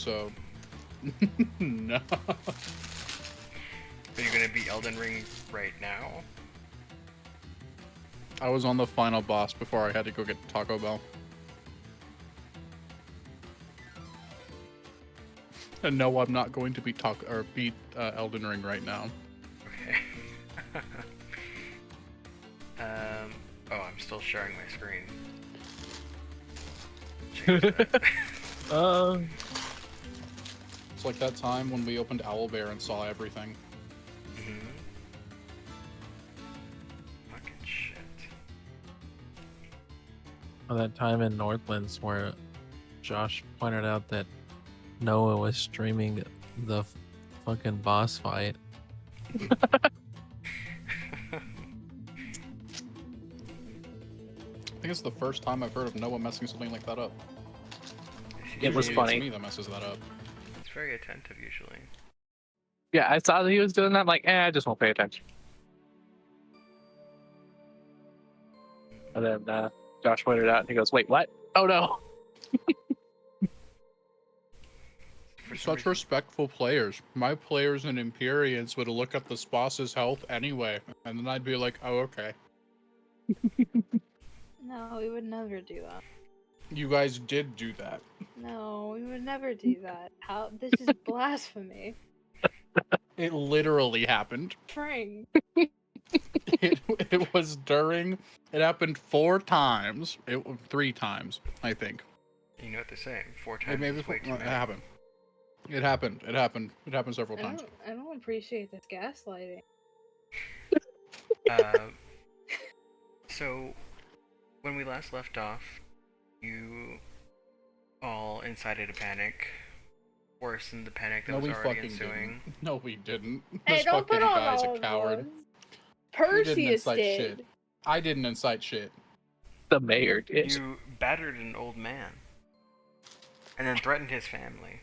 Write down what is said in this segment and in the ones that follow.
so no. Are you gonna beat Elden Ring right now? I was on the final boss before I had to go get Taco Bell. And no, I'm not going to beat Elden Ring right now. Okay. Oh, I'm still sharing my screen. Change that. It's like that time when we opened Owlbear and saw everything. Fucking shit. Well, that time in Northlands where Josh pointed out that Noah was streaming the fucking boss fight. I think it's the first time I've heard of Noah messing something like that up. It was Usually funny. It's me that messes that up. It's very attentive usually. Yeah, I saw that he was doing that. I'm like, I just won't pay attention. And then Josh pointed out and he goes, wait, what? Oh no. Such respectful players. My players and Empyreans would look at this boss's health anyway, and then I'd be like, oh, okay. No, we would never do that. You guys did do that. No, we would never do that. How? This is blasphemy. It literally happened. Frank. It was during... It happened 4 times. 3 times, I think. You know what they're saying. 4 times Maybe is way too many. It happened. It happened. It happened. It happened several times. I don't appreciate this gaslighting. So, when we last left off, you all incited a panic. Worse than the panic that was already ensuing. Didn't. No, we didn't. Hey, This don't fucking put on guy's all a of coward. those. You didn't Perseus incite did. shit. I didn't incite shit. The mayor did. You battered an old man. And then threatened his family.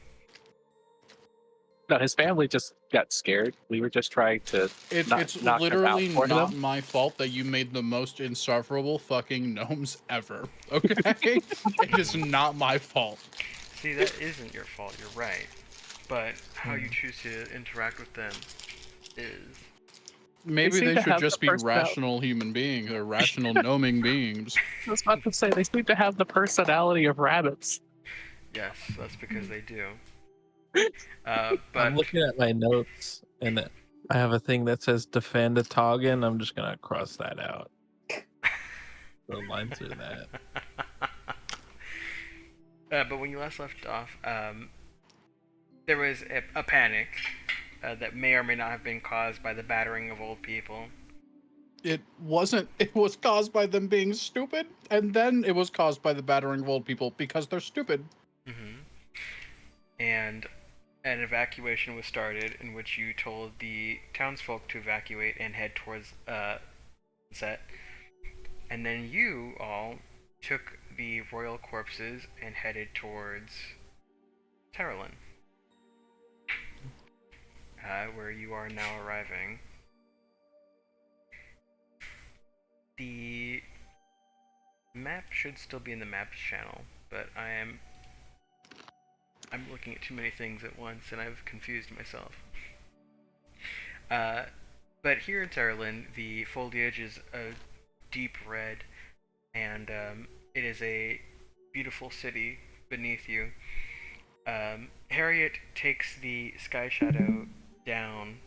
No, his family just got scared. We were just trying to It's knock literally him out for not them. my fault that you made the most insufferable fucking gnomes ever. Okay? It is not my fault. See, that isn't your fault, you're right. But how you choose to interact with them is... Maybe seem they to should have just the be personality. rational human beings or rational gnoming beings. I was about to say, they seem to have the personality of rabbits. Yes, that's because they do. But I'm looking at my notes, and I have a thing that says defend a Toggin. I'm just going to cross that out. The lines are that. But when you last left off, there was a panic that may or may not have been caused by the battering of old people. It wasn't. It was caused by them being stupid, and then it was caused by the battering of old people because they're stupid. Mm-hmm. And an evacuation was started in which you told the townsfolk to evacuate and head towards Zet. And then you all took the royal corpses and headed towards Terralyn, where you are now arriving. The map should still be in the maps channel, but I'm looking at too many things at once and I've confused myself. But here in Terralyn, the foliage is a deep red, and it is a beautiful city beneath you. Harriet takes the Sky Shadow down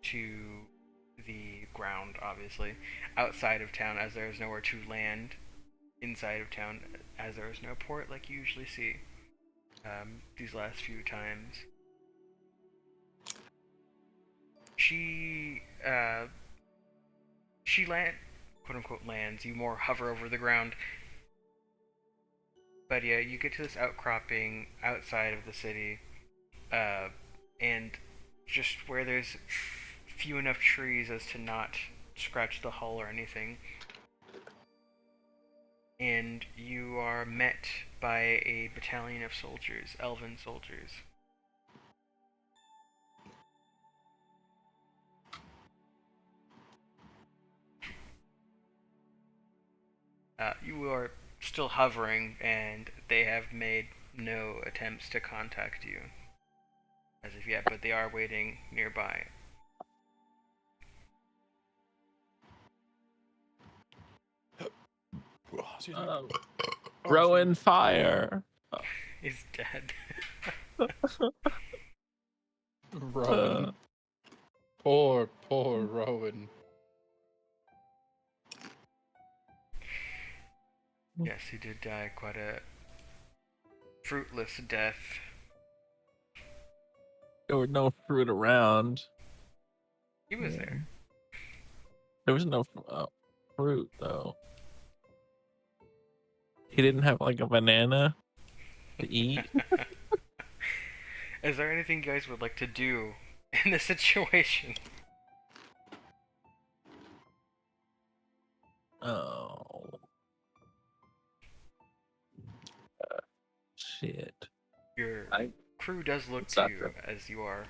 to the ground, obviously, outside of town, as there is nowhere to land inside of town, as there is no port like you usually see these last few times. She quote-unquote lands, you more hover over the ground. But yeah, you get to this outcropping outside of the city, and just where there's few enough trees as to not scratch the hull or anything. And you are met by a battalion of soldiers, Elven soldiers. You are still hovering, and they have made no attempts to contact you as of yet, but they are waiting nearby. Rowan fire. He's dead. Rowan. Poor Rowan. Yes, he did die quite a fruitless death. There was no fruit around. He was there. There was no fruit though. He didn't have like a banana to eat. Is there anything you guys would like to do in this situation? Oh. Shit. Your crew does look to you as you are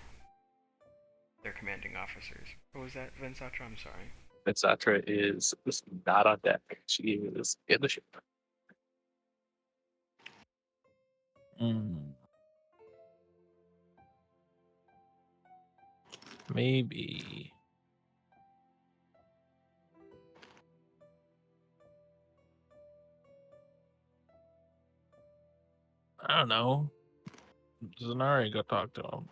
their commanding officers. What was that, Vinsatra? I'm sorry. Vinsatra is not on deck. She is in the ship. Maybe. I don't know. Zanarei, go talk to him.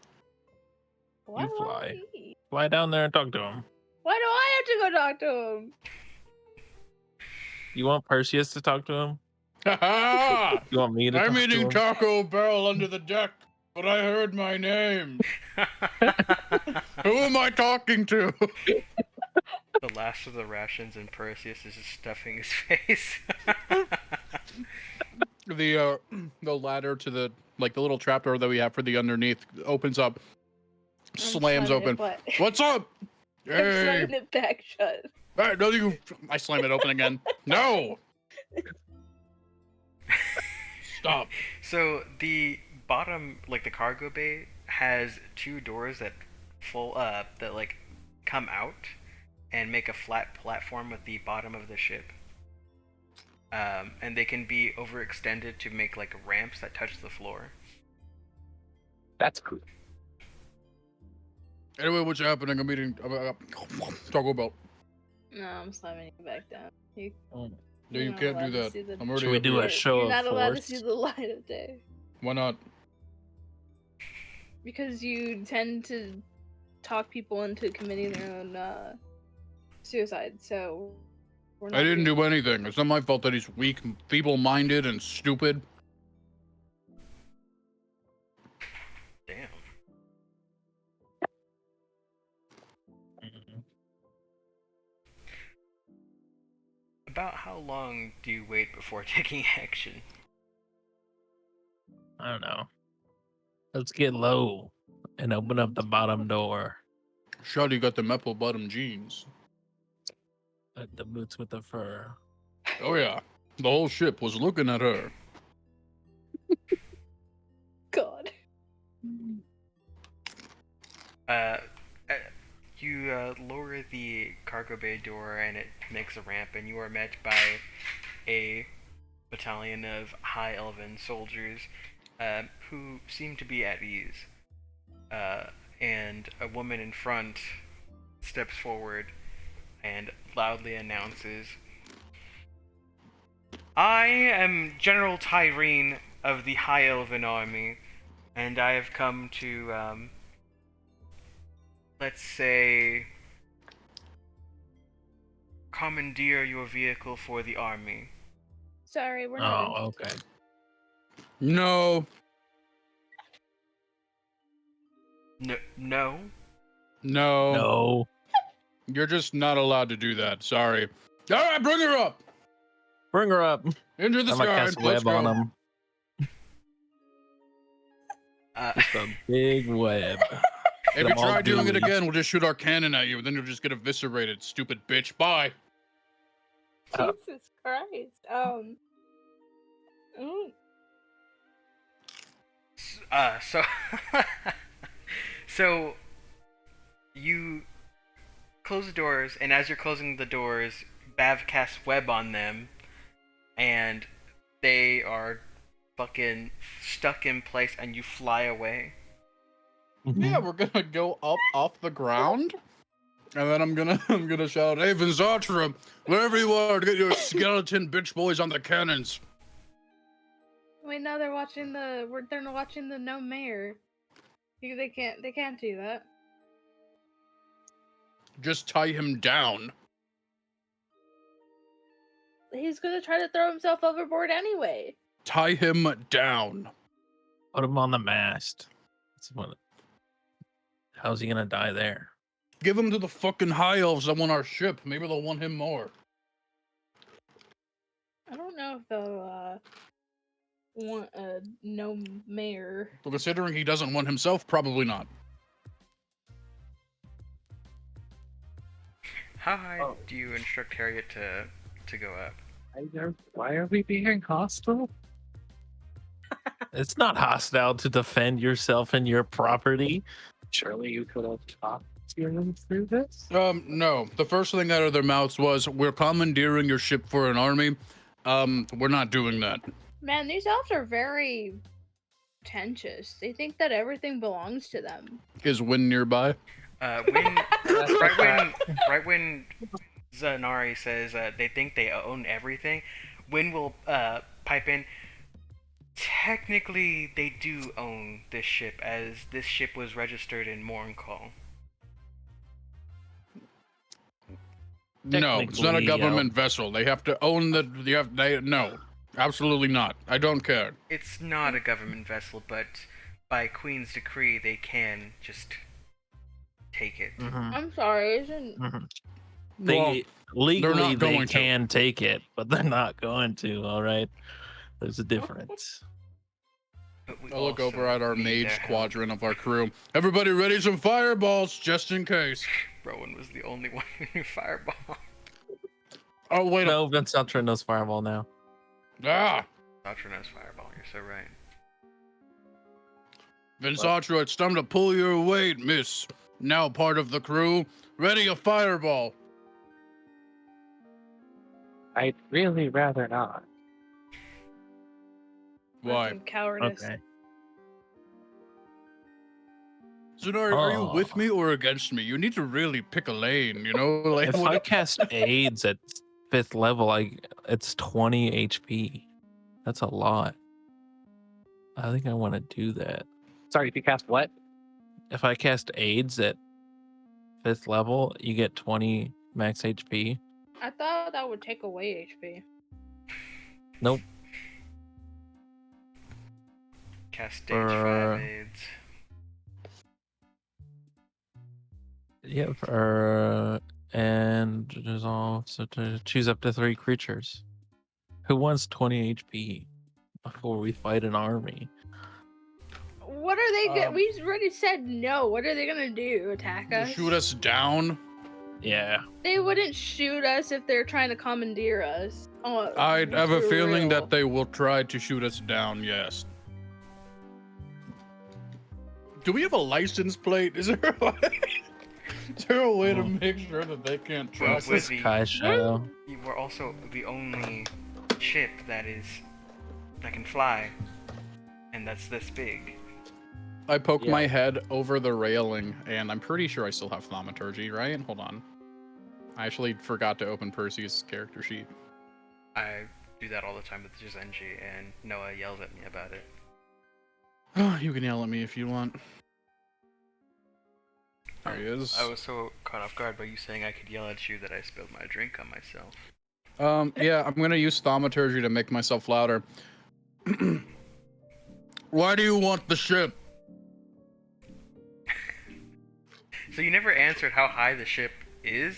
Why You do fly. I leave? Fly down there and talk to him. Why do I have to go talk to him? You want Perseus to talk to him? Ha You want me to I'm talk to eating him? Taco Bell under the deck, but I heard my name. Who am I talking to? The last of the rations, and Perseus is just stuffing his face. The ladder to the the little trapdoor that we have for the underneath opens up, slams slamming it open. butt. What's up? I'm Hey, slamming it back shut. hey, no, you. I slam it open again. No. Stop. So the bottom, like the cargo bay, has two doors that come out and make a flat platform with the bottom of the ship. And they can be overextended to make like ramps that touch the floor. That's cool. Anyway, what's happening? I'm eating Taco Bell. No, I'm slamming it back down. No, You're you not can't do allowed to that. see the- I'm already Should we up do here. a show You're of not allowed to force? see the light of day. Why not? Because you tend to talk people into committing their own suicide, so we're not I didn't doing do anything. It's not my fault that he's weak, feeble-minded, and stupid. Damn. About how long do you wait before taking action? I don't know. Let's get low and open up the bottom door. Shawty got the maple bottom jeans. Like the boots with the fur. Oh yeah, the whole ship was looking at her. God. You lower the cargo bay door and it makes a ramp, and you are met by a battalion of high elven soldiers who seem to be at ease. And a woman in front steps forward and loudly announces, "I am General Tyrene of the High Elven Army, and I have come to, let's say, commandeer your vehicle for the army." Sorry, we're not. Oh, okay. No, No. no, No. you're just not allowed to do that. Sorry. All right, bring her up Bring her up. into the I'm gonna sky. cast a Let's web go. on him. Just a big web. If Them you try all doing it dudes. again, we'll just shoot our cannon at you, and then you'll just get eviscerated, stupid bitch. Bye. Jesus Christ. Mm, So, so you close the doors, and as you're closing the doors, Bav casts web on them, and they are fucking stuck in place and you fly away. Yeah, we're gonna go up off the ground, and then I'm gonna shout, "Hey, Vinzatra, wherever you are, get your skeleton bitch boys on the cannons." Wait, no, they're watching they're watching the no mayor. They can't do that. Just tie him down. He's gonna try to throw himself overboard anyway. Tie him down. Put him on the mast. How's he gonna die there? Give him to the fucking high elves that want our ship. Maybe they'll want him more. I don't know if they'll want a no mayor. But considering he doesn't want himself, probably not. How high do you instruct Harriet to go up? Why are we being hostile? It's not hostile to defend yourself and your property. Surely you could have talked to them through this? No. The first thing out of their mouths was, "We're commandeering your ship for an army." We're not doing that. Man, these elves are very pretentious. They think that everything belongs to them. Is Win nearby? Right when Zanarei says they think they own everything, Win will pipe in. Technically, they do own this ship, as this ship was registered in Morncall. No, it's not a government vessel. They have to own the. No, absolutely not. I don't care. It's not a government vessel, but by Queen's decree, they can just take it. I'm sorry, isn't They legally not they going to. can take it, but they're not going to. All right, there's a difference. But we I'll look also over at our need mage their help. quadrant of our crew. Everybody ready some fireballs, just in case. Rowan was the only one who knew Fireball. Oh, wait. No, Vince Ultra knows Fireball now. Ah! Doctor knows Fireball, you're so right. Vinsatra, it's time to pull your weight, miss. Now part of the crew. Ready a fireball. I'd really rather not. Why? fucking cowardice? Okay. Zanarei, are you with Oh. me or against me? You need to really pick a lane, you know? Like, If I cast AIDS at 5th level, it's 20 HP. That's a lot. I think I want to do that. Sorry, if you cast what? If I cast AIDS at 5th level, you get 20 max HP. I thought that would take away HP. Nope. Cast stage 5 AIDS. Yep. And resolve. So to choose up to 3 creatures. Who wants 20 HP before we fight an army? What are they gonna? We already said no. What are they gonna do? Attack us? shoot us down? Yeah. They wouldn't shoot us if they're trying to commandeer us. Oh, I have a for feeling real. that they will try to shoot us down, yes. Do we have a license plate? Is there a way to make sure that they can't track with us? the- Kai Shadow. You were also the only ship that can fly, and that's this big. I poke Yeah. my head over the railing, and I'm pretty sure I still have thaumaturgy, right? Hold on. I actually forgot to open Perseus' character sheet. I do that all the time with just NG, and Noah yells at me about it. Oh, you can yell at me if you want. There he is. I was so caught off guard by you saying I could yell at you that I spilled my drink on myself. Yeah, I'm gonna use thaumaturgy to make myself louder. Why do you want the ship? So you never answered how high the ship is,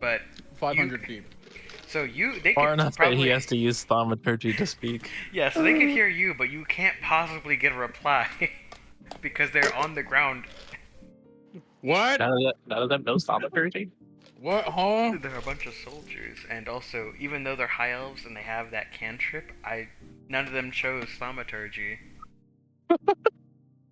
but 500 feet. so they Far could enough probably that he has to use thaumaturgy to speak. yeah, so they could hear you, but you can't possibly get a reply because they're on the ground. What? None of them knows thaumaturgy? What, huh? They're a bunch of soldiers, and also even though they're high elves and they have that cantrip, none of them chose thaumaturgy.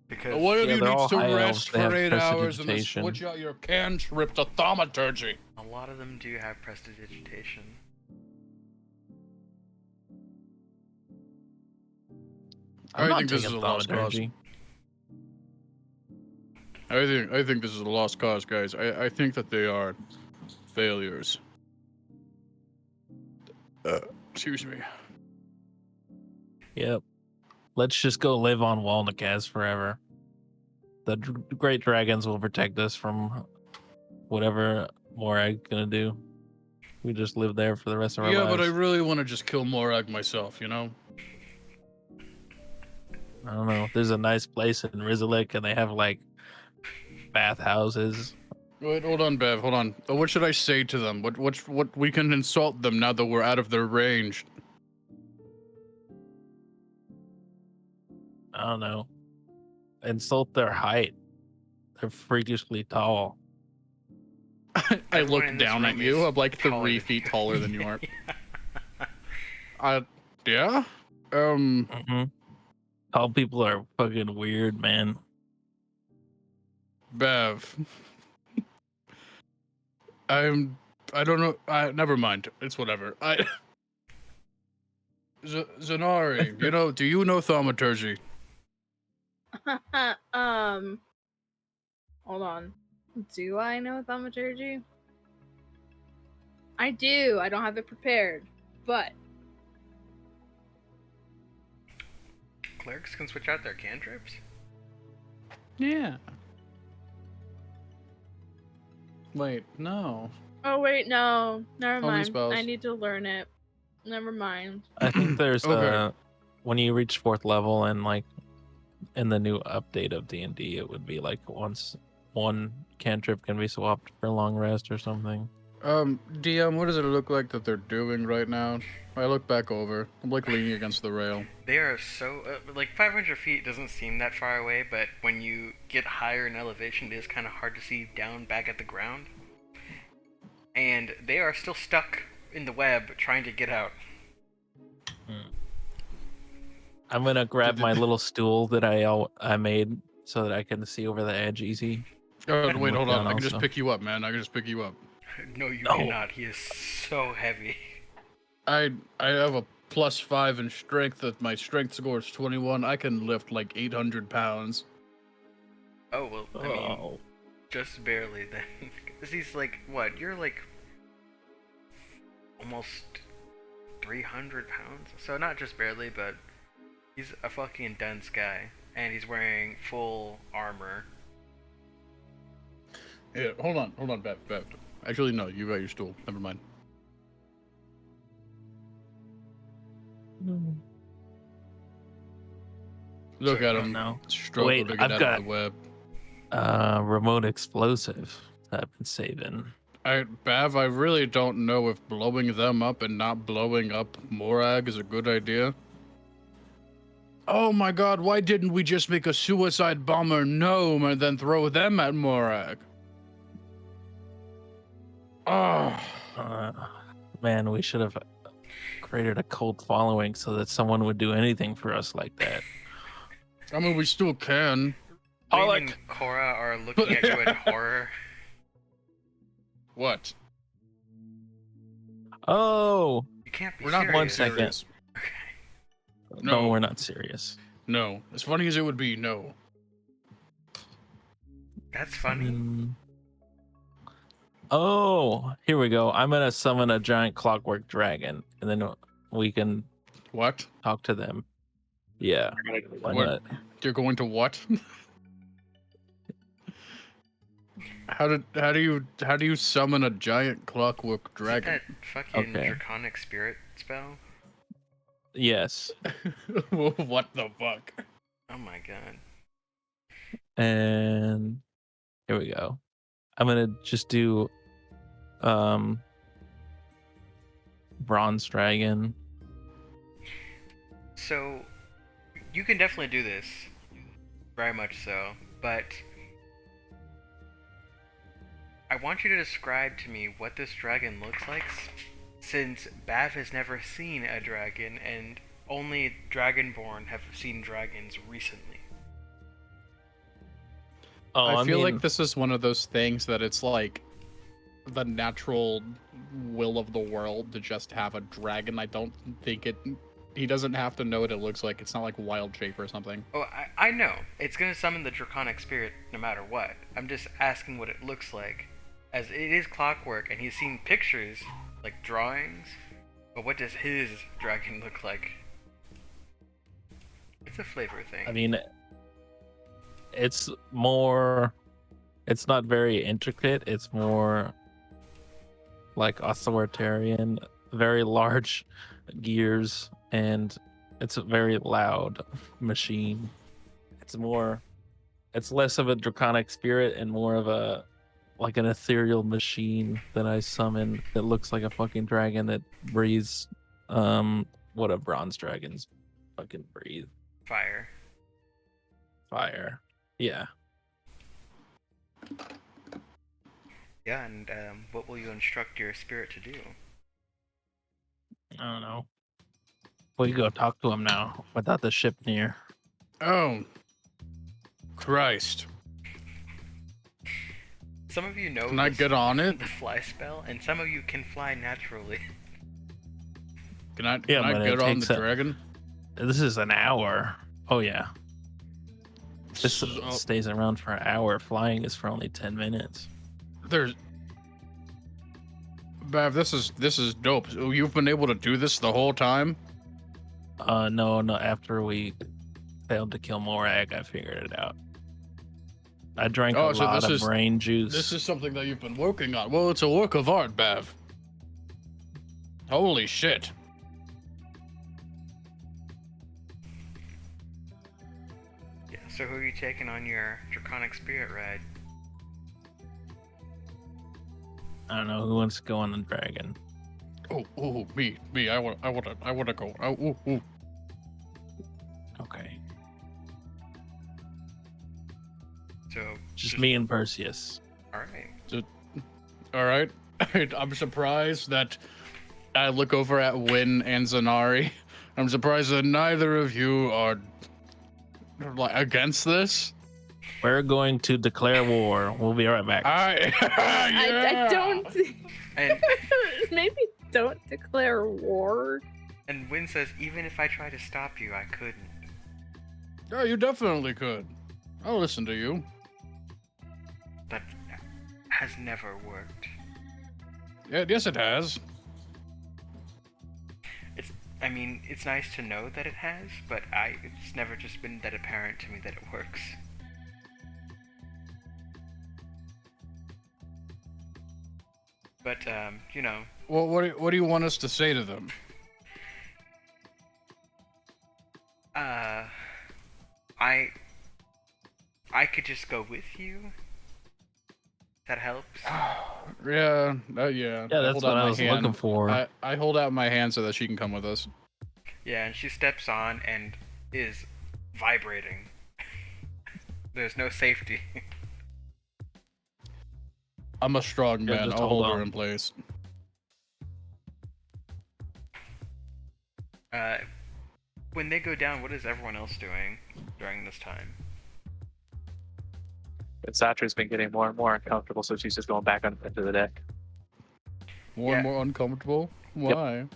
Because One of Yeah, you they're all needs to high elves, rest they have for 8 hours and then prestidigitation. switch out your cantrip to thaumaturgy. a lot of them do have prestidigitation. I'm I not think this taking is a lost cause. thaumaturgy. I think this is a lost cause, guys. I think that they are failures. Excuse me. Yep. Let's just go live on Walnacaz forever. The great dragons will protect us from whatever Morag's gonna do. We just live there for the rest of our Yeah, lives. but I really want to just kill Moragg myself, you know? I don't know. There's a nice place in Rizalik, and they have like bathhouses. Wait, hold on, Bev, hold on. What should I say to them? What we can insult them now that we're out of their range? I don't know. Insult their height. They're freakishly tall. I Everyone look in this down at room you. is I'm like taller 3 than feet you. taller than you are. Yeah. Yeah? Mm-hmm. Tall people are fucking weird, man. Bev. I don't know. Never mind. It's whatever. Zanarei, do you know thaumaturgy? Hold on. Do I know thaumaturgy? I do. I don't have it prepared, but Clerics can switch out their cantrips? Yeah. Wait, no. oh wait, no, never Only mind. spells. I need to learn it. Never mind. I think there's Okay. when you reach 4th level and like in the new update of D&D, it would be like once one cantrip can be swapped for long rest or something. DM, what does it look like that they're doing right now? I look back over. I'm like leaning against the rail. They are so like 500 feet doesn't seem that far away, but when you get higher in elevation, it is kind of hard to see down back at the ground. And they are still stuck in the web trying to get out. I'm gonna grab my little stool that I made so that I can see over the edge easy. Oh, wait, look hold on. down I can just also. pick you up, man. I can just pick you up. No, you No. cannot. He is so heavy. I have a +5 in strength. That my strength score is 21. I can lift like 800 pounds. Oh well, I mean, just barely then. 'Cause he's like, what? You're like almost 300 pounds. So not just barely, but he's a fucking dense guy, and he's wearing full armor. Yeah, hold on, Bev. Actually, no, you got your stool. Never mind. Look at him No. struggle Wait, to get I've out got of the web. remote explosive that I've been saving. Bav, I really don't know if blowing them up and not blowing up Moragg is a good idea. Oh my god, why didn't we just make a suicide bomber gnome and then throw them at Moragg? Oh. Man, we should have created a cult following so that someone would do anything for us like that. I mean, we still can. Wayne and Cora are looking at you in horror. What? Oh, You can't be We're not serious. One second. serious. Okay. no, No. we're not serious. No. As funny as it would be, no. That's funny. Oh, here we go. I'm gonna summon a giant clockwork dragon, and then we can What? talk to them. Yeah, why What? not? You're going to what? How do you summon a giant clockwork dragon? That fucking Okay. draconic spirit spell. Yes, What the fuck? Oh my god. and here we go. I'm gonna just do bronze dragon. So, you can definitely do this. Very much so. But, I want you to describe to me what this dragon looks like, since Bav has never seen a dragon, and only Dragonborn have seen dragons recently. Oh, I feel mean, like this is one of those things that it's like the natural will of the world to just have a dragon. I don't think it He doesn't have to know what it looks like. It's not like wild shape or something. Oh, I know. It's gonna summon the draconic spirit no matter what. I'm just asking what it looks like. As it is clockwork, and he's seen pictures, like drawings, but what does his dragon look like? It's a flavor thing. I mean, it's more. It's not very intricate. It's more like authoritarian, very large gears, and it's a very loud machine. It's less of a draconic spirit and more of a like an ethereal machine that I summon that looks like a fucking dragon that breathes what a bronze dragons fucking breathe. Fire. Yeah. Yeah, and what will you instruct your spirit to do? I don't know. We go talk to him now without the ship near. Oh, Christ! Some of you know Can I get on it? the fly spell, and some of you can fly naturally. Can I Yeah, get but it on the takes dragon? This is an hour. Oh yeah. This So- stays around for an hour. Flying is for only 10 minutes. There's Bav, this is dope. So you've been able to do this the whole time? No, after we failed to kill Moragg, I figured it out. I drank a so lot this of is- brain juice. This is something that you've been working on. Well, it's a work of art, Bav. Holy shit. Yeah, so who are you taking on your draconic spirit ride? I don't know who wants to go on the dragon. Oh, me. I wanna go. Oh. Okay. So Just me and Perseus. Alright. All right. I'm surprised that I look over at Win and Zanarei. I'm surprised that neither of you are like against this. We're going to declare war. We'll be right back. I don't. And Maybe don't declare war. and Win says, even if I try to stop you, I couldn't. Yeah, you definitely could. I'll listen to you. That has never worked. Yeah, yes, it has. I mean, it's nice to know that it has, but it's never just been that apparent to me that it works. But, you know, Well, what do you want us to say to them? I could just go with you. That helps. Yeah. Yeah, that's what I was looking for. I hold out my hand so that she can come with us. Yeah, and she steps on and is vibrating. There's no safety. I'm a strong Yeah, man. just I'll hold hold her on. in place. When they go down, what is everyone else doing during this time? But Satra's been getting more and more uncomfortable, so she's just going back on into the deck. More Yeah. and more uncomfortable. Why?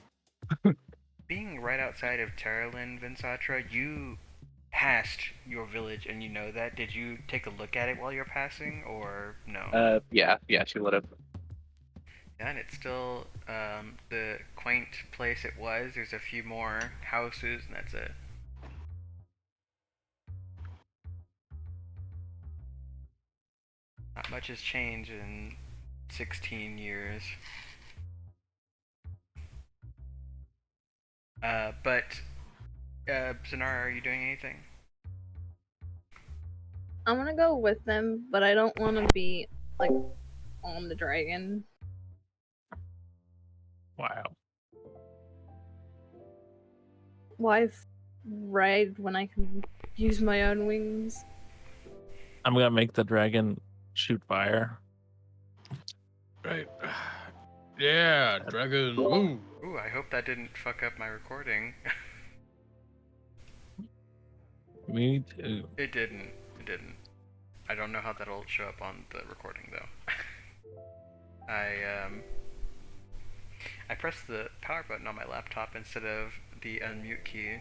Being right outside of Terralin, Vinsatra, you passed your village and you know that. Did you take a look at it while you're passing, or no? Yeah, she would have. Yeah, and it's still the quaint place it was. There's a few more houses, and that's it. Not much has changed in 16 years. But Zanarei, are you doing anything? I want to go with them, but I don't want to be like on the dragon. Wow. Why ride when I can use my own wings? I'm gonna make the dragon shoot fire. Right. Yeah, dragon. Ooh. Ooh, I hope that didn't fuck up my recording. Me too. It didn't. It didn't. I don't know how that'll show up on the recording though. I pressed the power button on my laptop instead of the unmute key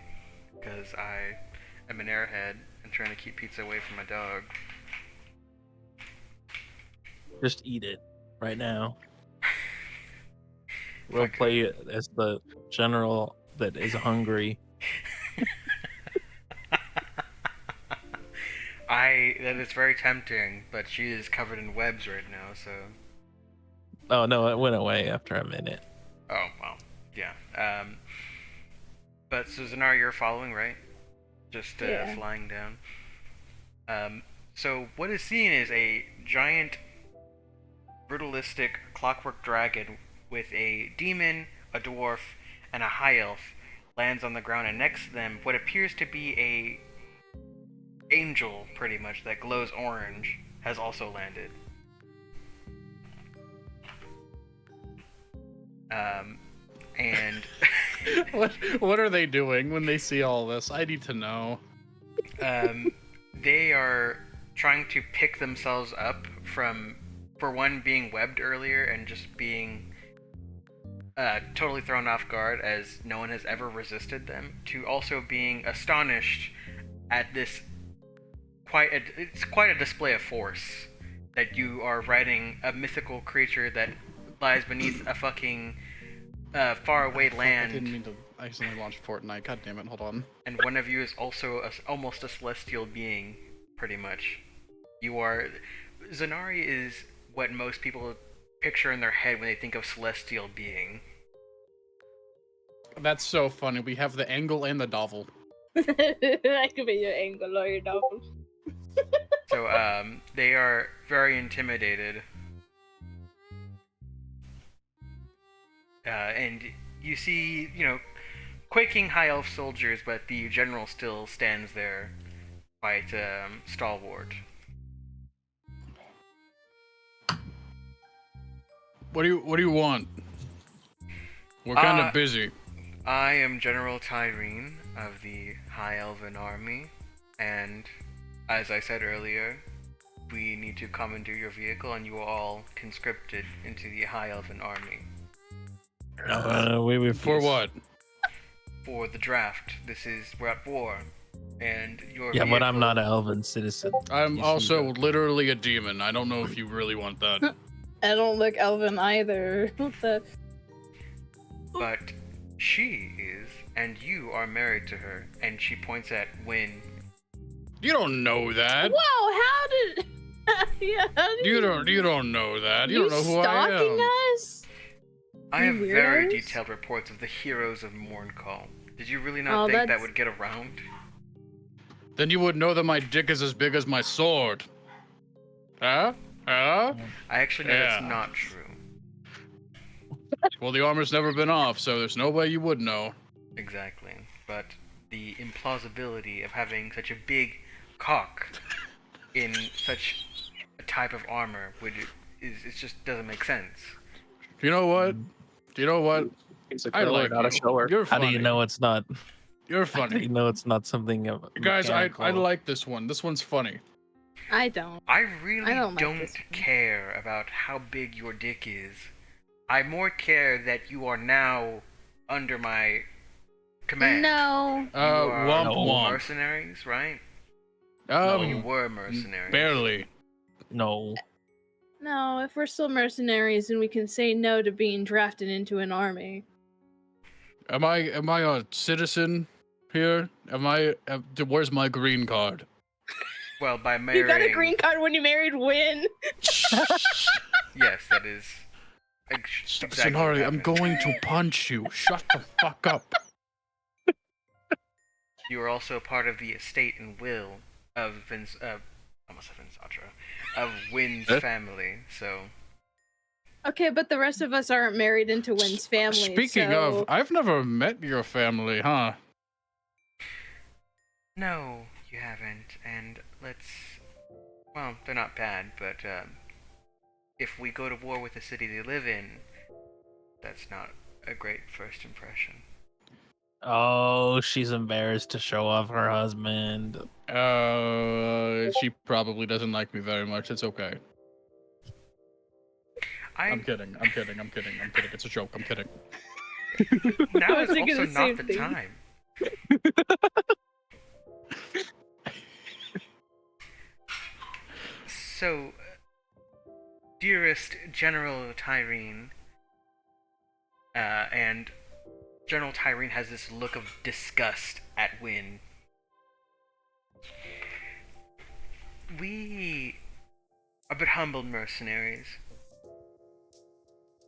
because I am an airhead and trying to keep pizza away from my dog. Just eat it right now. We'll Fuck play it as the general that is hungry. That is very tempting, but she is covered in webs right now, so. Oh no, it went away after a minute. Oh, well, yeah. But so Zanarei, you're following, right? Just Yeah. flying down. So what is seen is a giant, brutalistic clockwork dragon with a demon, a dwarf, and a high elf lands on the ground, and next to them, what appears to be a angel, pretty much, that glows orange, has also landed. And What are they doing when they see all this? I need to know. they are trying to pick themselves up from, for one, being webbed earlier and just being totally thrown off guard as no one has ever resisted them, to also being astonished at this it's quite a display of force that you are riding a mythical creature that lies beneath a fucking faraway land. I didn't mean to accidentally launch Fortnite. God damn it, hold on. And one of you is also almost a celestial being, pretty much. You are... Zanarei is what most people picture in their head when they think of celestial being. That's so funny. We have the angle and the dovel. That could be your angle or your double. So, they are very intimidated. And you see, quaking high elf soldiers, but the general still stands there, quite stalwart. What do you want? We're kind of busy. I am General Tyrene of the High Elven Army, and as I said earlier, we need to commandeer your vehicle, and you are all conscripted into the High Elven Army. We refuse. For what? For the draft. We're at war, and your Yeah, but I'm vehicle- not an elven citizen. I'm You also see that. literally a demon. I don't know if you really want that. I don't look elven either. What the? But she is, and you are married to her, and she points at Wynn. You don't know that. Whoa! How did? Yeah. How did You don't know that. You don't know who I stalking am. us? I have You very weirdos? detailed reports of the heroes of Morncall. Did you really not Oh, think that that's- would get around? Then you would know that my dick is as big as my sword. Huh? Huh? I actually know that's Yeah. not true. Well, the armor's never been off, so there's no way you would know. Exactly. But the implausibility of having such a big cock in such a type of armor it just doesn't make sense. You know what? You know what? He's a I killer, like not a you. shower. You're How funny. do you know it's not? You're How do you funny. know it's not something of Guys, I mechanical? like this one. This one's funny. I don't. I really I don't don't, like this one. care about how big your dick is. I more care that you are now under my command. No. You are Womp No. womp. mercenaries, right? You Um, were mercenaries. barely. No. No, if we're still mercenaries, then we can say no to being drafted into an army. Am I a citizen here? Where's my green card? Well, by marrying... You got a green card when you married Wynn. Yes, that is... exactly what Zanarei, I'm happened. going to punch you. Shut the fuck up. You are also part of the estate and will of Vince... almost said Vinsatra. Of Wynn's Eh? family, so... Okay, but the rest of us aren't married into Wynn's family. Speaking so... of, I've never met your family, huh? No, you haven't, and let's... Well, they're not bad, but, if we go to war with the city they live in, that's not a great first impression. Oh, she's embarrassed to show off her husband. She probably doesn't like me very much. It's okay. I'm kidding. It's a joke. I'm kidding. Now I is was thinking also the not same the thing. time. So, dearest General Tyrene, and General Tyrene has this look of disgust at Wynn. We are but humble mercenaries,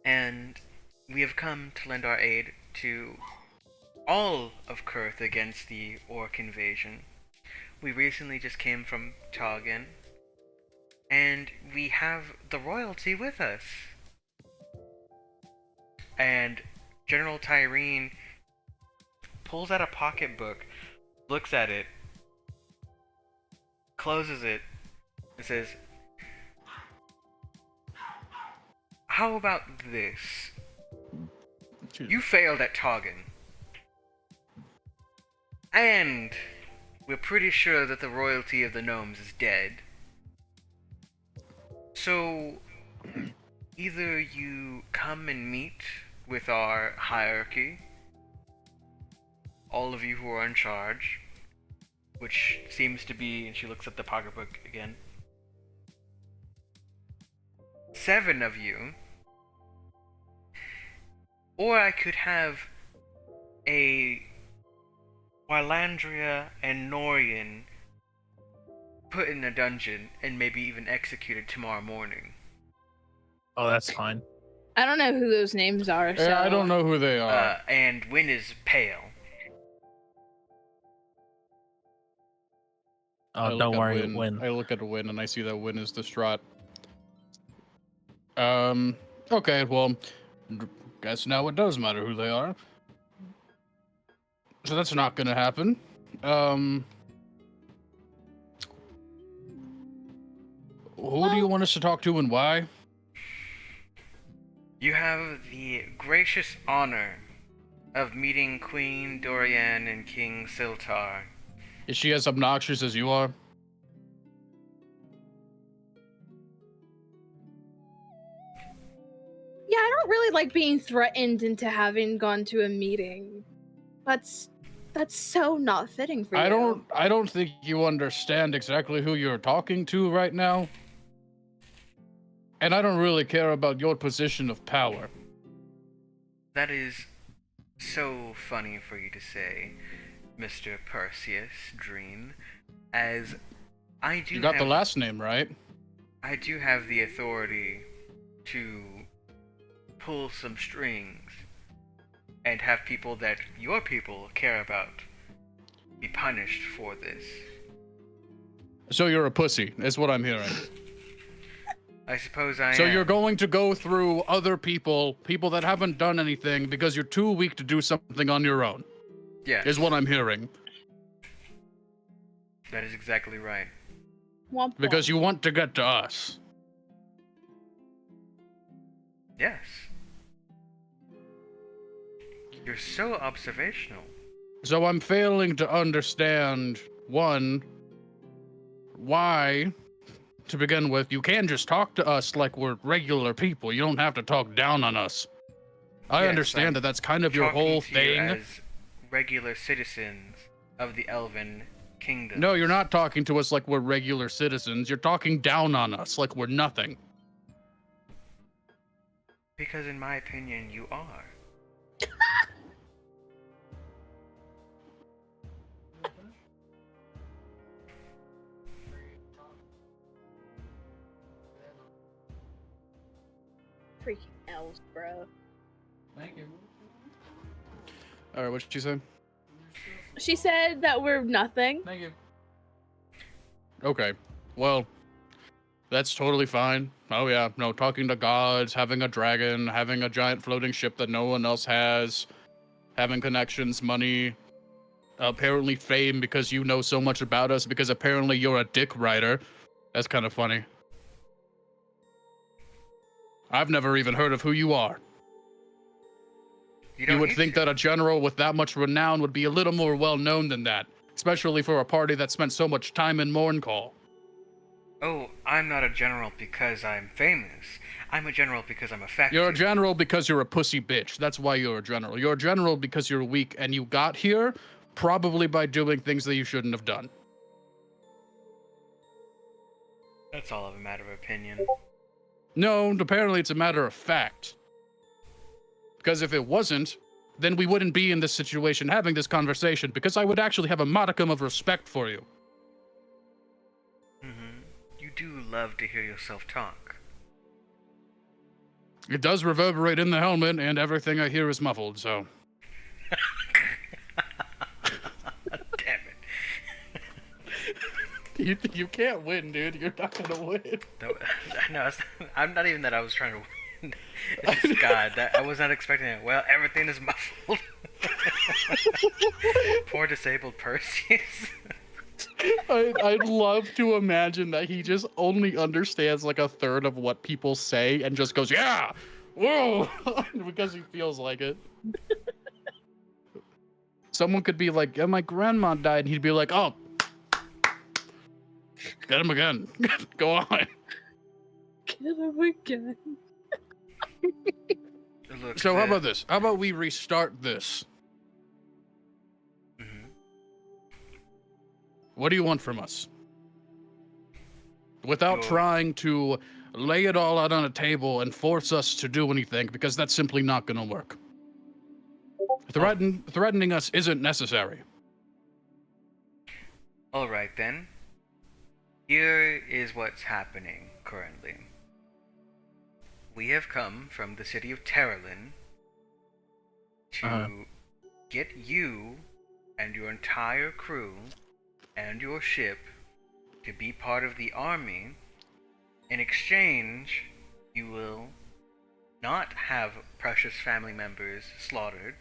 and we have come to lend our aid to all of Kerth against the orc invasion. We recently just came from Targan, and we have the royalty with us. And General Tyrene pulls out a pocketbook, looks at it, closes it, and says, "How about this? You failed at Targan. And we're pretty sure that the royalty of the gnomes is dead. So, either you come and meet with our hierarchy, all of you who are in charge, which seems to be," and she looks at the pocketbook again, 7 of you, or I could have a Wylandria and Norian put in a dungeon and maybe even executed tomorrow morning. Oh, that's fine. I don't know who those names are. So Yeah, I don't know who they are. And Wynn is pale. Oh, don't worry, Win. I look at Win and I see that Win is distraught. Okay, well, guess now it does matter who they are. So that's not gonna happen. Who do you want us to talk to and why? You have the gracious honor of meeting Queen Dorienn and King Syltar. Is she as obnoxious as you are? yeah, I don't really like being threatened into having gone to a meeting. That's so not fitting for you. I don't think you understand exactly who you're talking to right now. And I don't really care about your position of power. That is so funny for you to say, Mr. Perseus Dream, as I do You got have, the last name right. I do have the authority to pull some strings and have people that your people care about be punished for this. So you're a pussy, is what I'm hearing. I suppose I So am. you're going to go through other people that haven't done anything because you're too weak to do something on your own. Yes, Is what I'm hearing. that is exactly right. Womp Because womp. you want to get to us. Yes. You're so observational. So I'm failing to understand, one, why, to begin with, you can just talk to us like we're regular people. You don't have to talk down on us. I Yes, understand I'm that that's kind of your Talking whole to you thing. as regular citizens of the Elven kingdom. No, you're not talking to us like we're regular citizens. You're talking down on us like we're nothing. Because in my opinion, you are. Freaking elves, bro. Thank you. All right, what did you say? She said that we're nothing. Thank you. Okay, well, that's totally fine. Oh yeah, no, talking to gods, having a dragon, having a giant floating ship that no one else has, having connections, money, apparently fame because you know so much about us because apparently you're a dick rider. That's kind of funny. I've never even heard of who you are. You You would need think to. that a general with that much renown would be a little more well known than that, especially for a party that spent so much time in Morncall. Oh, I'm not a general because I'm famous. I'm a general because I'm effective. You're a general because you're a pussy bitch. That's why you're a general. You're a general because you're weak and you got here probably by doing things that you shouldn't have done. That's all of a matter of opinion. No, apparently it's a matter of fact. Because if it wasn't, then we wouldn't be in this situation having this conversation because I would actually have a modicum of respect for you. You do love to hear yourself talk. It does reverberate in the helmet and everything I hear is muffled, so... Damn it. You can't win, dude. You're not gonna win. No, I'm not even that I was trying to win. It's just God, I was not expecting it. Well, everything is muffled. Poor disabled Perseus. I'd love to imagine that he just only understands like a third of what people say and just goes, yeah, whoa, because he feels like it. Someone could be like, yeah, my grandma died, and he'd be like, oh, get him again. Go on. Get him again. Look, So how about this? How about we restart this? What do you want from us? Without trying to lay it all out on a table and force us to do anything, because that's simply not going to work. Threatening us isn't necessary. All right then. Here is what's happening currently. We have come from the city of Terralin to get you and your entire crew and your ship to be part of the army. In exchange, you will not have precious family members slaughtered,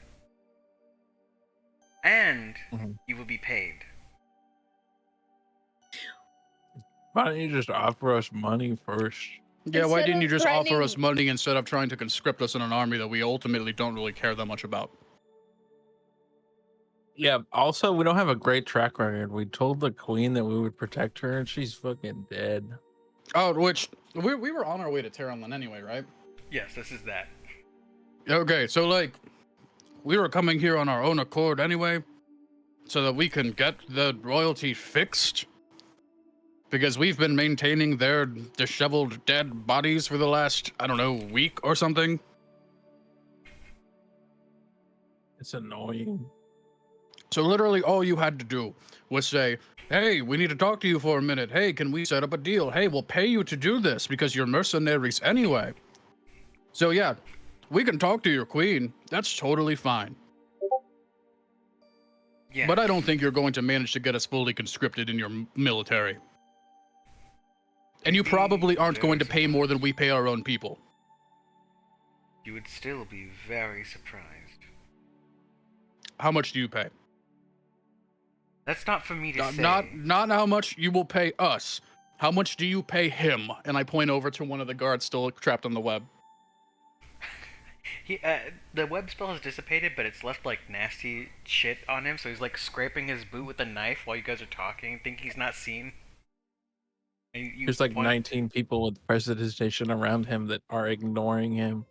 and you will be paid. Why don't you just offer us money first? Yeah, why Instead didn't you of just offer us threatening- money instead of trying to conscript us in an army that we ultimately don't really care that much about? Yeah, also, we don't have a great track record. We told the queen that we would protect her, and she's fucking dead. Oh, which, we were on our way to Terranland anyway, right? Yes, this is that. Okay, so, like, we were coming here on our own accord anyway, so that we can get the royalty fixed. Because we've been maintaining their disheveled dead bodies for the last, I don't know, week or something. It's annoying. So literally all you had to do was say, hey, we need to talk to you for a minute. Hey, can we set up a deal? Hey, we'll pay you to do this because you're mercenaries anyway. So yeah, we can talk to your queen. That's totally fine. Yeah. But I don't think you're going to manage to get us fully conscripted in your military. And you probably aren't going to pay more than we pay our own people. You would still be very surprised. How much do you pay? That's not for me to say. Not how much you will pay us. How much do you pay him? And I point over to one of the guards still trapped on the web. The web spell has dissipated, but it's left like nasty shit on him. So he's like scraping his boot with a knife while you guys are talking. Think he's not seen. There's like 19 people with prestidigitation around him that are ignoring him.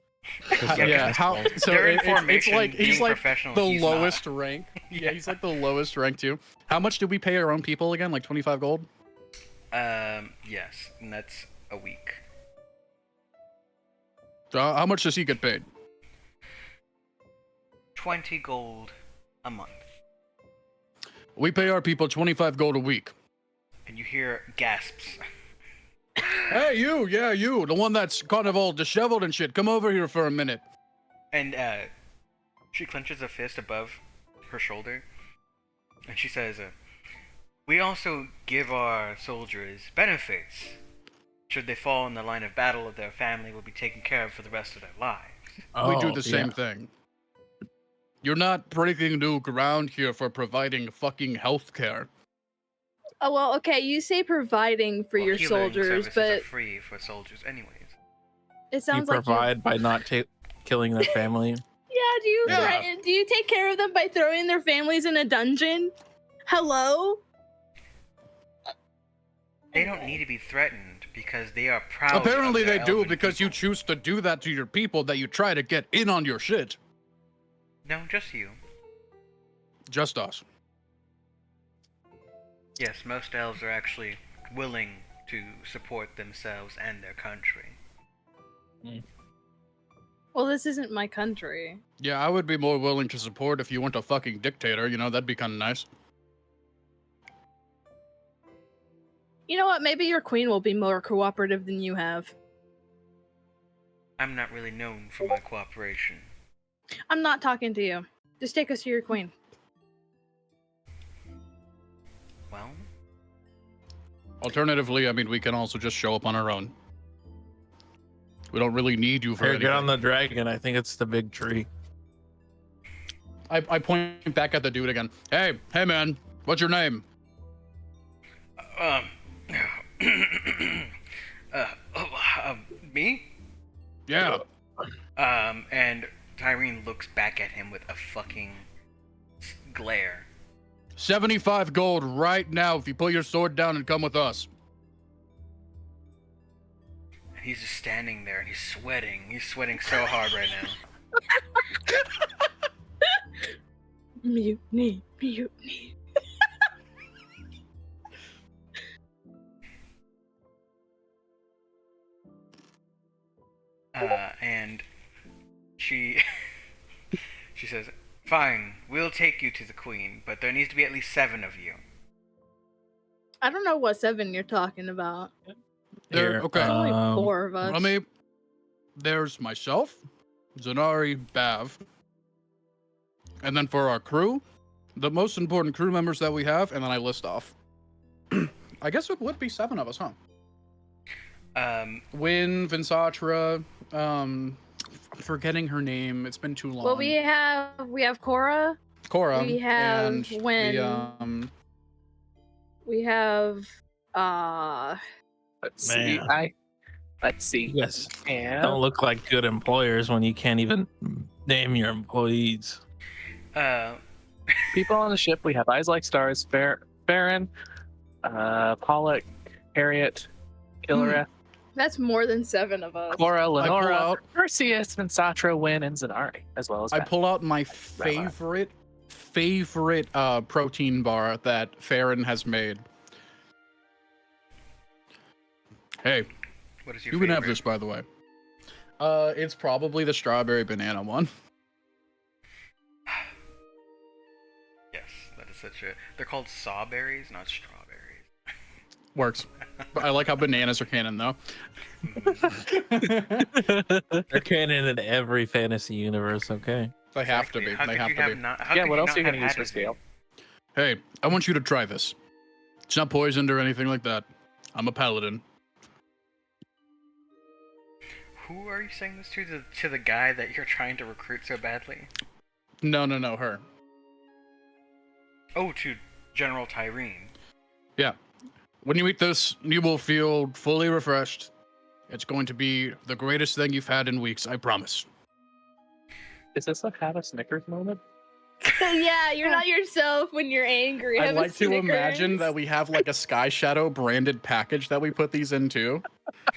Yeah, how? So They're in it's formation, like he's being like professional, the he's lowest not. rank. Yeah, he's like the lowest rank too. How much do we pay our own people again? Like 25 gold? Yes, and that's a week. So how much does he get paid? 20 gold a month. We pay our people 25 gold a week. And you hear gasps. Hey, you, yeah, you, the one that's kind of all disheveled and shit. Come over here for a minute. And she clenches a fist above her shoulder, and she says, "We also give our soldiers benefits. Should they fall in the line of battle, their family will be taken care of for the rest of their lives." We do the same thing. You're not breaking new ground here for providing fucking healthcare. Oh, well, okay, you say providing for your Healing soldiers, services but are free for soldiers anyways. it You sounds like provide by not killing their family. Yeah, do you take care of them by throwing their families in a dungeon? Hello? They don't need to be threatened because they are proud. Apparently of their they do elven because you people. choose to do that to your people that you try to get in on your shit. No, just you. Just us. Yes, most elves are actually willing to support themselves and their country. Well, this isn't my country. Yeah, I would be more willing to support if you weren't a fucking dictator, you know, that'd be kind of nice. You know what? Maybe your queen will be more cooperative than you have. I'm not really known for my cooperation. I'm not talking to you. Just take us to your queen. Well, Alternatively, I mean, we can also just show up on our own. We don't really need you for Here, anything. get on the dragon. I think it's the big tree. I point back at the dude again. Hey man, what's your name? Me? Yeah. And Tyrene looks back at him with a fucking glare. 75 gold right now if you put your sword down and come with us. And he's just standing there and he's sweating. He's sweating so hard right now. Mutiny. And she says, "Fine, we'll take you to the queen, but there needs to be at least 7 of you." I don't know what 7 you're talking about. There, Here, okay. There's only 4 of us. I mean, there's myself, Zanarei, Bav, and then for our crew, the most important crew members that we have, and then I list off. I guess it would be 7 of us, huh? Win, Vinsatra, I'm forgetting her name. It's been too long. Well, we have Cora. Cora. we have and Wynn. We have Let's see. Man. Let's see. Yes. And Don't look like good employers when you can't even name your employees. people on the ship, we have Eyes Like Stars, Farron, Pollock, Harriet, Killereth, that's more than 7 of us. Cora, Lenora, out- Perseus, Vinsatra, Wynn, and Zanarei, as well as I Beth. pull out my favorite protein bar that Farron has made. Hey, What is your you favorite? can have this, by the way. It's probably the strawberry banana one. Yes, that is such a... They're called sawberries, not strawberries. Works. But I like how bananas are canon, though. They're canon in every fantasy universe, okay? They have to be. How They could have you to have be. not- how Yeah, could what you else not are you going have to use for had it? scale? Hey, I want you to try this. It's not poisoned or anything like that. I'm a paladin. Who are you saying this to the guy that you're trying to recruit so badly? No, her. Oh, to General Tyrene. Yeah. When you eat this, you will feel fully refreshed. It's going to be the greatest thing you've had in weeks, I promise. Is this a have a Snickers moment? Yeah, you're not yourself when you're angry. I'd Have a like to imagine Snickers. that we have like a Sky Shadow branded package that we put these into.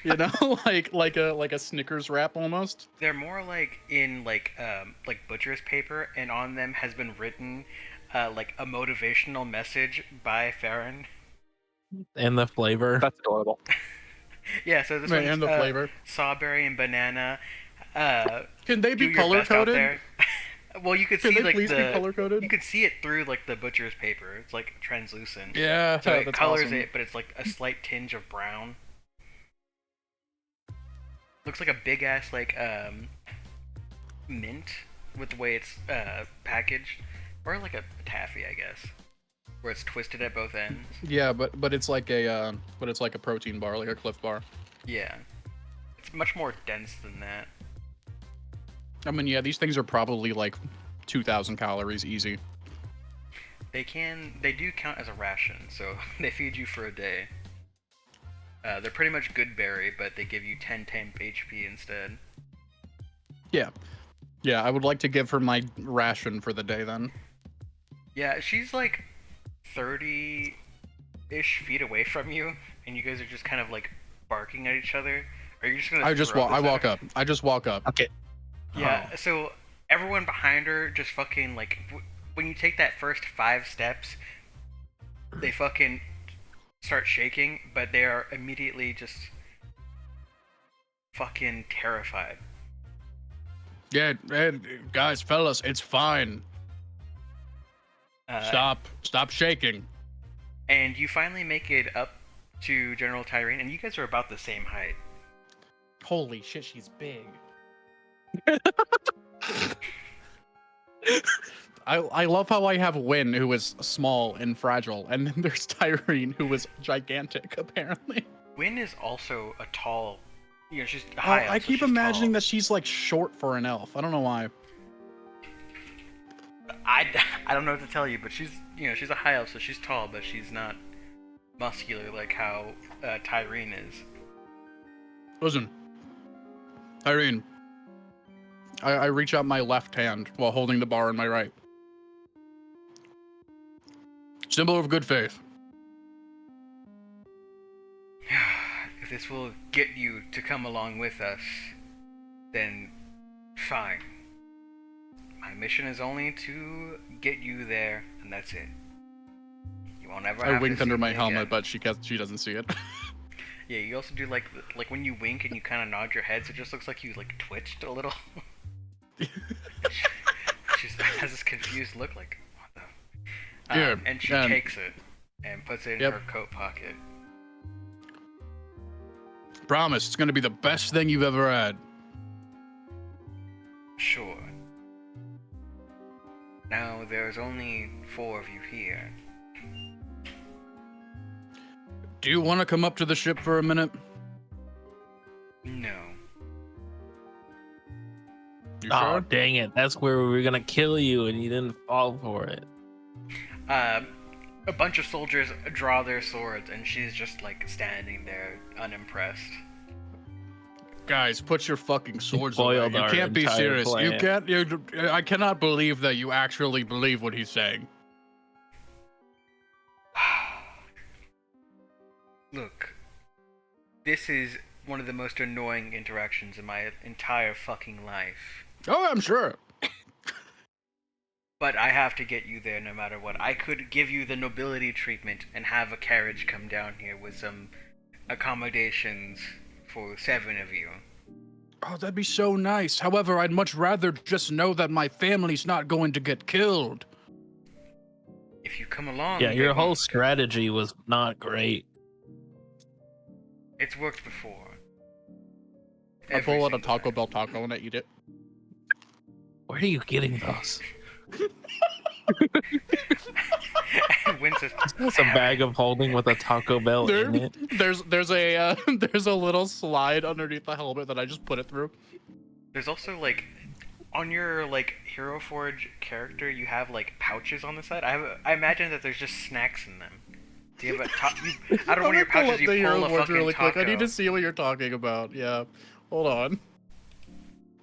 You know, like a Snickers wrap almost. They're more like in like butcher's paper, and on them has been written like a motivational message by Farron. And the flavor. That's adorable. Yeah, so this Right, one's and the flavor. sawberry and banana. Can they Do be your color best out coded? there. Well, you could Can see they like please be the color coded? you could see it through like the butcher's paper. It's like translucent. Yeah, So it that's colors awesome. it, but it's like a slight tinge of brown. Looks like a big ass like mint with the way it's packaged, or like a taffy, I guess, where it's twisted at both ends. Yeah, but it's like a protein bar, like a Cliff Bar. Yeah, it's much more dense than that. I mean, yeah, these things are probably like 2,000 calories easy. They do count as a ration, so they feed you for a day. They're pretty much good berry, but they give you 10 temp HP instead. Yeah. Yeah, I would like to give her my ration for the day then. Yeah, she's like 30-ish feet away from you, and you guys are just kind of like barking at each other. Are you just gonna? I walk up. I just walk up. Okay. Yeah. So everyone behind her just fucking like when you take that first 5 steps, they fucking start shaking, but they are immediately just fucking terrified. Yeah, guys, fellas, it's fine. Stop shaking. And you finally make it up to General Tyrene, and you guys are about the same height. Holy shit, she's big. I love how I have Wynn, who is small and fragile, and then there's Tyrene, who is gigantic, apparently. Wynn is also a tall, she's high elf, I so keep she's imagining tall. that she's like short for an elf. I don't know why. I don't know what to tell you, but she's a high elf, so she's tall, but she's not muscular like how Tyrene is. Listen, Tyrene, I reach out my left hand while holding the bar in my right. Symbol of good faith. If this will get you to come along with us, then fine. My mission is only to get you there, and that's it. You won't ever have I winked to see under my me helmet, again. but she doesn't see it. Yeah, you also do like when you wink and you kind of nod your head, so it just looks like you like twitched a little. She has this confused look, like what the. Yeah, and she takes it and puts it in her coat pocket. Promise, it's gonna be the best thing you've ever had. Sure. Now there's only 4 of you here. Do you want to come up to the ship for a minute? No. You Oh, sure? dang it. That's where we were going to kill you and you didn't fall for it. A bunch of soldiers draw their swords, and she's just like standing there, unimpressed. Guys, put your fucking swords Spoiled away. You our can't be entire serious. plan. You can't. I cannot believe that you actually believe what he's saying. Look, this is one of the most annoying interactions in my entire fucking life. Oh, I'm sure. But I have to get you there no matter what. I could give you the nobility treatment and have a carriage come down here with some accommodations for 7 of you. Oh, that'd be so nice. However, I'd much rather just know that my family's not going to get killed. If you come along... Yeah, your they whole won't. strategy was not great. It's worked before. I Every pull out a single Taco Bell taco and I eat it. Where are you getting those? time. Win says, That's a bag of holding with a Taco Bell in it. There's a there's a little slide underneath the helmet that I just put it through. There's also like on your like Hero Forge character, you have like pouches on the side. I imagine that there's just snacks in them. Do you have a out of one of your pouches you pull a fucking really taco? quick. I need to see what you're talking about. Yeah, hold on.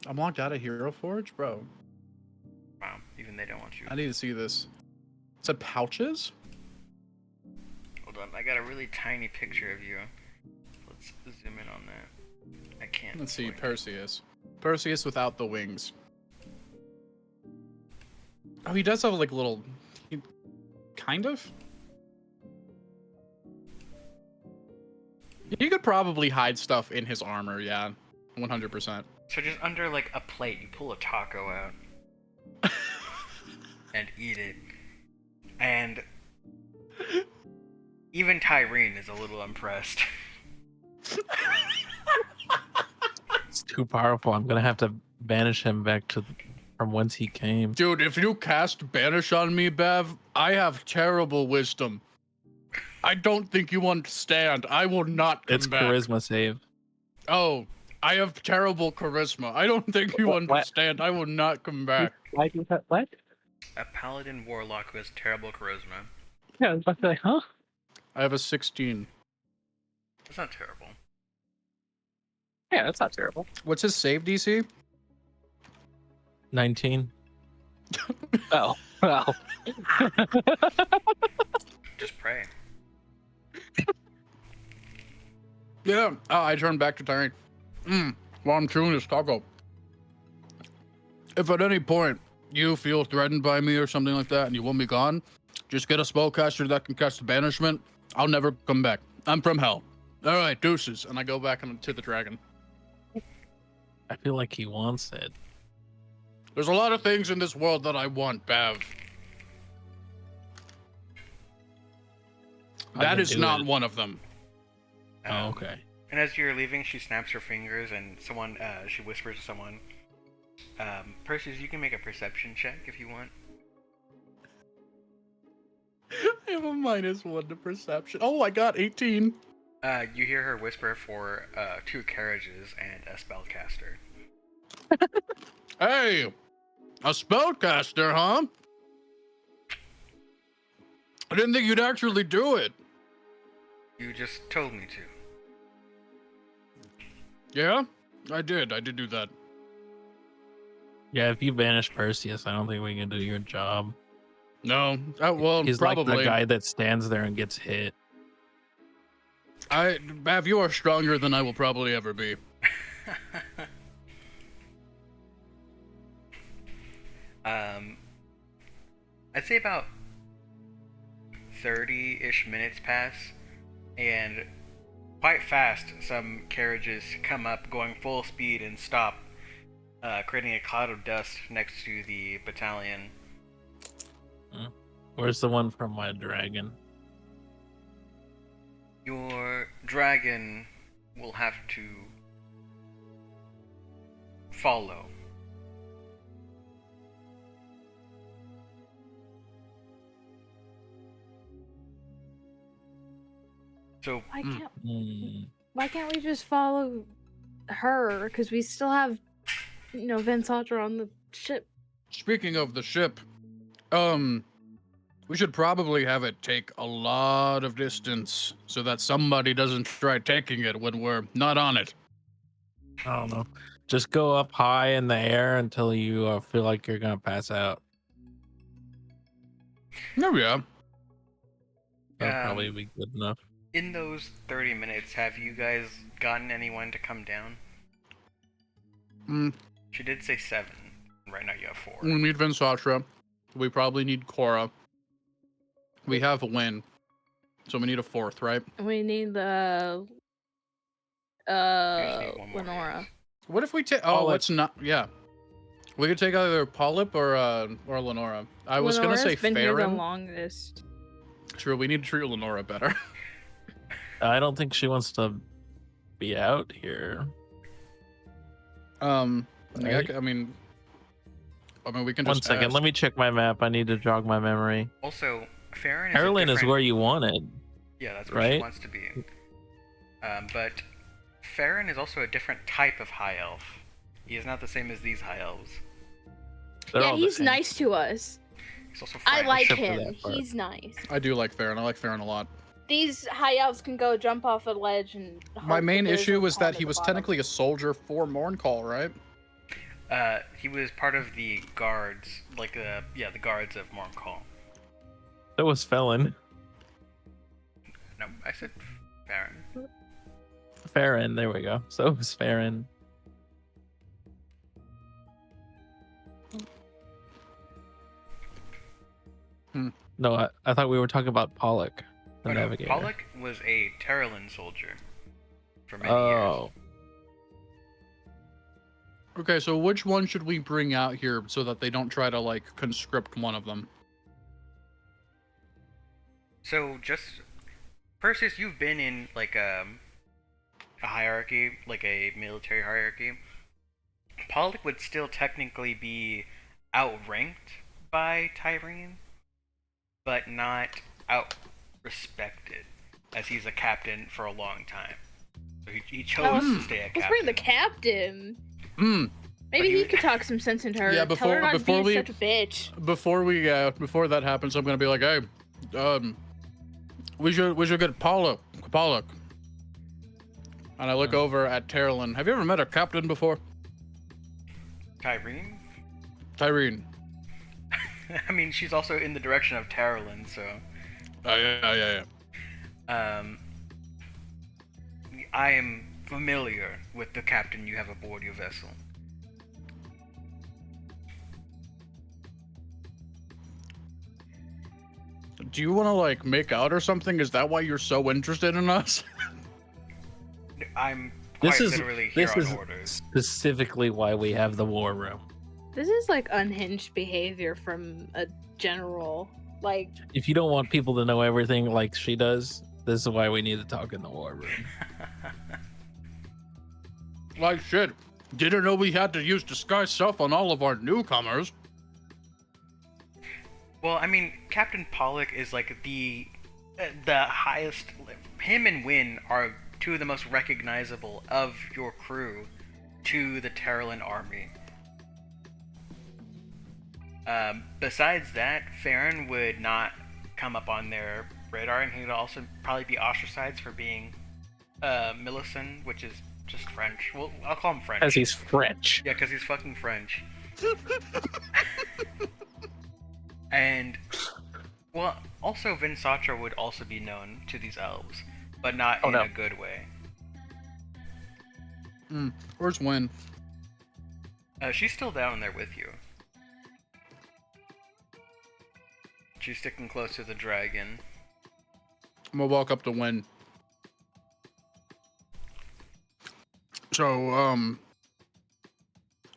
I'm locked out of Hero Forge, bro. Wow, even they don't want you. I need to see this. It said pouches. Hold on, I got a really tiny picture of you. Let's zoom in on that. I can't. Let's see, point. Perseus. Perseus without the wings. Oh, he does have like little, kind of. You could probably hide stuff in his armor, yeah, 100%. So just under like a plate, you pull a taco out and eat it, and even Tyrene is a little impressed. It's too powerful. I'm gonna have to banish him back to from whence he came. Dude, if you cast Banish on me, Bev, I have terrible wisdom. I don't think you understand. I will not come It's back. charisma save. Oh, I have terrible charisma. I don't think you What? understand. I will not come back. Why do you have what? A paladin warlock who has terrible charisma. Yeah, I was about to say, huh? I have a 16. That's not terrible. Yeah, that's not terrible. What's his save DC? 19. Oh, well. Just pray. Yeah, I turn back to Tyrene. While I'm chewing this taco. If at any point you feel threatened by me or something like that and you want me gone, just get a spellcaster that can cast banishment. I'll never come back. I'm from hell. All right, deuces. And I go back to the dragon. I feel like he wants it. There's a lot of things in this world that I want, Bav. That is not one of them. Oh, okay. And as you're leaving, she snaps her fingers, and she whispers to someone, Perseus, you can make a perception check if you want. I have a -1 to perception. Oh, I got 18. You hear her whisper for 2 carriages and a spellcaster. Hey, a spellcaster, huh? I didn't think you'd actually do it. You just told me to. Yeah, I did. I did do that. Yeah, if you banish Perseus, I don't think we can do your job. No, well, He's probably. like the guy that stands there and gets hit. Bav, you are stronger than I will probably ever be. I'd say about 30-ish minutes pass, and quite fast, some carriages come up going full speed and stop, creating a cloud of dust next to the battalion. Where's the one from my dragon? Your dragon will have to follow. So Why can't we just follow her? Because we still have, Van Salter on the ship. Speaking of the ship, we should probably have it take a lot of distance so that somebody doesn't try taking it when we're not on it. I don't know. Just go up high in the air until you feel like you're gonna pass out. Oh yeah. That'll probably be good enough. in those 30 minutes, have you guys gotten anyone to come down? She did say 7. Right now you have 4. We need Vinsatra. We probably need Cora. We have a win. So we need a 4th, right? We need the You just need one more, Lenora. yes. What if we take... Oh, let's not... Yeah. We could take either Polyp or Lenora. I was going to say been here the Farron. longest. True, we need to treat Lenora better. I don't think she wants to be out here. Right? Right. I mean, we can One just second, ask. let me check my map. I need to jog my memory. Also, Farron is Carolyn is where you wanted. Yeah, that's where she right? wants to be. But Farron is also a different type of high elf. He is not the same as these high elves. They're Yeah, all the he's same. nice to us. He's also I French. like Except for him. that part. He's nice. I do like Farron. I like Farron a lot. These high elves can go jump off a ledge and. My hope main that there's issue a was pond that at he the was bottom. technically a soldier for Morncall, right? He was part of the guards, the guards of Morncall. That was Felon. No, I said Farron. Farron, there we go. So it was Farron. No, I thought we were talking about Pollock, the Oh, no, navigator. Pollock was a Terralin soldier for many years. Oh, Okay, so which one should we bring out here so that they don't try to, conscript one of them? So Perseus, you've been in a hierarchy, like a military hierarchy. Pollock would still technically be outranked by Tyrene, but not out-respected, as he's a captain for a long time. So he chose to stay a captain. Let's bring the captain. Hmm. Maybe he could talk some sense into her. Yeah, Tell her not to before be we- such a bitch. Before that happens, I'm gonna be like, hey, we should get Pollock. And I look over at Terralyn. Have you ever met a captain before? Tyrene? Tyrene. I mean, she's also in the direction of Terralyn, so... Yeah. I am familiar with the captain you have aboard your vessel. Do you want to like make out or something? Is that why you're so interested in us? I'm quite literally here this on is orders. specifically why we have the war room. This is like unhinged behavior from a general. Like, If you don't want people to know everything like she does, this is why we need to talk in the war room. Like shit. Didn't know we had to use disguise self on all of our newcomers. Well, I mean, Captain Pollock is like the highest. Him and Wynn are two of the most recognizable of your crew to the Terralin army. Besides that, Farron would not come up on their radar, and he would also probably be ostracized for being Millicent, which is just French. Well, I'll call him French. Because he's French. Yeah, because he's fucking French. And, well, also Vin Satra would also be known to these elves, but not in a good way. Where's Wynn? She's still down there with you. She's sticking close to the dragon. I'm gonna walk up to Wynn. So, I'm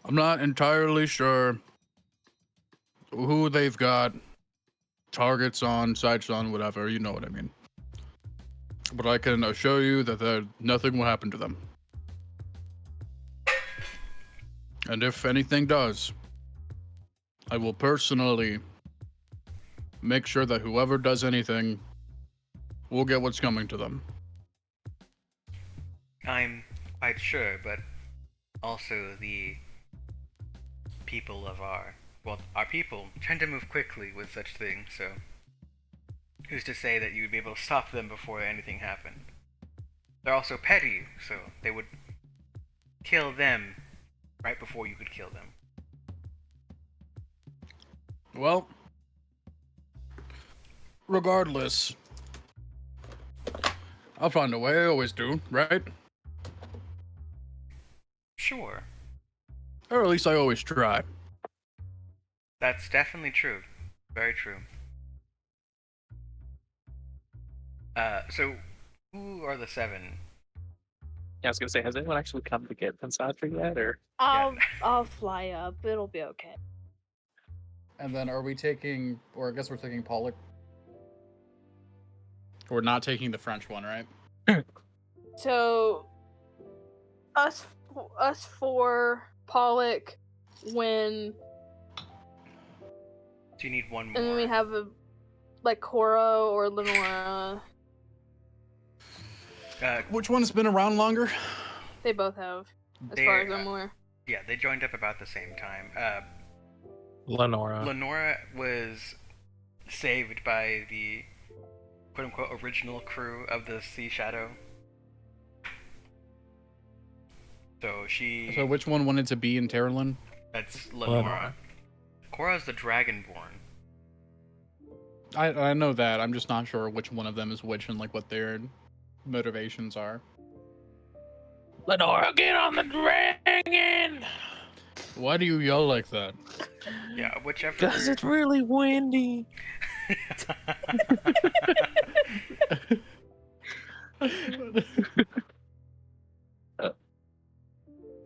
not entirely sure who they've got targets on, sights on, whatever, you know what I mean. But I can assure you that nothing will happen to them. And if anything does, I will personally make sure that whoever does anything will get what's coming to them. I'm quite sure, but also the people of our people tend to move quickly with such things, so who's to say that you'd be able to stop them before anything happened? They're also petty, so they would kill them right before you could kill them. Well, regardless, I'll find a way, I always do, right? Sure. Or at least I always try. That's definitely true. Very true. So, who are the seven? Yeah, I was gonna say, has anyone actually come to get Pensatra yet, or? I'll fly up. It'll be okay. And then are we taking, or I guess we're taking Pollock? We're not taking the French one, right? So, us four, Pollock, Wynn, Do you need one more? and then we have Cora or Lenora. Which one's been around longer? They both have, as far as I'm aware. Yeah, they joined up about the same time. Lenora. Lenora was saved by the quote-unquote original crew of the Sea Shadow. So which one wanted to be in Terralin? That's Lenora. Cora's the Dragonborn. I know that. I'm just not sure which one of them is which and like what their motivations are. Lenora, get on the dragon! Why do you yell like that? Yeah, whichever. Because it's really windy.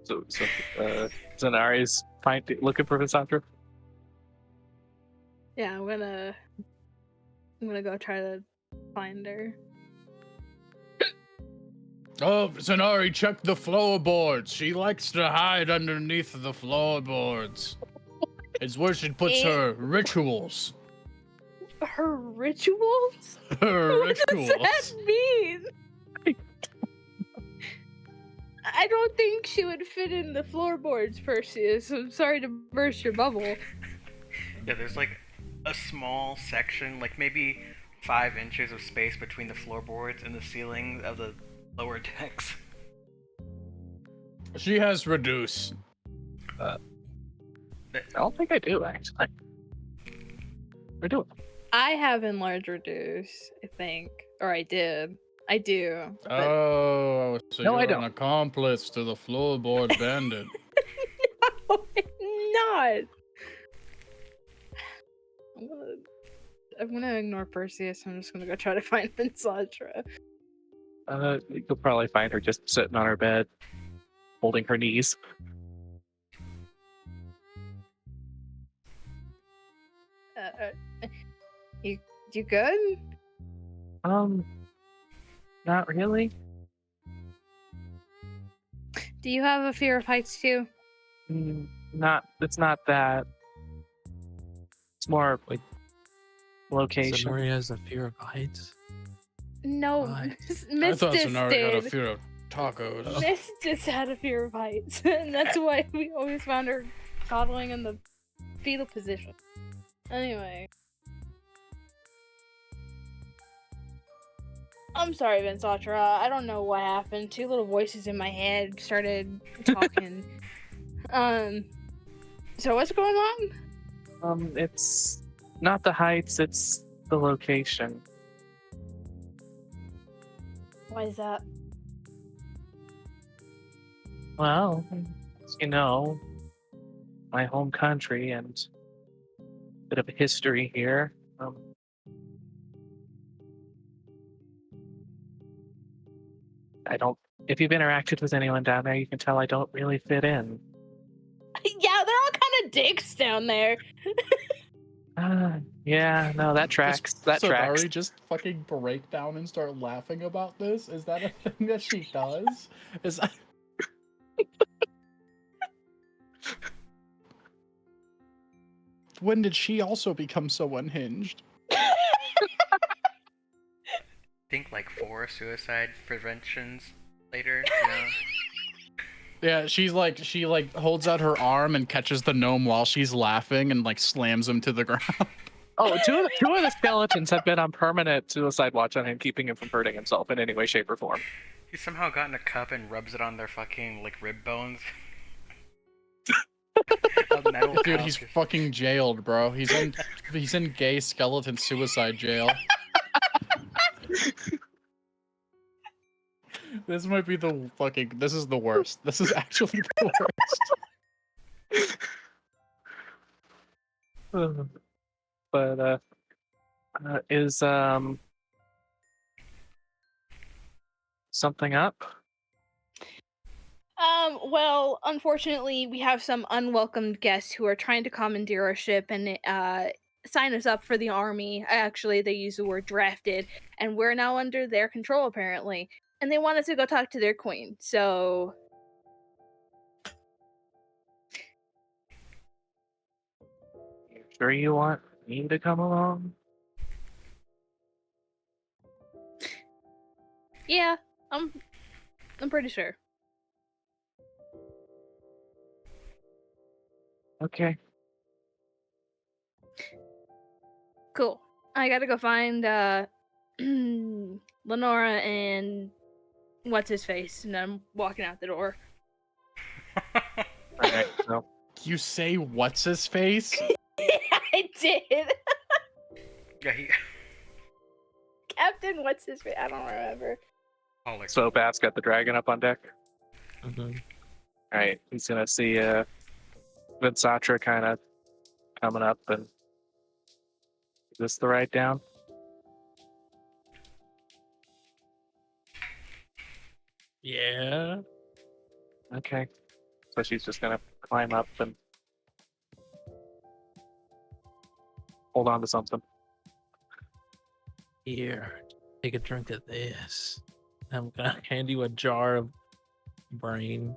So Zanarei's looking for Pensatra. Yeah, I'm gonna go try to find her. Oh, Zanarei, check the floorboards. She likes to hide underneath the floorboards. It's where she puts her rituals. Her rituals? Her What rituals. does that mean? I don't think she would fit in the floorboards, Perseus. I'm sorry to burst your bubble. Yeah, there's like a small section, like maybe 5 inches of space between the floorboards and the ceiling of the lower decks. She has reduce. I don't think I do, actually. I do. I have enlarge reduce, I think. Or I did. I do. But Oh, so No, I you're don't. an accomplice to the floorboard bandit. no, I'm not. I'm gonna ignore Perseus. I'm just gonna go try to find Vinsatra. You'll probably find her just sitting on her bed, holding her knees. You good? Not really. Do you have a fear of heights too? It's not that. It's more Wait. location. Zanarei has a fear of heights. No, Why? I thought Mistis Zanarei had a did. fear of tacos. Mistis had a fear of heights, and that's why we always found her coddling in the fetal position. Anyway. I'm sorry, Vinsatra. I don't know what happened. Two little voices in my head started talking. So what's going on? It's not the heights, it's the location. Why is that? Well, you know, my home country and a bit of a history here. If you've interacted with anyone down there, you can tell I don't really fit in. Yeah, they're all kind of dicks down there. Yeah, no, that tracks. That tracks. Zanarei just fucking break down and start laughing about this? Is that a thing that she does? Is that... When did she also become so unhinged? Think like 4 suicide preventions later, you know? Yeah, she holds out her arm and catches the gnome while she's laughing and like slams him to the ground. Oh, two of the skeletons have been on permanent suicide watch on him, keeping him from hurting himself in any way, shape, or form. He's somehow gotten a cup and rubs it on their fucking like rib bones. A metal Dude, cup he's just- fucking jailed, bro. He's in gay skeleton suicide jail. This might be the fucking. This is the worst. This is actually the worst. But is something up? Well, unfortunately, we have some unwelcomed guests who are trying to commandeer our ship and sign us up for the army. Actually, they use the word drafted, and we're now under their control, apparently. And they want us to go talk to their queen, so... You sure you want me to come along? Yeah, I'm pretty sure. Okay. Cool. I gotta go find Lenora and what's-his-face, and I'm walking out the door. Alright, so You say what's his face? I did! Yeah, he. Captain what's-his-face? I don't remember. Pollock. so Bass got the dragon up on deck. Mm-hmm. Alright, he's gonna see Vinsatra kind of coming up, and is this the ride down? Yeah. Okay. So she's just gonna climb up and hold on to something. Here, take a drink of this. I'm gonna hand you a jar of brain.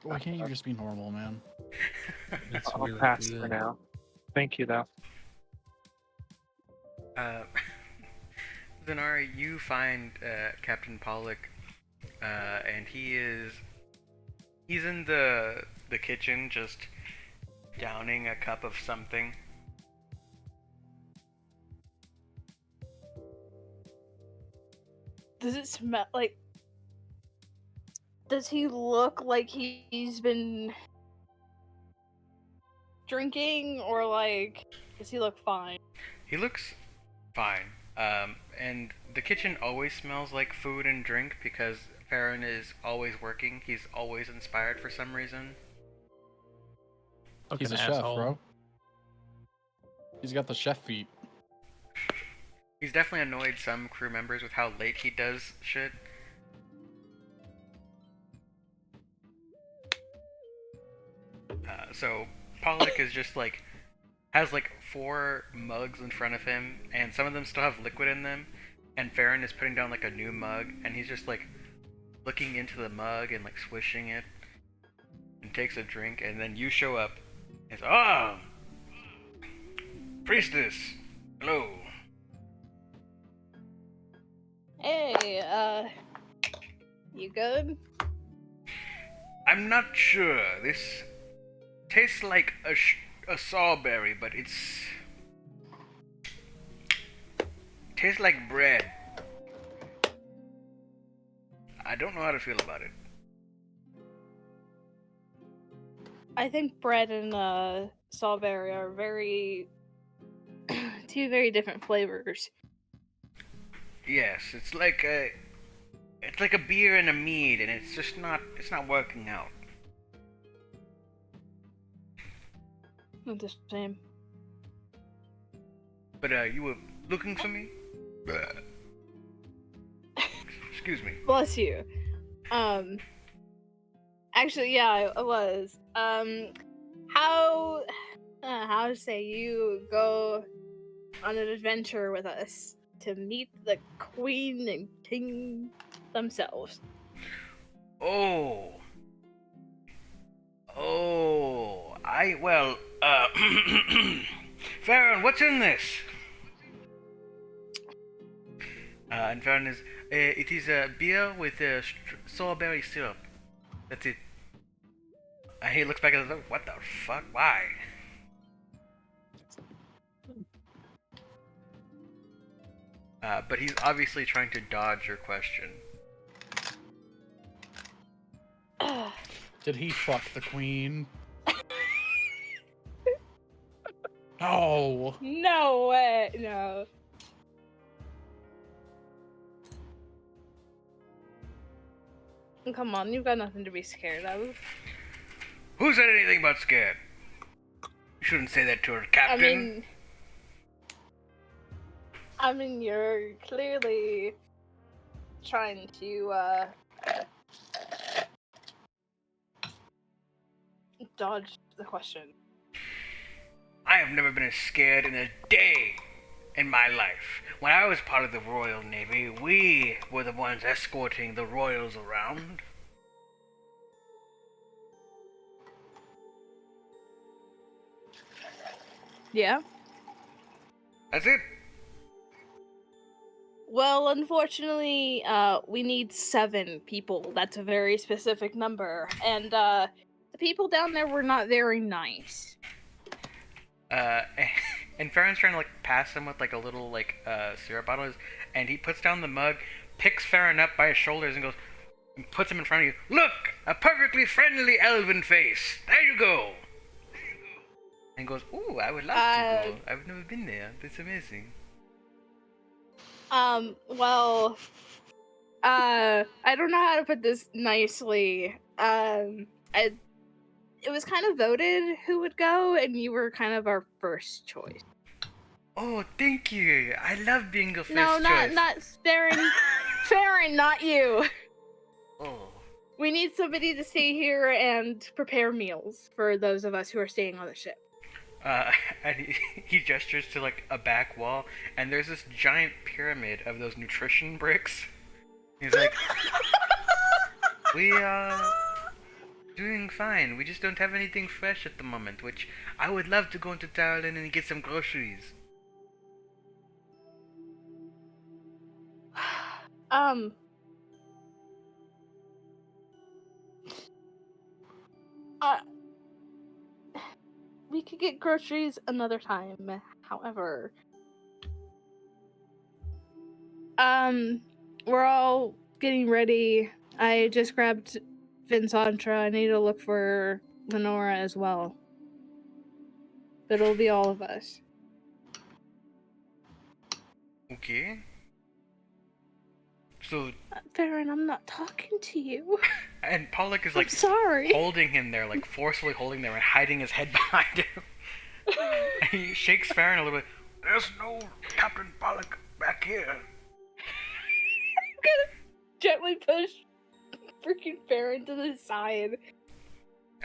Why can't you just be normal, man? It's I'll really pass good. for now. Thank you, though. Zanarei, you find Captain Pollock, and he's in the kitchen just downing a cup of something. Does it smell like... Does he look like he's been drinking, or like, does he look fine? He looks Fine. And the kitchen always smells like food and drink because Farron is always working. He's always inspired for some reason. He's a Fucking chef, asshole. bro. He's got the chef feet. He's definitely annoyed some crew members with how late he does shit. So Pollock is just like has like 4 mugs in front of him, and some of them still have liquid in them. And Farron is putting down like a new mug, and he's just like looking into the mug and like swishing it, and takes a drink. And then you show up. And it's priestess, hello. Hey, you good? I'm not sure. This tastes like a sawberry, but tastes like bread. I don't know how to feel about it. I think bread and sawberry are two very different flavors. Yes, it's like a beer and a mead, and it's not working out. Not the same. But you were looking for me? Excuse me. Bless you. Actually, yeah, I was. How to say you go on an adventure with us to meet the Queen and King themselves. Oh, Farron, what's in this? And Farron is, it is a beer with strawberry syrup. That's it. And he looks back at the what the fuck? Why? But he's obviously trying to dodge your question. Did he fuck the queen? Oh. No way, no. Come on, you've got nothing to be scared of. Who said anything about scared? You shouldn't say that to her captain. I mean, you're clearly trying to dodge the question. I have never been as scared in a day in my life. When I was part of the Royal Navy, we were the ones escorting the royals around. Yeah? That's it. Well, unfortunately, we need 7 people. That's a very specific number. And, the people down there were not very nice. And Farron's trying to, like, pass him with, like, a little, like, syrup bottle, and he puts down the mug, picks Farron up by his shoulders, and goes, and puts him in front of you. Look! A perfectly friendly elven face! There you go! And goes, ooh, I would love to go. I've never been there. That's amazing. Well, I don't know how to put this nicely. It was kind of voted who would go, and you were kind of our first choice. Oh, thank you. I love being a first choice. No, not Farron. Farron, not you. Oh. We need somebody to stay here and prepare meals for those of us who are staying on the ship. And he gestures to, like, a back wall, and there's this giant pyramid of those nutrition bricks. He's like, we are doing fine. We just don't have anything fresh at the moment, which I would love to go into Tile and get some groceries. We could get groceries another time. However, we're all getting ready. I just grabbed Vinsantra. I need to look for Lenora as well. But it'll be all of us. Okay. So, Farron, I'm not talking to you. and Pollock is I'm like sorry. holding him there, like forcefully holding there and hiding his head behind him. And he shakes Farron a little bit. There's no Captain Pollock back here. I'm gonna gently push freaking Farron to the side.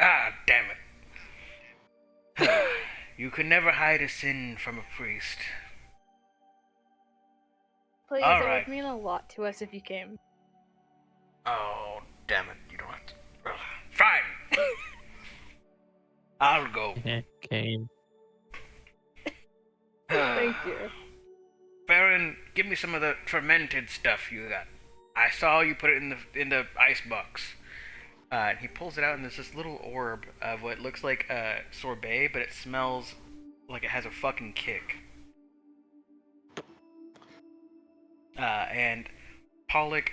Ah, damn it. You could never hide a sin from a priest. Please, All it right. would mean a lot to us if you came. Oh, damn it. You don't have to. Ugh. Fine. I'll go. Kane. Thank you. Farron, give me some of the fermented stuff you got. I saw you put it in the ice box. And he pulls it out, and there's this little orb of what looks like a sorbet, but it smells like it has a fucking kick. And Pollock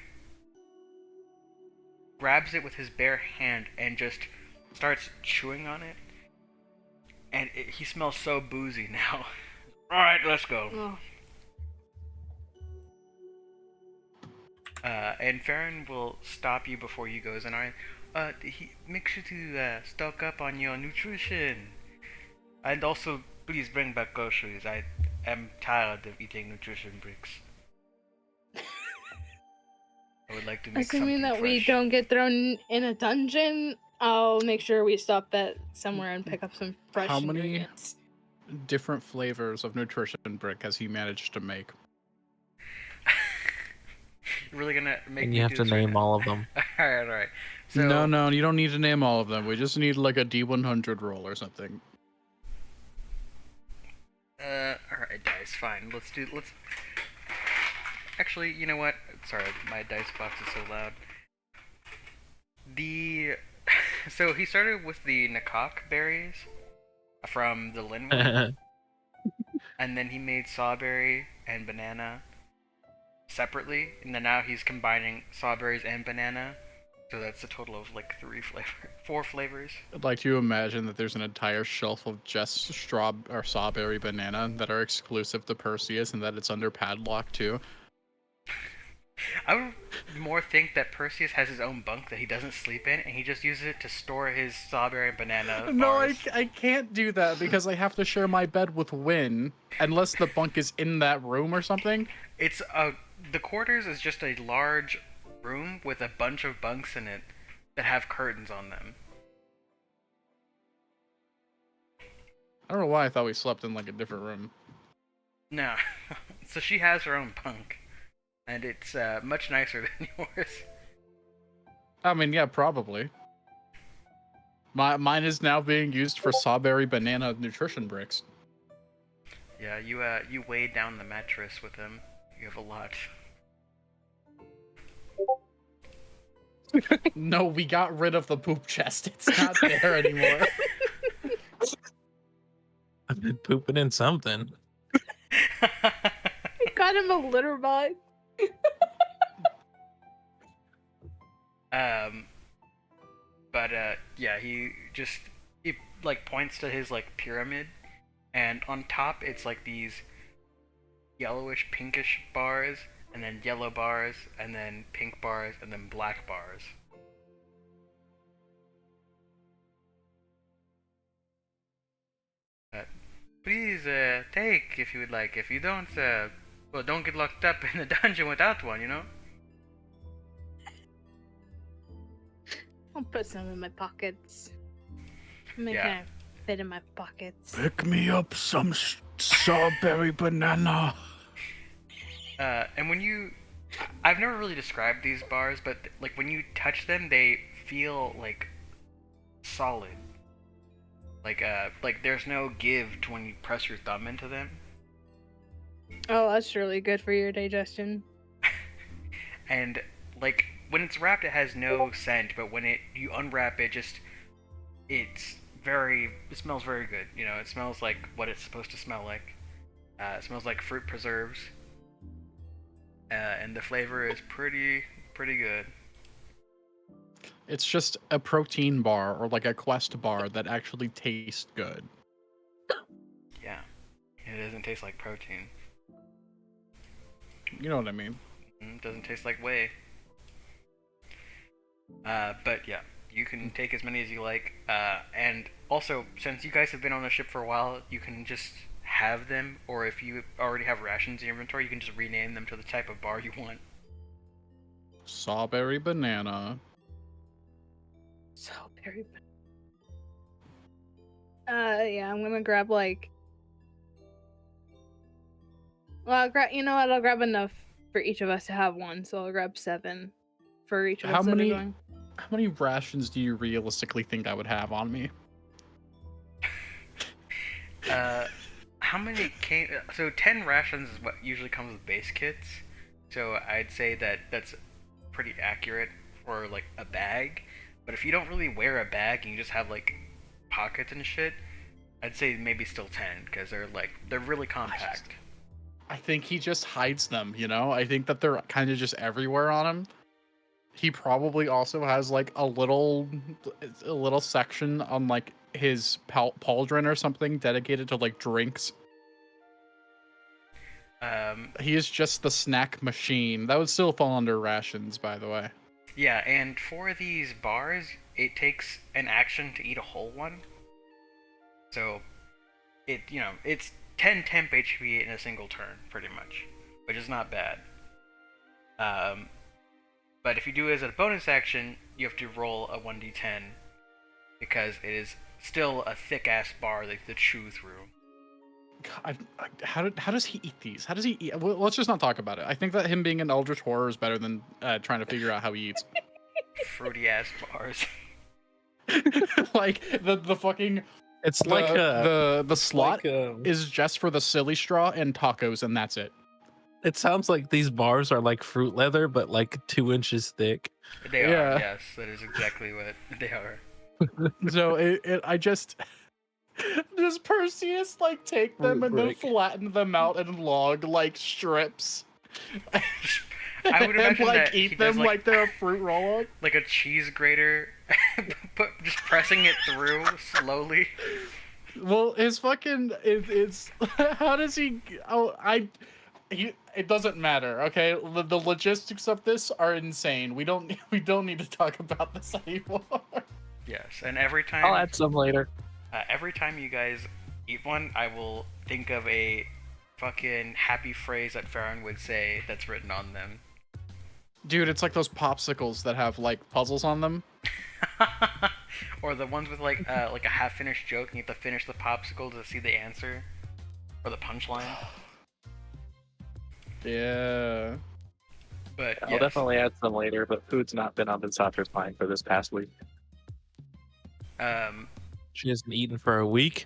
grabs it with his bare hand and just starts chewing on it. And he smells so boozy now. Alright, let's go. Oh. And Farron will stop you before you go, Zanarei. Make sure to stock up on your nutrition. And also, please bring back groceries. I am tired of eating nutrition bricks. I would like to make Assuming that something we fresh. don't get thrown in a dungeon, I'll make sure we stop at somewhere and pick up some fresh How many- ingredients. Different flavors of nutrition brick has he managed to make? You're really gonna make And me you have do to this right name now? all of them. Alright. So, No, you don't need to name all of them. We just need like a D100 roll or something. Alright, dice, fine. Let's. Actually, you know what? Sorry, my dice box is so loud. So he started with the Nakak berries from the Linwood, and then he made sawberry and banana separately, and then now he's combining sawberries and banana. So that's a total of like 4 flavors. I'd like to imagine that there's an entire shelf of just sawberry banana that are exclusive to Perseus, and that it's under padlock too. I would more think that Perseus has his own bunk that he doesn't sleep in, and he just uses it to store his strawberry and banana No, bars. I can't do that because I have to share my bed with Win, unless the bunk is in that room or something. It's the quarters is just a large room with a bunch of bunks in it that have curtains on them. I don't know why I thought we slept in like a different room. No, so she has her own bunk, and it's much nicer than yours. I mean, yeah, probably. Mine is now being used for sawberry banana nutrition bricks. Yeah, you weighed down the mattress with them. You have a lot. No, we got rid of the poop chest. It's not there anymore. I've been pooping in something. I got him a litter box. Yeah, he like points to his like pyramid, and on top it's like these yellowish pinkish bars, and then yellow bars, and then pink bars, and then black bars. Please take if you would like. If you don't, well, don't get locked up in the dungeon without one, you know? I'll put some in my pockets. Make Yeah. it fit in my pockets. Pick me up some sawberry banana. And when I've never really described these bars, but like when you touch them, they feel like solid. Like there's no give to when you press your thumb into them. Oh, that's really good for your digestion. And like when it's wrapped, it has no scent, but when you unwrap it, it smells very good. You know, it smells like what it's supposed to smell like. It smells like fruit preserves, and the flavor is pretty good. It's just a protein bar or like a quest bar that actually tastes good. Yeah, it doesn't taste like protein. You know what I mean. Doesn't taste like whey. But yeah, you can take as many as you like. And also, since you guys have been on the ship for a while, you can just have them, or if you already have rations in your inventory, you can just rename them to the type of bar you want. Sawberry banana. So very. Yeah, I'm gonna grab like. Well, I'll grab. You know what? I'll grab enough for each of us to have one, so I'll grab 7 for each of How us that are many- going. How many rations do you realistically think I would have on me? How many came? So 10 rations is what usually comes with base kits. So I'd say that that's pretty accurate for like a bag. But if you don't really wear a bag and you just have like pockets and shit, I'd say maybe still 10 because they're really compact. I think he just hides them, you know? I think that they're kind of just everywhere on him. He probably also has like a little section on like his pauldron or something dedicated to like drinks. He is just the snack machine. That would still fall under rations, by the way. Yeah, and for these bars, it takes an action to eat a whole one. So, it's 10 temp HP in a single turn, pretty much, which is not bad. But if you do it as a bonus action, you have to roll a 1d10, because it is still a thick-ass bar to chew through. God, how does he eat these? How does he eat? Well, let's just not talk about it. I think that him being an eldritch horror is better than trying to figure out how he eats. Fruity-ass bars. Like the fucking It's the slot like, is just for the silly straw and tacos, and that's it. it sounds like these bars are like fruit leather, but like 2 inches thick. They are, Yeah. yes. That is exactly what they are. So I just does Perseus like take them and then Brick. flatten them out in log like strips? I would and imagine like that he eat does, them like they're a fruit roll-up. like a cheese grater, but just pressing it through slowly. Well, his fucking it's how does he? It doesn't matter. Okay, the logistics of this are insane. We don't need to talk about this anymore. Yes, and every time I'll add some later. every time you guys eat one, I will think of a fucking happy phrase that Farron would say that's written on them. Dude, it's like those popsicles that have like puzzles on them. Or the ones with like a half-finished joke, and you have to finish the popsicle to see the answer or the punchline. Yeah. But I'll yes. definitely add some later, but food's not been on Vinsatra's mind for this past week. She hasn't eaten for a week.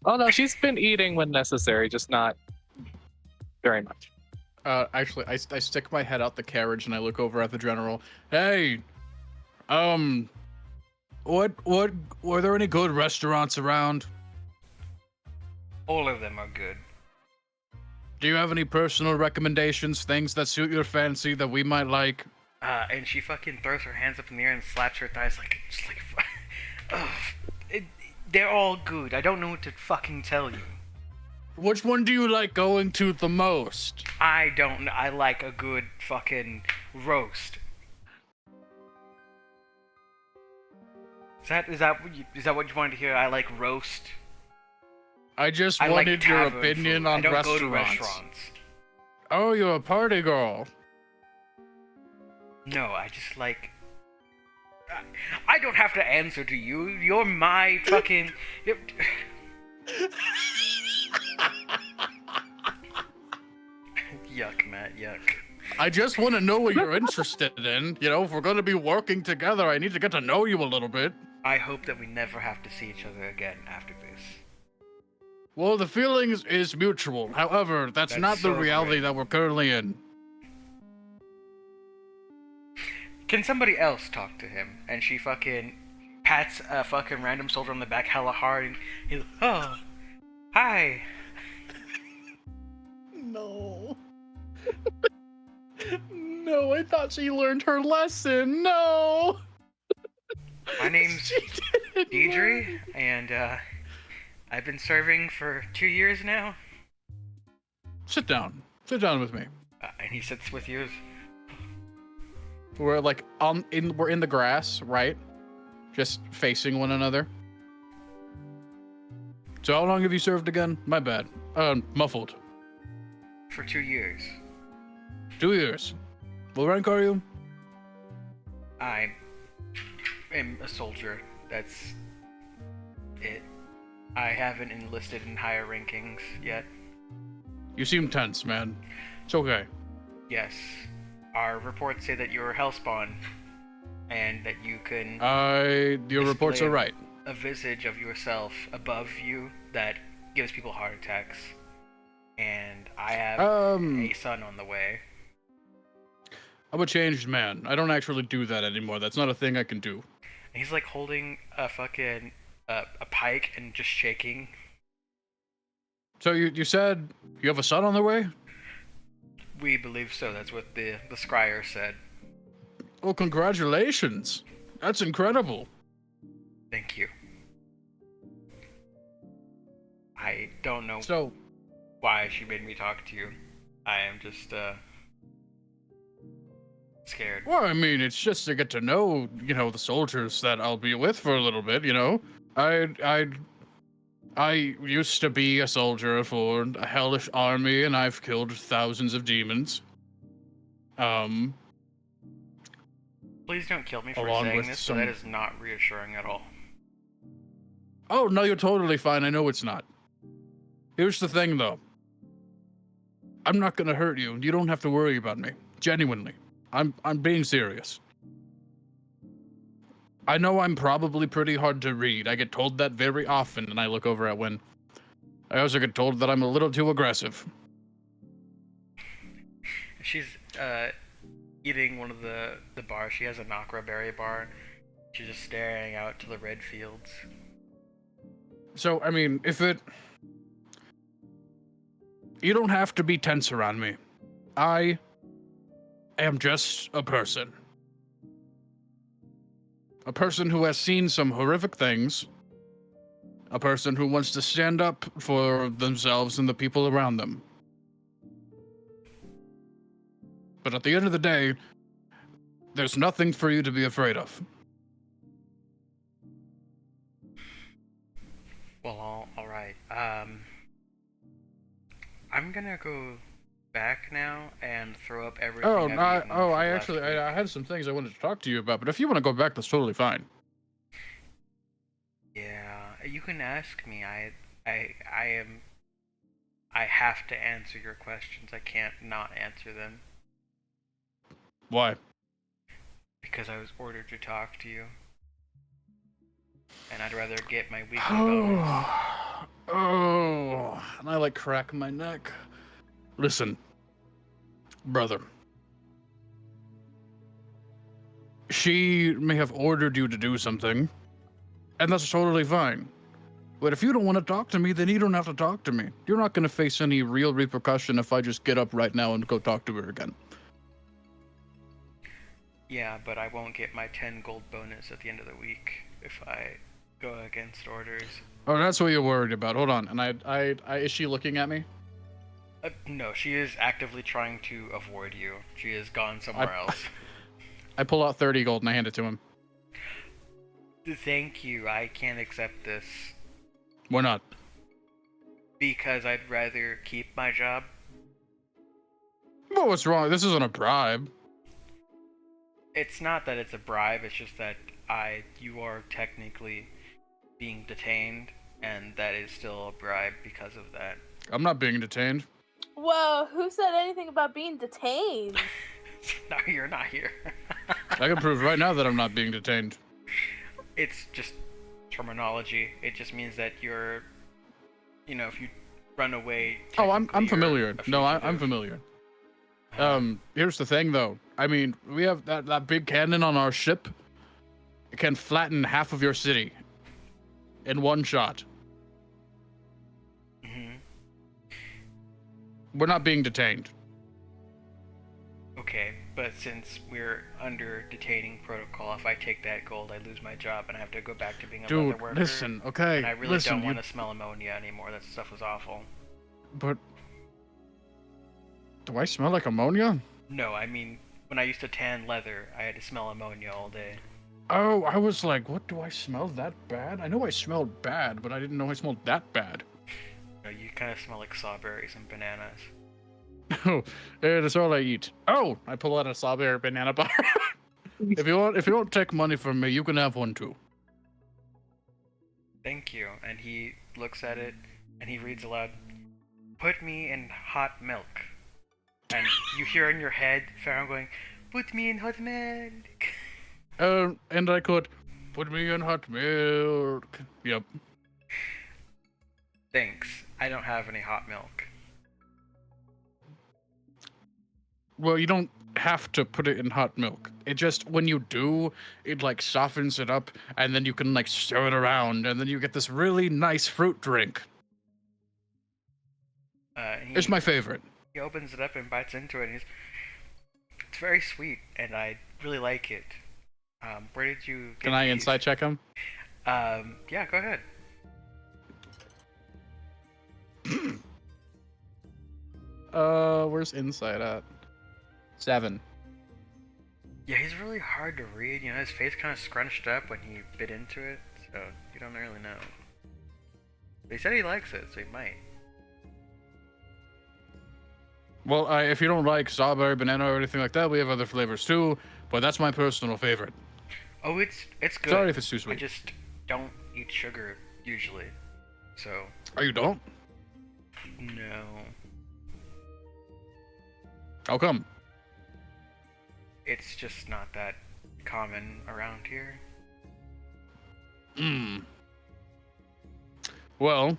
Oh no, she's been eating when necessary, just not very much. Actually, I stick my head out the carriage and I look over at the general. Hey, what were there any good restaurants around? All of them are good. Do you have any personal recommendations, things that suit your fancy that we might like? And she fucking throws her hands up in the air and slaps her thighs they're all good. I don't know what to fucking tell you. Which one do you like going to the most? I like a good fucking roast. Is that what you wanted to hear? I like roast. I just I like wanted your tavern opinion food. on I don't restaurants. go to restaurants. Oh, you're a party girl. No, I just like. I don't have to answer to you. You're my fucking. Yuck, Matt. Yuck. I just want to know what you're interested in. You know, if we're going to be working together, I need to get to know you a little bit. I hope that we never have to see each other again after this. Well, the feeling is mutual. However, that's not the so reality great. that we're currently in. Can somebody else talk to him? And she fucking pats a fucking random soldier on the back hella hard, and he's oh, hi. No. No, I thought she learned her lesson. No. My name's She didn't Deidre, learn. and I've been serving for 2 years now. Sit down. Sit down with me. And he sits with you. We're like we're in the grass, right? Just facing one another. So how long have you served again? My bad. Muffled. For 2 years. 2 years. What rank are you? I am a soldier. That's it. I haven't enlisted in higher rankings yet. You seem tense, man. It's okay. Yes. Our reports say that you're Hellspawn, and that you can Your reports display are right. a visage of yourself above you that gives people heart attacks. And I have a son on the way. I'm a changed man. I don't actually do that anymore. That's not a thing I can do. And he's like holding a fucking a pike and just shaking. So you said you have a son on the way? We believe so. That's what the scryer said. Oh, congratulations. That's incredible. Thank you. I don't know So, why she made me talk to you. I am just scared. well, I mean, it's just to get to know, the soldiers that I'll be with for a little bit, I used to be a soldier for a hellish army, and I've killed thousands of demons. Please don't kill me for Along saying with this, some- but that is not reassuring at all. Oh, no, you're totally fine. I know it's not. Here's the thing, though. I'm not gonna hurt you. You don't have to worry about me. Genuinely. I'm being serious. I know I'm probably pretty hard to read. I get told that very often, and I look over at Wynn. I also get told that I'm a little too aggressive. She's eating one of the bars. She has a Nakra berry bar. She's just staring out to the red fields. So, I mean, you don't have to be tense around me. I am just a person. A person who has seen some horrific things. A person who wants to stand up for themselves and the people around them. But at the end of the day, there's nothing for you to be afraid of. Well, all right. I'm gonna go back now and throw up everything. I've eaten for the last week. I had some things I wanted to talk to you about, but if you want to go back, that's totally fine. Yeah, you can ask me. I have to answer your questions. I can't not answer them Why? because I was ordered to talk to you, and I'd rather get my weekly bonus. Oh, and I like crack my neck. Listen, brother. She may have ordered you to do something, and that's totally fine. But if you don't want to talk to me, then you don't have to talk to me. You're not going to face any real repercussion if I just get up right now and go talk to her again. Yeah, but I won't get my 10 gold bonus at the end of the week if I go against orders. Oh, that's what you're worried about. Hold on. And I is she looking at me? No, she is actively trying to avoid you. She has gone somewhere else. I pull out 30 gold and I hand it to him. Thank you, I can't accept this. Why not? Because I'd rather keep my job. Well, what's wrong? This isn't a bribe. It's not that it's a bribe, it's just that you are technically being detained, and that is still a bribe because of that. I'm not being detained. Whoa, who said anything about being detained? No, you're not here. I can prove right now that I'm not being detained. It's just terminology. It just means that you're, if you run away. Oh, I'm technically familiar. you're a No, I'm fugitive. familiar. Here's the thing, though. I mean, we have that big cannon on our ship. It can flatten half of your city in one shot. Mhm. We're not being detained. Okay, but since we're under detaining protocol, if I take that gold, I lose my job and I have to go back to being a leather Dude, worker. listen, okay? And I really listen, don't want to smell ammonia anymore. That stuff was awful. But Do I smell like ammonia? No, I mean, when I used to tan leather, I had to smell ammonia all day. Oh, I was like, what, do I smell that bad? I know I smelled bad, but I didn't know I smelled that bad. You know, you kind of smell like strawberries and bananas. Oh, that's all I eat. Oh, I pull out a strawberry banana bar. If you don't take money from me, you can have one too. Thank you. And he looks at it, and he reads aloud, "Put me in hot milk." And you hear in your head Pharaoh going, "Put me in hot milk." And I could put me in hot milk. Yep. Thanks. I don't have any hot milk. Well, you don't have to put it in hot milk. It just, when you do, it like softens it up, and then you can like stir it around, and then you get this really nice fruit drink. It's my favorite. He opens it up and bites into it, and it's very sweet, and I really like it. Where did you get Can I these? insight check him? Yeah, go ahead. Where's insight at? 7. Yeah, he's really hard to read. You know, his face kind of scrunched up when he bit into it, so you don't really know. But he said he likes it, so he might. Well, if you don't like strawberry, banana, or anything like that, we have other flavors too. But that's my personal favorite. Oh, it's good. Sorry if it's too I sweet. just don't eat sugar usually, so Oh, you don't? no. How come? It's just not that common around here. Hmm. Well,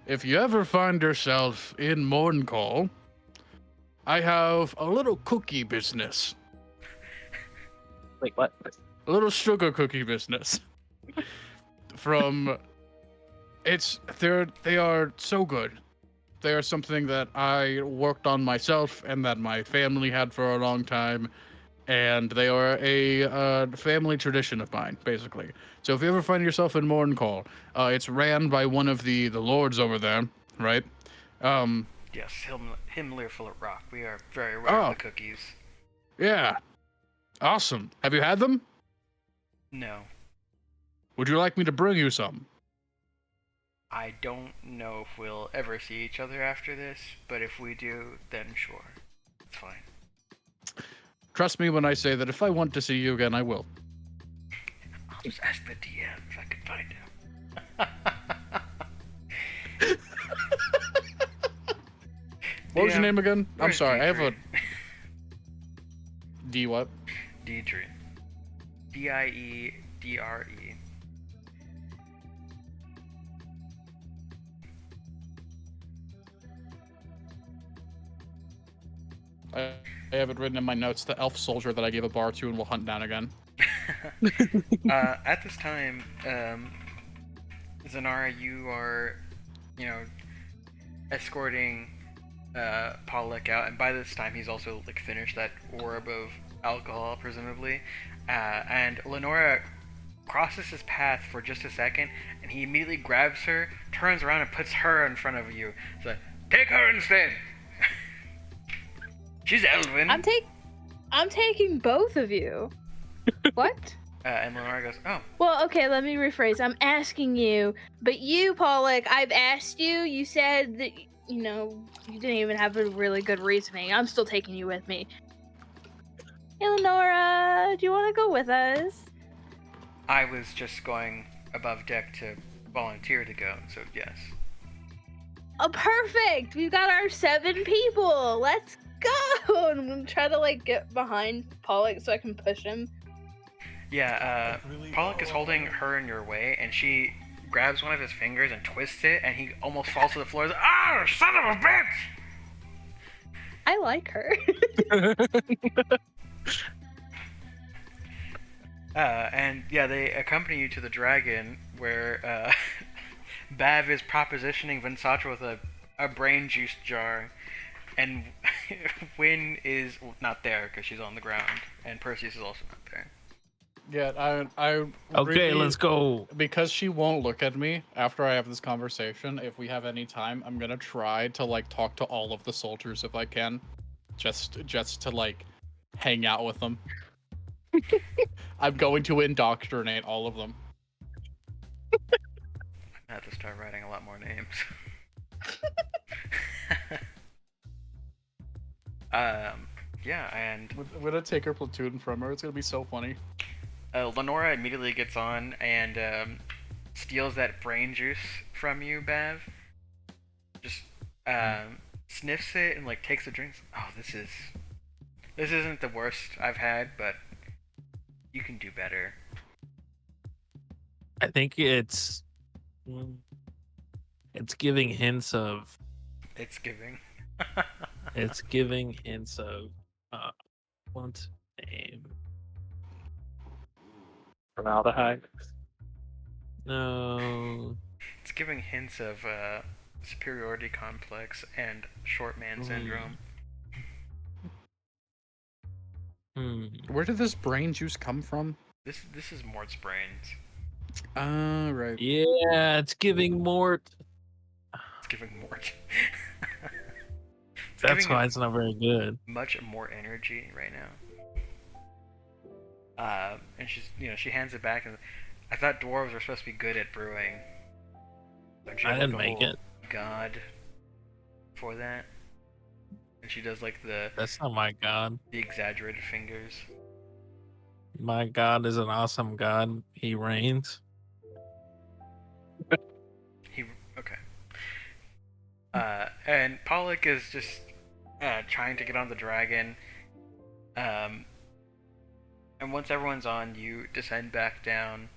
if you ever find yourself in Morncall, I have a little cookie business. Wait, what? A little sugar cookie business. They are so good. They are something that I worked on myself and that my family had for a long time, and they are a family tradition of mine, basically. So if you ever find yourself in Morncall, it's ran by one of the lords over there, right? Yes, Himmler full of rock. We are very aware of the cookies. Yeah. Awesome. Have you had them? No. Would you like me to bring you some? I don't know if we'll ever see each other after this, but if we do, then sure. It's fine. Trust me when I say that if I want to see you again, I will. I'll just ask the DM if I can find him. What was your name again? I'm Where's sorry, I have a... Deidre? D what? Deidre. Diedre. I have it written in my notes, the elf soldier that I gave a bar to and will hunt down again. At this time, Zanarei, you are, escorting Pollock out, and by this time he's also finished that orb of alcohol, presumably. And Lenora crosses his path for just a second, and he immediately grabs her, turns around, and puts her in front of you. So, take her instead. She's Elven. I'm taking both of you. What? And Lenora goes, "Oh, Well, okay, let me rephrase. I'm asking you, but you, Pollock, I've asked you. You said that, you didn't even have a really good reasoning. I'm still taking you with me. Eleonora, do you want to go with us? I was just going above deck to volunteer to go, so yes." Oh, perfect! We've got our 7 people. Let's go! And I'm gonna try to get behind Pollock so I can push him. Yeah, Pollock is holding her in your way, and she grabs one of his fingers and twists it, and he almost falls to the floor. He's like, "Ah, son of a bitch!" I like her. And yeah, they accompany you to the dragon, where Bav is propositioning Vinsatra with a brain juice jar, and Wynn is not there because she's on the ground, and Perseus is also not there. Yeah, I Okay, really, let's go. because she won't look at me after I have this conversation. If we have any time, I'm gonna try to like talk to all of the soldiers if I can, just to like hang out with them. I'm going to indoctrinate all of them. I have to start writing a lot more names. Yeah, and I'm gonna take her platoon from her. It's gonna be so funny. Lenora immediately gets on and steals that brain juice from you, Bev. Just sniffs it and like takes a drink. Oh, this isn't the worst I've had, but you can do better. I think it's giving hints of It's giving. what's name? Formaldehyde. No. It's giving hints of superiority complex and short man syndrome. Where did this brain juice come from? This is Mort's brains. Right. Yeah, it's giving Mort. It's giving Mort. It's That's giving why him it's not very good. much more energy right now. And she hands it back, and I thought dwarves were supposed to be good at brewing. Don't you I have, didn't like, a make whole it. God for that? And she does like the That's not my god. exaggerated fingers. My god is an awesome god. He reigns. Okay. And Pollock is just trying to get on the dragon. And once everyone's on, you descend back down.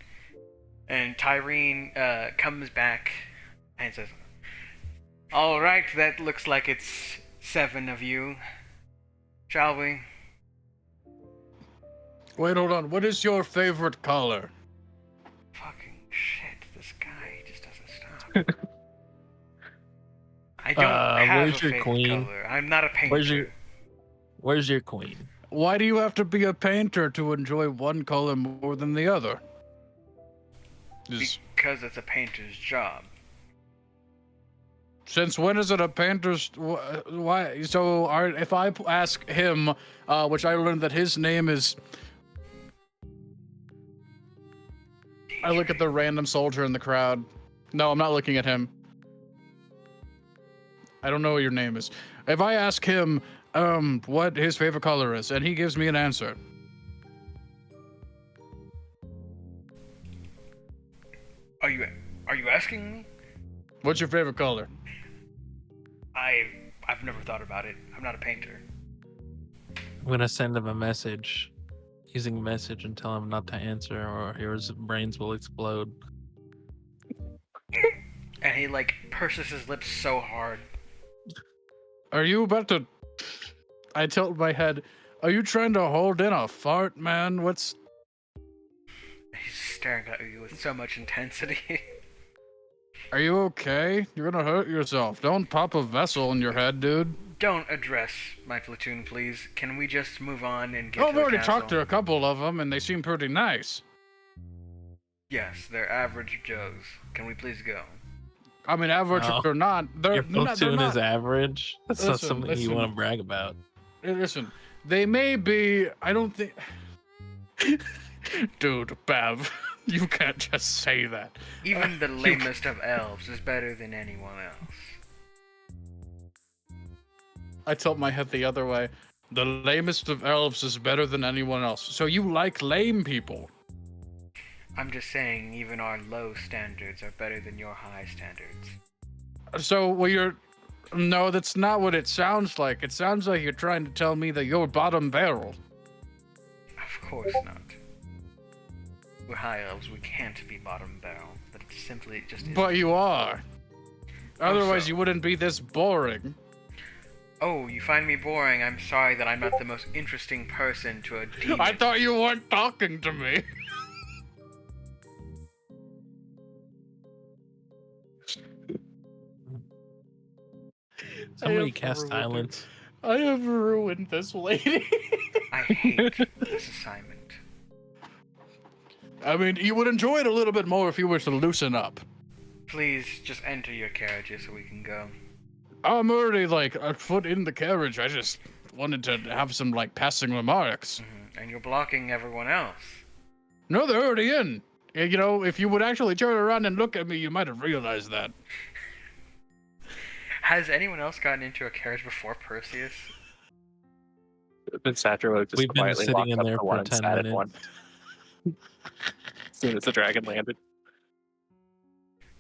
And Tyrene comes back and says, "All right, that looks like it's 7 of you. Shall we?" Wait, hold on. What is your favorite color? Fucking shit, this guy just doesn't stop. I don't have where's a your favorite queen? color. I'm not a painter. Where's your queen? Why do you have to be a painter to enjoy one color more than the other? Because it's a painter's job. Since when is it a painter's? Why? So, if I ask him, which I learned that his name is. I look at the random soldier in the crowd. No, I'm not looking at him. I don't know what your name is. If I ask him, what his favorite color is, and he gives me an answer. Are you asking me? What's your favorite color? I've never thought about it. I'm not a painter. I'm gonna send him a message, using a message, and tell him not to answer, or his brains will explode. And he like purses his lips so hard. Are you about to? I tilt my head. Are you trying to hold in a fart, man? What's? He's staring at you with so much intensity. Are you okay? You're gonna hurt yourself. Don't pop a vessel in your head, dude. Don't address my platoon, please. Can we just move on and get Oh, to I've the already castle? talked to a couple of them, and they seem pretty nice. Yes, they're average Joes. Can we please go? I mean, average Oh. or not, Your they're platoon not. is average. That's not Listen, something you listen. want to brag about. Listen, they may be. I don't think. Dude, Bav, you can't just say that. Even the lamest of elves is better than anyone else. I tilt my head the other way. The lamest of elves is better than anyone else. So you like lame people? I'm just saying, even our low standards are better than your high standards. So, well, you're. No, that's not what it sounds like. It sounds like you're trying to tell me that you're bottom barrel. Of course not. We're high elves, we can't be bottom barrel. That simply just isn't. But you are. Otherwise, so? you wouldn't be this boring. Oh, you find me boring. I'm sorry that I'm not the most interesting person to a demon. I thought you weren't talking to me. Somebody cast silence. I have ruined this lady. I hate this assignment. I mean, you would enjoy it a little bit more if you were to loosen up. Please just enter your carriages so we can go. I'm already like a foot in the carriage. I just wanted to have some like passing remarks. And you're blocking everyone else. No, they're already in. You know, if you would actually turn around and look at me, you might have realized that. Has anyone else gotten into a carriage before Perseus? Then Satra would just We've been quietly sitting walk in up there to for one and 10 sat at minutes. one. As soon as the dragon landed.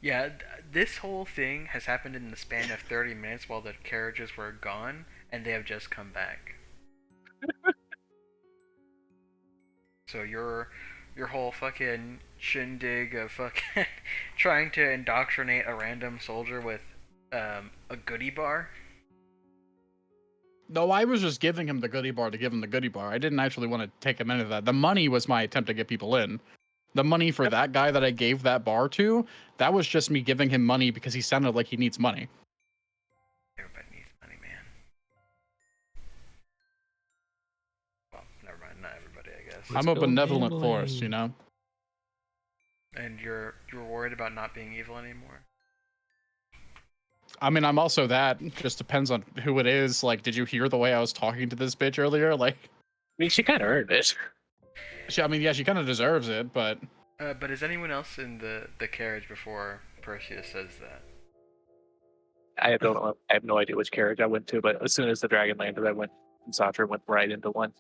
Yeah, this whole thing has happened in the span of 30 minutes while the carriages were gone, and they have just come back. So your whole fucking shindig of fucking trying to indoctrinate a random soldier with a goodie bar. No, I was just giving him the goodie bar to give him the goodie bar. I didn't actually want to take him into that. The money was my attempt to get people in. The money for that guy that I gave that bar to, that was just me giving him money because he sounded like he needs money. Everybody needs money, man. Well, never mind, not everybody, I guess. Let's I'm a go benevolent gambling. force, you know? And you're worried about not being evil anymore? I mean, I'm also that. It just depends on who it is. Like, did you hear the way I was talking to this bitch earlier? Like, I mean, she kind of earned it. I mean, yeah, she kind of deserves it, but... But is anyone else in the carriage before Perseus says that? I have no idea which carriage I went to, but as soon as the dragon landed, I went and Satra went right into one.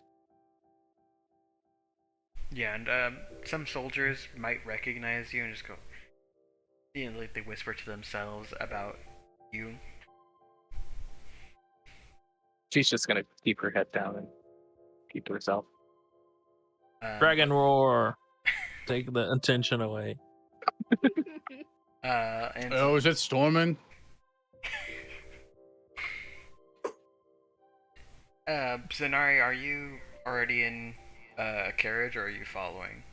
Yeah, and some soldiers might recognize you and just go, you know, like they whisper to themselves about you. She's just gonna keep her head down and keep to herself. Dragon roar. Take the attention away. And Oh, is it storming? Zanarei, are you already in a carriage, or are you following?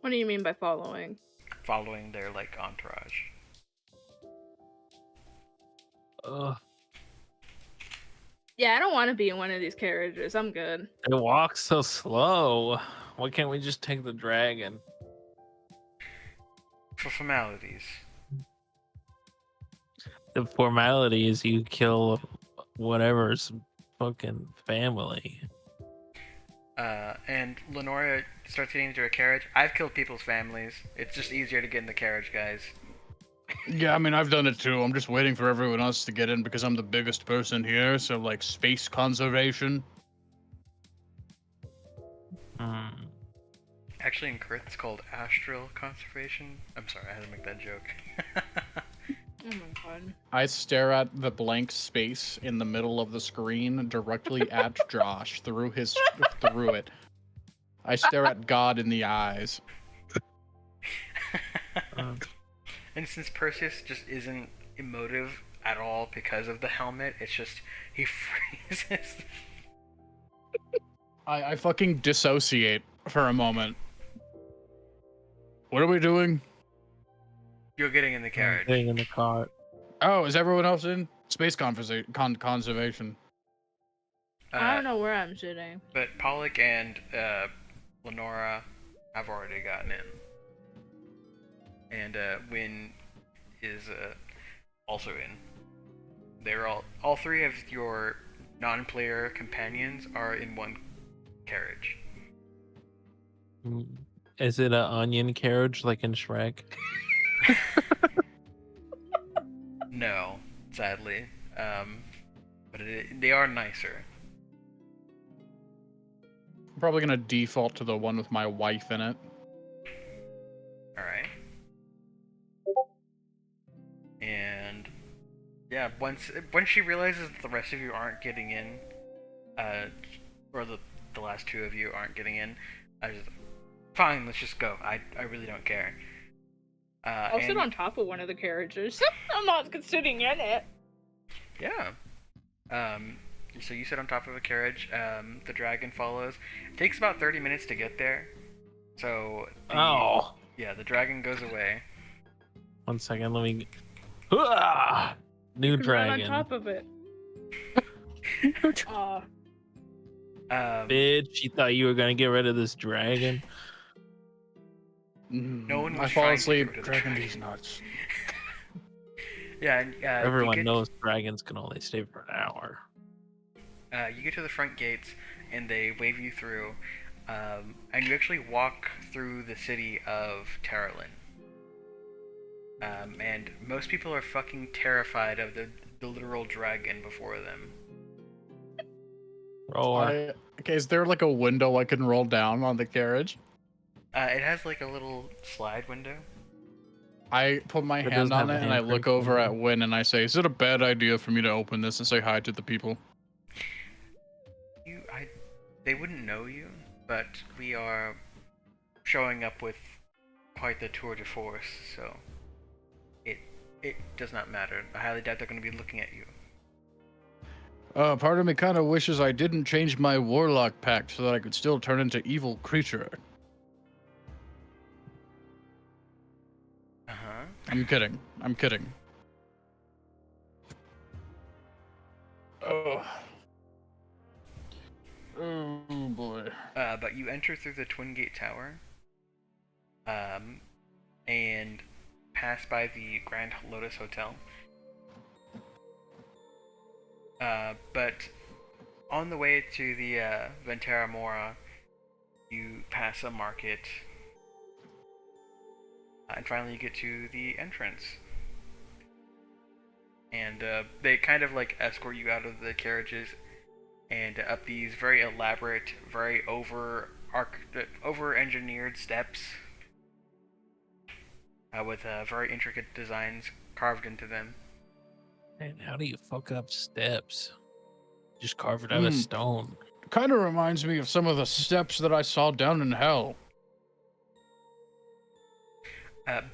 What do you mean by following? Following their, like, entourage. Ugh. Yeah, I don't want to be in one of these carriages. I'm good. It walks so slow. Why can't we just take the dragon? For formalities. The formality is you kill whatever's fucking family. And Lenora starts getting into a carriage. I've killed people's families. It's just easier to get in the carriage, guys. Yeah, I mean, I've done it too. I'm just waiting for everyone else to get in because I'm the biggest person here, so, like, space conservation. Hmm. Actually, in Kerth, it's called astral conservation. I'm sorry, I had to make that joke. Oh my god. I stare at the blank space in the middle of the screen directly at Josh through it. I stare at God in the eyes. And since Perseus just isn't emotive at all because of the helmet, it's just, he freezes. I fucking dissociate for a moment. What are we doing? You're getting in the carriage. Getting in the cart. Oh, is everyone else in? Space conservation. I don't know where I'm sitting. But Pollock and Lenora have already gotten in. And Wynn is also in. They're all three of your non-player companions are in one carriage. Is it an onion carriage like in Shrek? No, sadly. But they are nicer. I'm probably gonna default to the one with my wife in it. Alright. And yeah, once she realizes that the rest of you aren't getting in, or the last two of you aren't getting in, I just, fine, let's just go. I really don't care. I'll sit on top of one of the carriages. I'm not sitting in it. Yeah. So you sit on top of a carriage. The dragon follows. It takes about 30 minutes to get there. So yeah, the dragon goes away. 1 second, let me. Ah! New You can run dragon. on top of it. Bitch, you thought you were gonna get rid of this dragon? No one I was fall trying to get asleep rid of the cracking dragon. these nuts. Yeah, and Everyone knows dragons can only stay for an hour. You get to the front gates, and they wave you through, and you actually walk through the city of Terralin. And most people are fucking terrified of the literal dragon before them. Roar. Okay, is there like a window I can roll down on the carriage? It has like a little slide window. I put my It hand doesn't have on a it and I look handprint over at window. Win and I say, "Is it a bad idea for me to open this and say hi to the people?" They wouldn't know you, but we are showing up with quite the tour de force, so it does not matter. I highly doubt they're going to be looking at you. Part of me kind of wishes I didn't change my warlock pact so that I could still turn into evil creature. Uh-huh. I'm kidding. I'm kidding. Oh. Oh boy. But you enter through the Twin Gate Tower, and pass by the Grand Lotus Hotel. But on the way to the Ventera Mora, you pass a market, and finally you get to the entrance. And they kind of like escort you out of the carriages and up these very elaborate, very over-engineered steps with very intricate designs carved into them. Man, how do you fuck up steps? Just carve it out of stone. Kind of reminds me of some of the steps that I saw down in hell.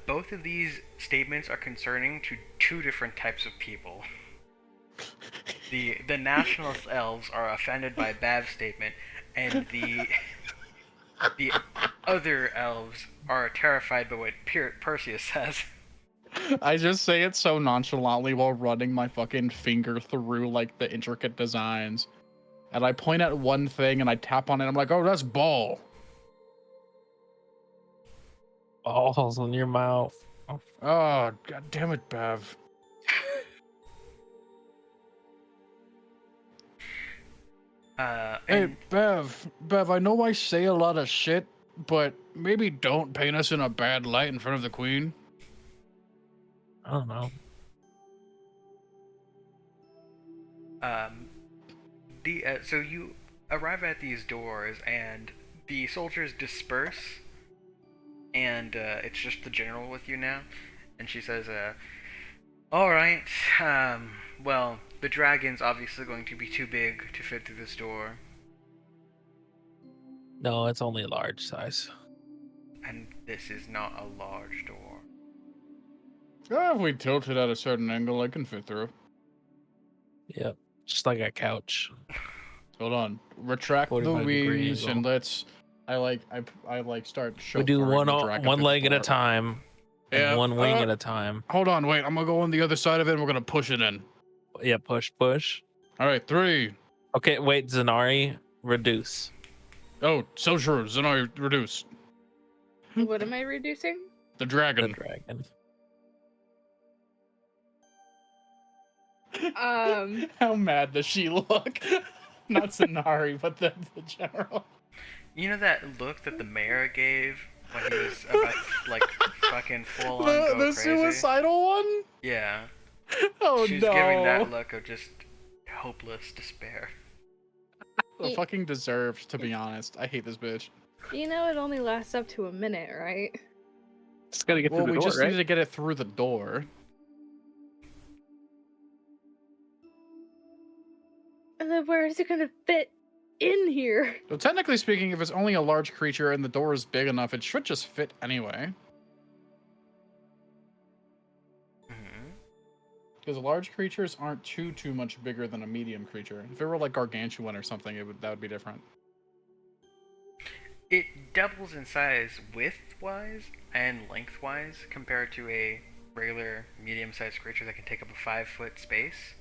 Both of these statements are concerning to two different types of people. The nationalist elves are offended by Bav's statement, and the other elves are terrified by what Perseus says. I just say it so nonchalantly while running my fucking finger through like the intricate designs. And I point at one thing and I tap on it. I'm like, "Oh, that's ball." Balls in your mouth. Oh, god damn it, Bev. Hey, Bev, I know I say a lot of shit, but maybe don't paint us in a bad light in front of the queen. I don't know. So you arrive at these doors, and the soldiers disperse, and it's just the general with you now. And she says, "All right. Well, the dragon's obviously going to be too big to fit through this door, No, it's only a large size. and this is not a large door." If we tilt it at a certain angle, I can fit through. Yep. Just like a couch. Hold on. Retract the 45-degree wings angle. and let's. I start. We do chauffeuring the dragon one through the leg at a door. time. And Yeah, one wing at a time. Hold on, wait. I'm gonna go on the other side of it and we're gonna push it in. Yeah, push. All right, 3. Okay, wait, Zanarei, reduce. Oh, so true. Zanarei, reduce. What am I reducing? The The dragon. dragon. How mad does she look? Not Zanarei, but the general. You know that look that the mayor gave when he was about to, like, fucking full on go The crazy? suicidal one? Yeah. Oh She's no. giving that look of just hopeless despair. Fucking deserved, to be honest. I hate this bitch. You know it only lasts up to a minute, right? Just gotta get Well, through we the door, just right? need to get it through the door. And then where is it gonna fit in here? So technically speaking, if it's only a large creature and the door is big enough, it should just fit anyway. Mm-hmm. Because large creatures aren't too much bigger than a medium creature. If it were like gargantuan or something, that would be different. It doubles in size width-wise and length-wise compared to a regular medium-sized creature that can take up a 5-foot space.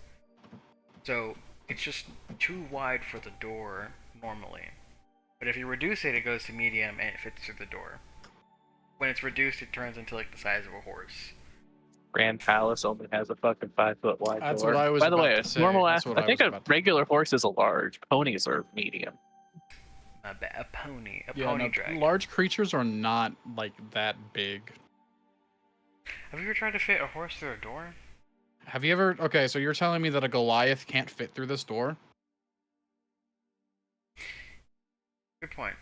So it's just too wide for the door normally. But if you reduce it, it goes to medium and it fits through the door. When it's reduced, it turns into like the size of a horse. Grand Palace only has a fucking 5-foot wide That's door. what I was By the about way, to say. normal. That's what I I think was a about to- regular horse is a large. Ponies are medium. A pony. A Yeah, pony no, dragon. large creatures are not like that big. Have you ever tried to fit a horse through a door? Have you ever? Okay, so you're telling me that a Goliath can't fit through this door? Good point.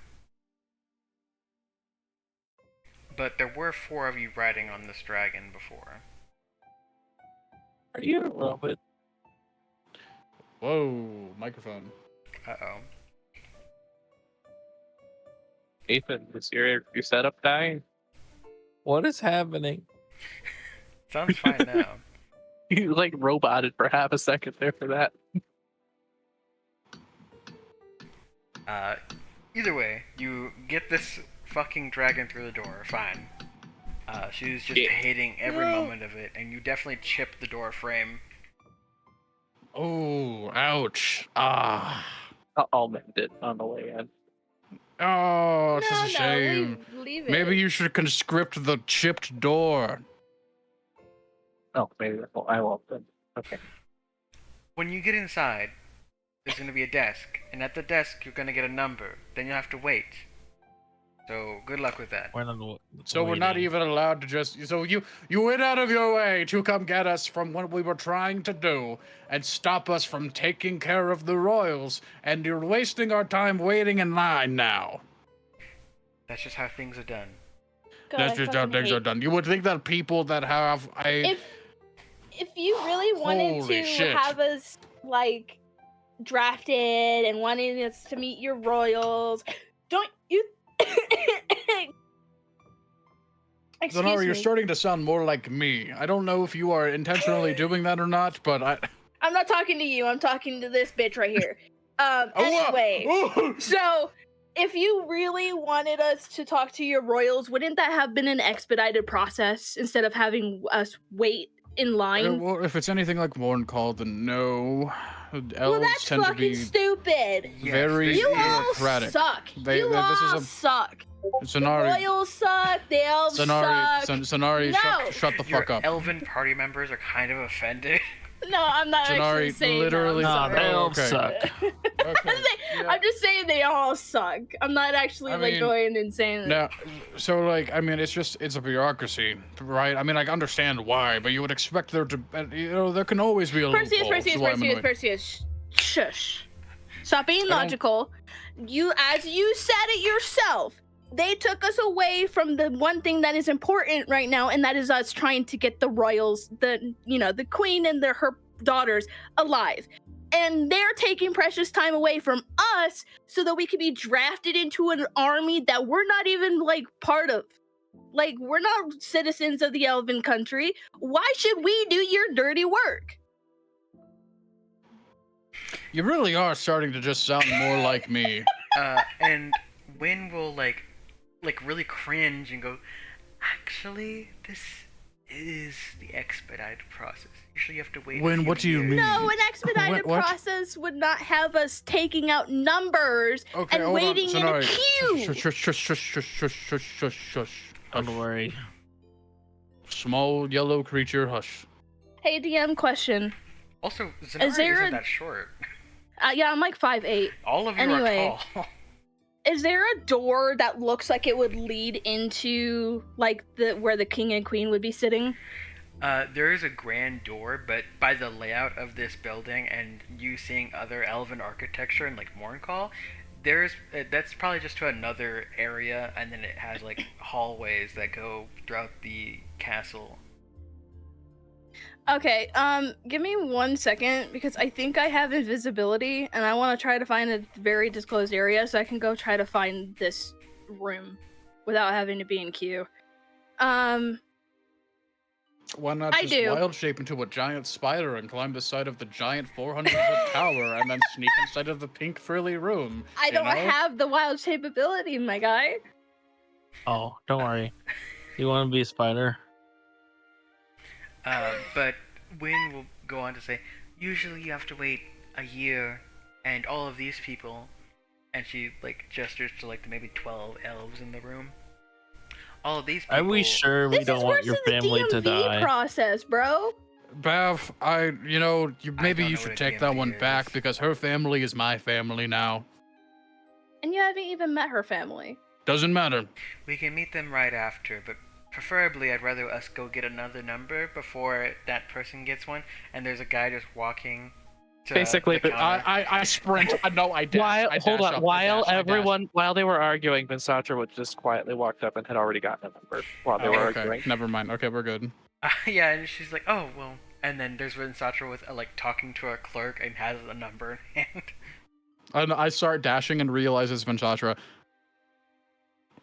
But there were 4 of you riding on this dragon before. Are you a robot? Whoa, microphone. Uh-oh. Ethan, is your setup dying? What is happening? Sounds fine now. You like roboted for half a second there for that. Either way, you get this fucking dragon through the door, fine. She's just Yeah. hating every No. moment of it, and you definitely chip the door frame. Oh, ouch. Ah. I'll mend it on the way in. Oh, it's just a shame. leave it. Maybe you should conscript the chipped door. Oh, maybe I won't then. Okay. When you get inside, there's going to be a desk, and at the desk you're going to get a number. Then you'll have to wait. So good luck with that. We're not So we're not waiting. even allowed to just. So you went out of your way to come get us from what we were trying to do and stop us from taking care of the royals, and you're wasting our time waiting in line now. That's just how things are done. God, That's I just how fucking things are hate- done. You would think that people that have If you really wanted Holy to shit. have us like drafted and wanted us to meet your royals, don't you? Excuse Zanarei, me. you're starting to sound more like me. I don't know if you are intentionally doing that or not, but I'm not talking to you. I'm talking to this bitch right here. Anyway, Oh, so if you really wanted us to talk to your royals, wouldn't that have been an expedited process instead of having us wait in line? well, if it's anything like Morncall, then no. Elves Well, that's tend to fucking be stupid. very You all bureaucratic. suck. You this is all a- suck. The Zanarei, royals suck. The elves suck. Zanarei, No. shut the Your fuck up. elven party members are kind of offended. No, I'm not actually Zanarei, saying literally- that. Nah, I'm they sorry. all Okay. suck. Okay. yeah. I'm just saying they all suck. I'm not actually I like mean, going and saying Now, so like, I mean, it's a bureaucracy, right? I mean, I understand why, but you would expect there to, there can always be a Perseus, loophole. Perseus, so why I'm Perseus, annoyed. Perseus. Shush. Stop being I don't- logical. You, as you said it yourself, they took us away from the one thing that is important right now, and that is us trying to get the royals, the queen and her daughters alive. And they're taking precious time away from us so that we can be drafted into an army that we're not even like part of. Like, we're not citizens of the Elven country. Why should we do your dirty work? You really are starting to just sound more like me. And Wynn will like really cringe and go, actually, this is the expedited process. Usually you have to wait. a Wynn, few what do you years." mean? No, an expedited What? process would not have us taking out numbers Okay, and hold waiting on. in a Zanarei. queue. Shush, shush, shush, shush, shush, shush, shush, shush. Don't worry. Small yellow creature, hush. Hey, DM question. Also, Zanarei there isn't a- that short. Yeah, I'm like 5'8". All of you Anyway. are tall. Is there a door that looks like it would lead into like where the king and queen would be sitting? There is a grand door, but by the layout of this building and you seeing other elven architecture and like Morncall, that's probably just to another area, and then it has like hallways that go throughout the castle. Okay, give me 1 second because I think I have invisibility and I want to try to find a very disclosed area so I can go try to find this room without having to be in queue. Why not I just do. wild shape into a giant spider and climb the side of the giant 400-foot tower and then sneak inside of the pink frilly room? I you don't know? have the wild shape ability, my guy. Oh, don't worry. You want to be a spider? But Wynn will go on to say, usually you have to wait a year, and all of these people and she like gestures to like the maybe 12 elves in the room. All of these people. Are we sure we This don't is want worse your than the family to DMV die? process, bro. Bev, maybe don't you know should what a take that DMV one back is. because her family is my family now. And you haven't even met her family. Doesn't matter. We can meet them right after, but preferably I'd rather us go get another number before that person gets one. And there's a guy just walking to Basically, the but counter. I sprint. No, I dash. While they were arguing, Vinsatra would just quietly walked up and had already gotten a number while they Oh, were Okay, arguing. never mind. Okay, we're good. Yeah, and she's like, oh, well. And then there's Vinsatra with, like, talking to a clerk and has a number in hand. And I start dashing and realize it's Vinsatra.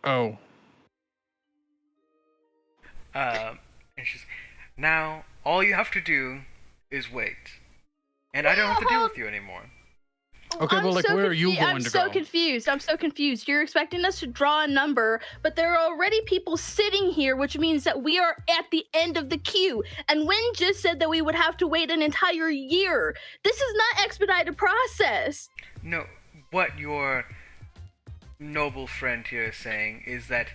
Oh. And she's, now, all you have to do is wait. And I don't have to deal with you anymore. Okay, I'm but like, so where are you going I'm to so go? confused. I'm so confused. You're expecting us to draw a number, but there are already people sitting here, which means that we are at the end of the queue. And Wynn just said that we would have to wait an entire year. This is not expedited process. No, what your noble friend here is saying is that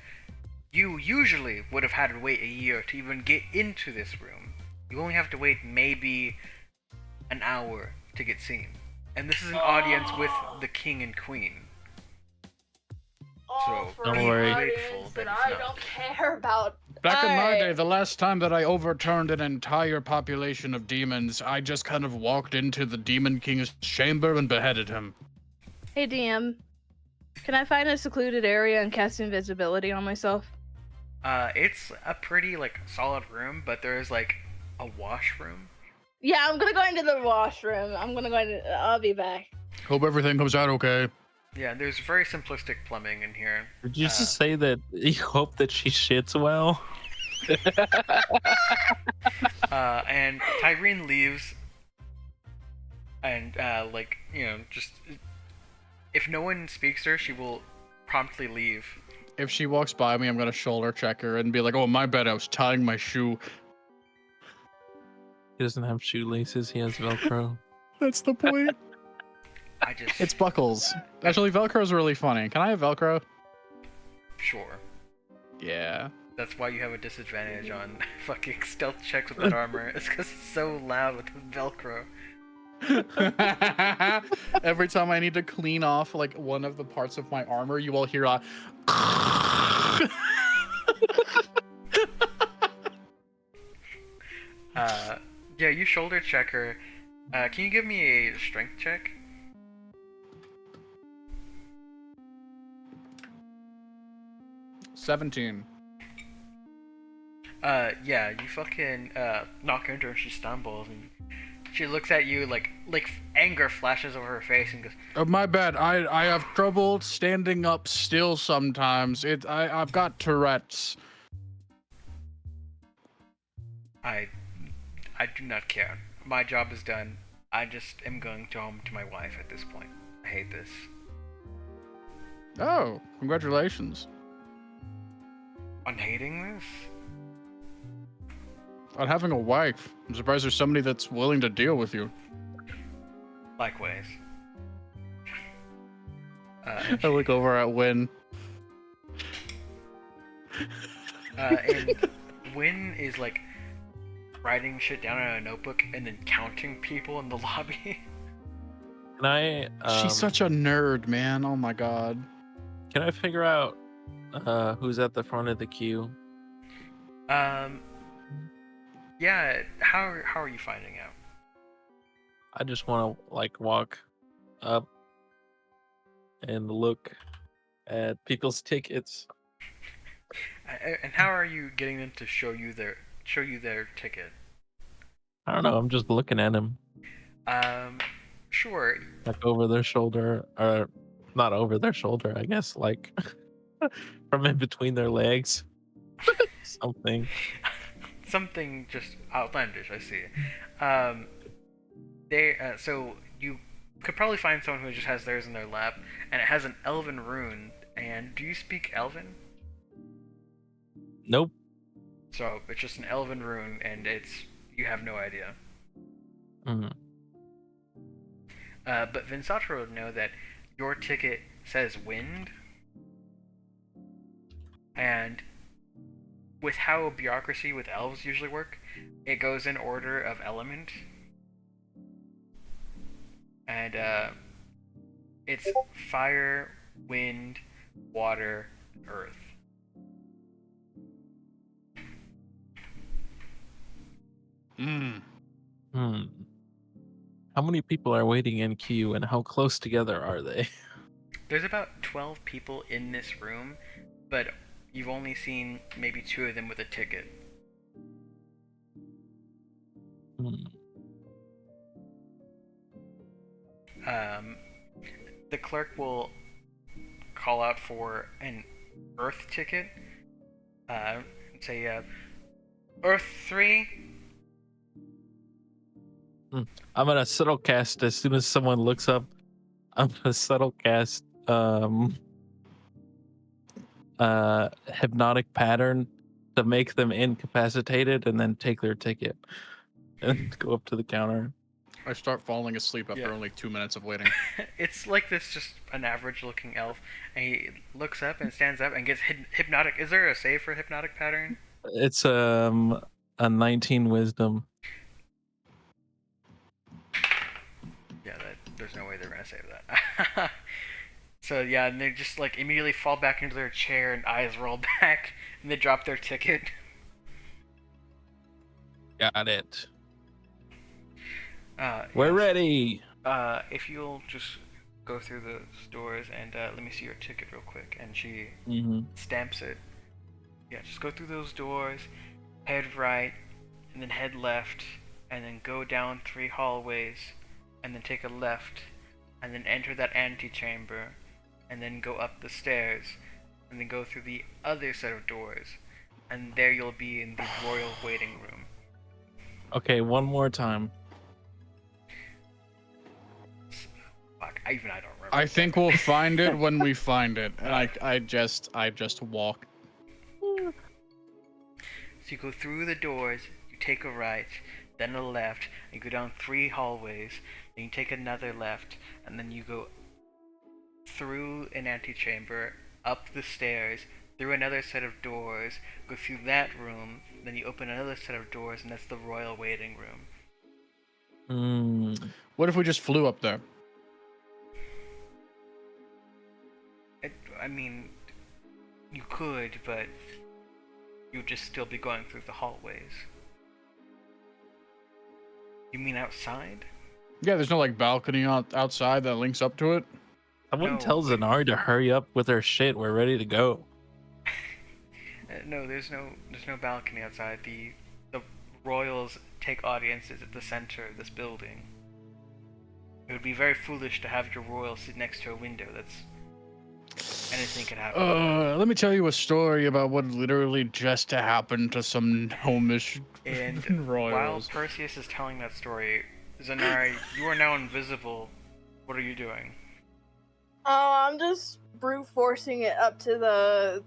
you usually would have had to wait a year to even get into this room. You only have to wait maybe an hour to get seen. And this is an audience with the king and queen. So Don't be worry. grateful that I it's not. don't care about. Back in my I- day, the last time that I overturned an entire population of demons, I just kind of walked into the Demon King's chamber and beheaded him. Hey DM, can I find a secluded area and cast invisibility on myself? It's a pretty like solid room, but there is like a washroom. Yeah, I'm gonna go into the washroom. I'll be back. Hope everything comes out okay. Yeah, there's very simplistic plumbing in here. Did you just say that you hope that she shits well? And Tyrene leaves, and just if no one speaks to her, she will promptly leave. If she walks by me, I'm gonna shoulder check her and be like, "Oh, my bad, I was tying my shoe." He doesn't have shoelaces, he has Velcro. That's the point. I just It's buckles. Actually, Velcro's really funny. Can I have Velcro? sure. Yeah. That's why you have a disadvantage on fucking stealth checks with that armor. It's because it's so loud with the Velcro. Every time I need to clean off like one of the parts of my armor, you will hear a Yeah, you shoulder check her. Can you give me a strength check? $17. Yeah, you fucking knock into her and she stumbles and she looks at you like anger flashes over her face and goes, My bad. I have trouble standing up still sometimes. I've got Tourette's. I do not care. My job is done. I just am going home to my wife at this point. I hate this. Oh, congratulations On hating this? on having a wife. I'm surprised there's somebody that's willing to deal with you. Likewise. I look over at Wynn. And Wynn is like writing shit down on a notebook and then counting people in the lobby. Can I She's such a nerd, man. Oh my god. can I figure out who's at the front of the queue? Yeah, how are you finding out? I just want to like walk up and look at people's tickets. And how are you getting them to show you their ticket? I don't know, I'm just looking at them Sure. like over their shoulder, or not over their shoulder, I guess, like from in between their legs. Something. Something just outlandish, I see. So you could probably find someone who just has theirs in their lap, and it has an Elven rune. And do you speak Elven? Nope. So it's just an Elven rune, and you have no idea. Mhm. But Vinsatra would know that your ticket says wind. And with how bureaucracy with elves usually work, it goes in order of element. And it's fire, wind, water, earth. Hmm. How many people are waiting in queue, and how close together are they? There's about 12 people in this room, but you've only seen maybe 2 of them with a ticket. Hmm. The clerk will call out for an earth ticket. Say, Earth 3. I'm gonna subtle cast as soon as someone looks up. I'm gonna subtle cast hypnotic pattern to make them incapacitated, and then take their ticket and go up to the counter. I start falling asleep after Yeah. only 2 minutes of waiting. It's like this, just an average-looking elf, and he looks up and stands up and gets hypnotic. Is there a save for hypnotic pattern? It's a 19 wisdom. Yeah, there's no way they're gonna save that. So yeah, and they just like immediately fall back into their chair and eyes roll back, and they drop their ticket. Got it. Yes. We're ready. If you'll just go through the doors and let me see your ticket real quick, and she stamps it. Yeah, just go through those doors, head right, and then head left, and then go down 3 hallways, and then take a left, and then enter that antechamber, and then go up the stairs, and then go through the other set of doors, and there you'll be in the royal waiting room. Okay, one more time. Fuck, I don't remember. I think we'll find it when we find it. And I just walk. So you go through the doors, you take a right, then a left, and you go down 3 hallways, then you take another left, and then you go through an antechamber, up the stairs, through another set of doors, go through that room, then you open another set of doors, and that's the royal waiting room. What if we just flew up there? I mean, you could, but you'd just still be going through the hallways. You mean outside? Yeah, there's no like balcony outside that links up to it. Someone No. tell Zanarei to hurry up with her shit. We're ready to go. No, there's no balcony outside. The royals take audiences at the center of this building. It would be very foolish to have your royal sit next to a window. Anything could happen. Let me tell you a story about what literally just happened to some gnomish And while royals. Perseus is telling that story, Zanarei, you are now invisible. What are you doing? Oh, I'm just brute forcing it up to the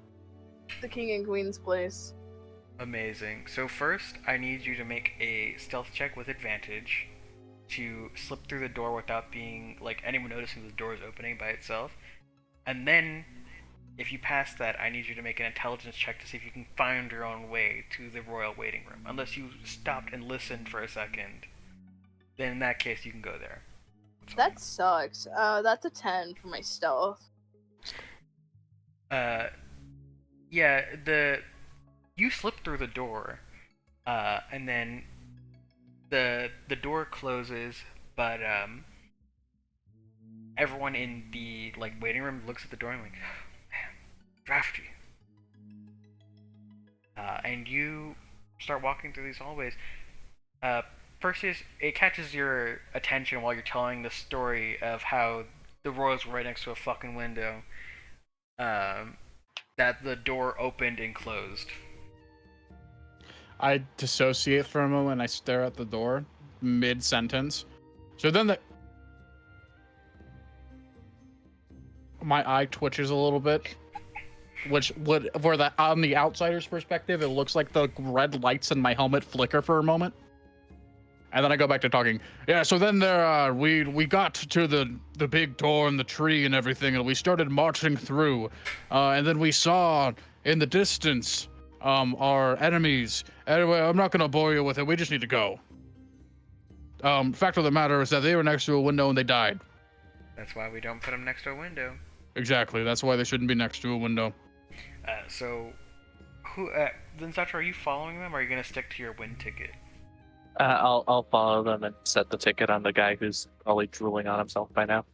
king and queen's place. Amazing. So first, I need you to make a stealth check with advantage to slip through the door without being like anyone noticing the door is opening by itself. And then, if you pass that, I need you to make an intelligence check to see if you can find your own way to the royal waiting room. Unless you stopped and listened for a second, then in that case you can go there. That sucks. That's a 10 for my stealth. Yeah, you slip through the door, and then the door closes, but everyone in the waiting room looks at the door and like, man, drafty. And you start walking through these hallways. Perseus, it catches your attention while you're telling the story of how the royals were right next to a fucking window. That the door opened and closed. I dissociate for a moment. I stare at the door mid-sentence. So then my eye twitches a little bit, which would, on the outsider's perspective, it looks like the red lights in my helmet flicker for a moment. And then I go back to talking. Yeah, so then there, we got to the big door and the tree and everything, and we started marching through. And then we saw in the distance, our enemies. Anyway, I'm not gonna bore you with it. We just need to go. Fact of the matter is that they were next to a window and they died. That's why we don't put them next to a window. Exactly. That's why they shouldn't be next to a window. So, who? Then Zanarei, are you following them, or are you gonna stick to your win ticket? I'll follow them and set the ticket on the guy who's probably drooling on himself by now.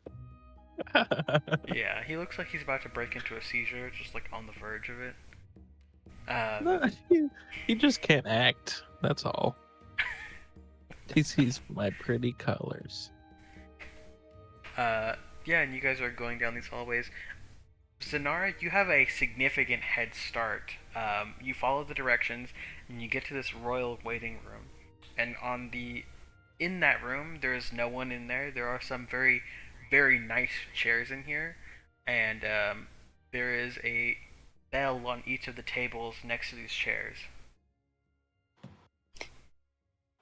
Yeah, he looks like he's about to break into a seizure, just like on the verge of it. No, he just can't act. That's all. He sees my pretty colors. Yeah, and you guys are going down these hallways. Zanarei, you have a significant head start. You follow the directions, and you get to this royal waiting room. And in that room, there is no one in there. There are some very, very nice chairs in here, and there is a bell on each of the tables next to these chairs.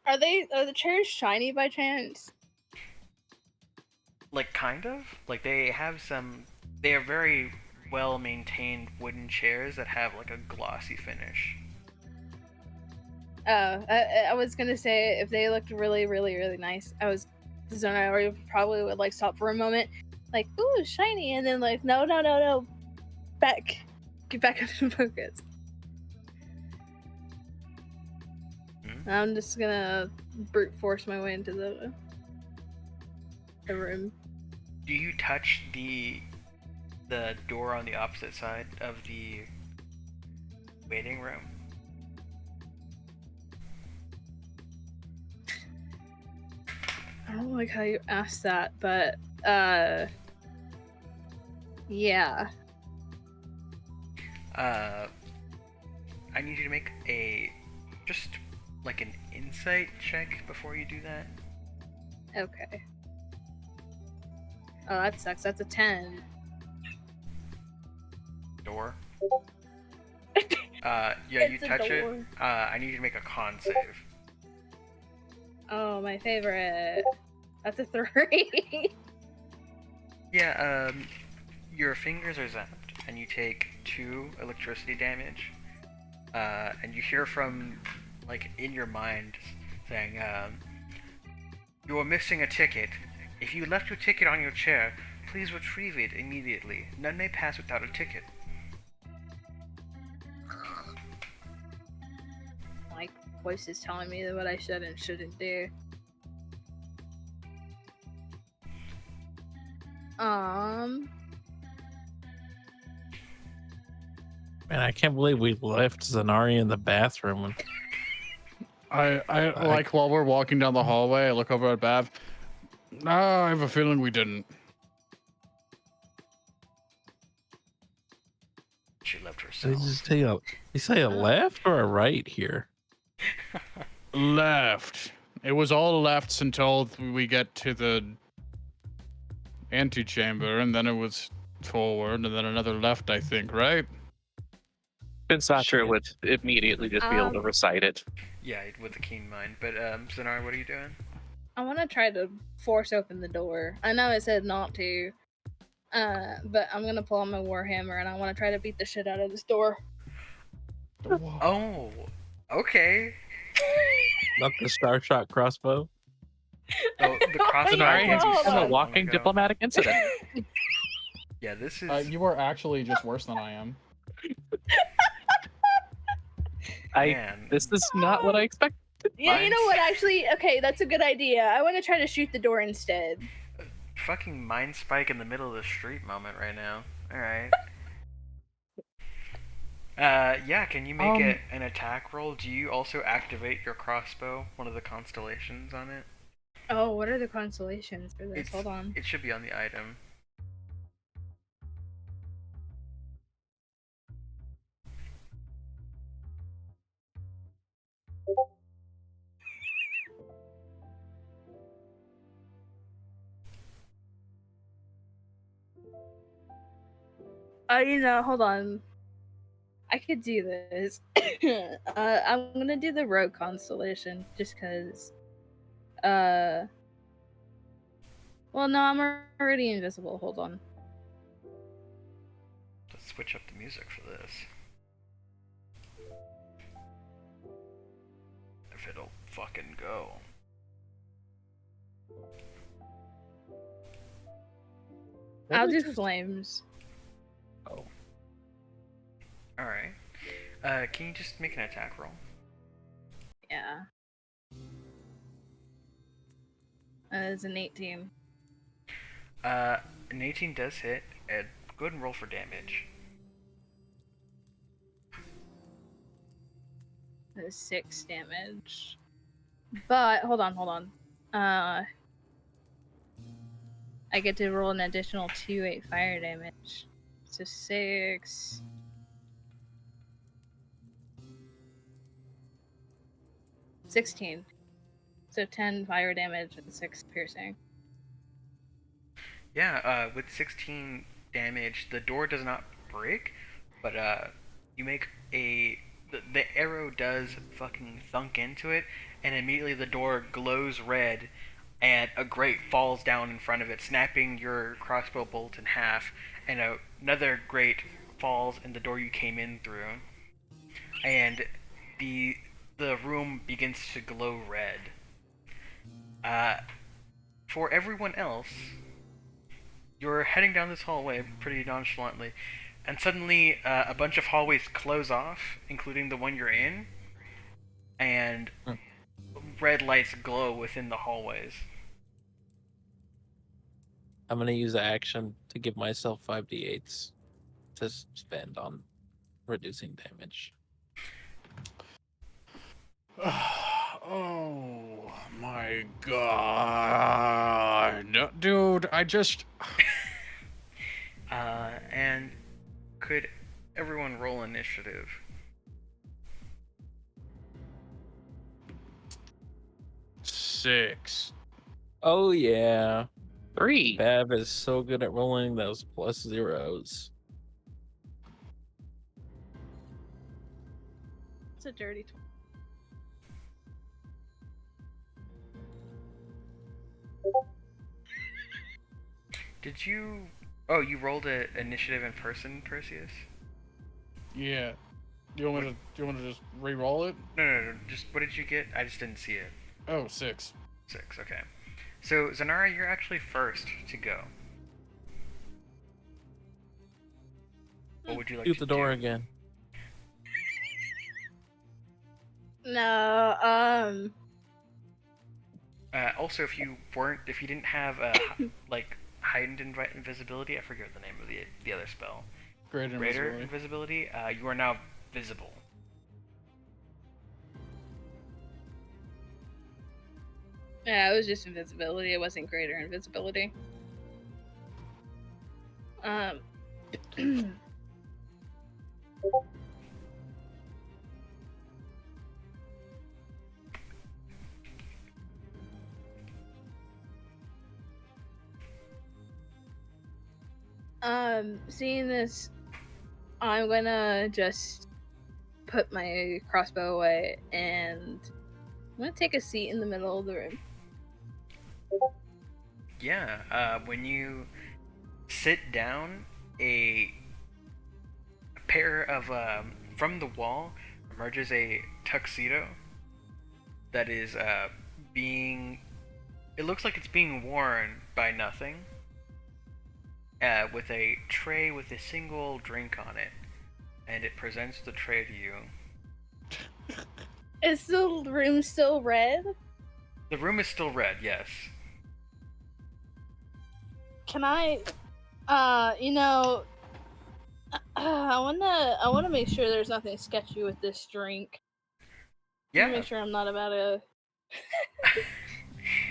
Are the chairs shiny by chance? Like, kind of. Like, they are very well maintained wooden chairs that have like a glossy finish. I was gonna say if they looked really, really, really nice, Zanarei probably would like stop for a moment, like, ooh, shiny, and then like, no, get back into focus. I'm just gonna brute force my way into the room. Do you touch the door on the opposite side of the waiting room? I don't like how you asked that, but yeah. I need you to make just like an insight check before you do that. Okay. Oh, that sucks. That's a 10. Door. Yeah, you It's a touch it. door. I need you to make a con save. Oh, my favorite. That's a 3. Yeah, your fingers are zapped, and you take 2 electricity damage. And you hear from, like, in your mind, saying, you are missing a ticket. If you left your ticket on your chair, please retrieve it immediately. None may pass without a ticket. My voice is telling me what I should and shouldn't do. Man, I can't believe we left Zanarei in the bathroom. I like while we're walking down the hallway, I look over at Bav. I have a feeling we didn't. She left Did herself. you just say a left or a right here? Left. It was all lefts until we get to the antechamber, and then it was forward, and then another left, I think, right? Zanarei would immediately just be able to recite it. Yeah, with a keen mind. But, Zanarei, what are you doing? I want to try to force open the door. I know it said not to, but I'm gonna pull out my warhammer and I want to try to beat the shit out of this door. Oh, okay. Not the Starshot crossbow. Oh, the crossbow yeah, gives you hold And a on. a walking diplomatic incident. Yeah, this is. You are actually just worse than I am. Man. This is not what I expected. Yeah, you know what? Actually, okay, that's a good idea. I want to try to shoot the door instead. Fucking mind spike in the middle of the street moment right now. Alright. Yeah, can you make an attack roll? Do you also activate your crossbow, one of the constellations on it? Oh, what are the constellations for this? Hold on. It should be on the item. Hold on. I could do this. I'm gonna do the rogue constellation just because Well, no, I'm already invisible. Hold on. Let's switch up the music for this. If it'll fucking go. I'll do flames. Oh. Alright. Can you just make an attack roll? Yeah. That is an 18. An 18 does hit. And go ahead and roll for damage. That is 6 damage. But hold on. I get to roll an additional 2/8 fire damage. So 6. $16. So 10 fire damage and 6 piercing. Yeah, with 16 damage, the door does not break, but you make the arrow does fucking thunk into it, and immediately the door glows red, and a grate falls down in front of it, snapping your crossbow bolt in half, and another grate falls in the door you came in through, and the room begins to glow red. For everyone else, you're heading down this hallway pretty nonchalantly, and suddenly a bunch of hallways close off, including the one you're in, and red lights glow within the hallways. I'm gonna use the action to give myself 5d8s to spend on reducing damage. Oh my god. Dude, I just. And could everyone roll initiative? Six. Oh yeah. 3. Bav is so good at rolling those plus zeros. It's a dirty 20. Did you... Oh, you rolled an initiative in person, Perseus? Yeah. Do you want me to just re-roll it? No. Just, what did you get? I just didn't see it. Oh, 6. 6, okay. So, Zanarei, you're actually first to go. What would you like Shoot to the door do? again. No, Also, if you didn't have like heightened invisibility, I forget the name of the other spell. Greater invisibility. You are now visible. Yeah, it was just invisibility. It wasn't greater invisibility. Seeing this, I'm gonna just put my crossbow away and I'm gonna take a seat in the middle of the room. Yeah, when you sit down, a pair of, from the wall emerges a tuxedo that is, it looks like it's being worn by nothing, with a tray with a single drink on it, and it presents the tray to you. Is the room still red? The room is still red, yes. Can I, I wanna make sure there's nothing sketchy with this drink. I wanna Yeah. make sure I'm not about to.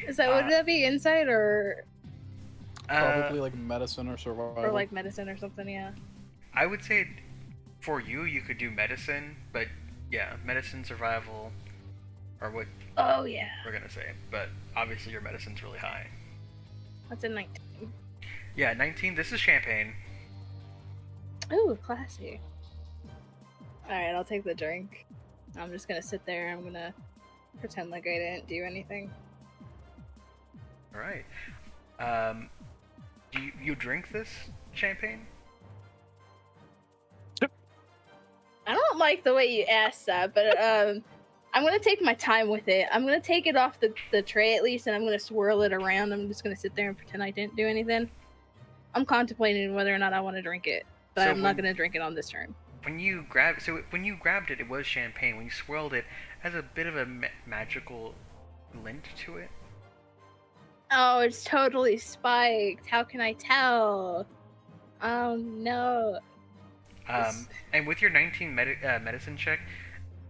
Would that be insight or Probably like medicine or survival. like medicine or something? Yeah. I would say for you could do medicine, but yeah, medicine, survival, are what Oh yeah. we're gonna say. But obviously your medicine's really high. That's a 19. Yeah, 19. This is champagne. Ooh, classy. Alright, I'll take the drink. I'm just gonna sit there. I'm gonna pretend like I didn't do anything. All right. Do you drink this champagne? I don't like the way you asked that, but I'm gonna take my time with it. I'm gonna take it off the tray at least, and I'm gonna swirl it around. I'm just gonna sit there and pretend I didn't do anything. I'm contemplating whether or not I want to drink it, but So I'm not gonna drink it on this turn. When you grabbed it, it was champagne. When you swirled it, it has a bit of a magical lint to it. Oh, it's totally spiked. How can I tell? Oh no. And with your 19 medicine check,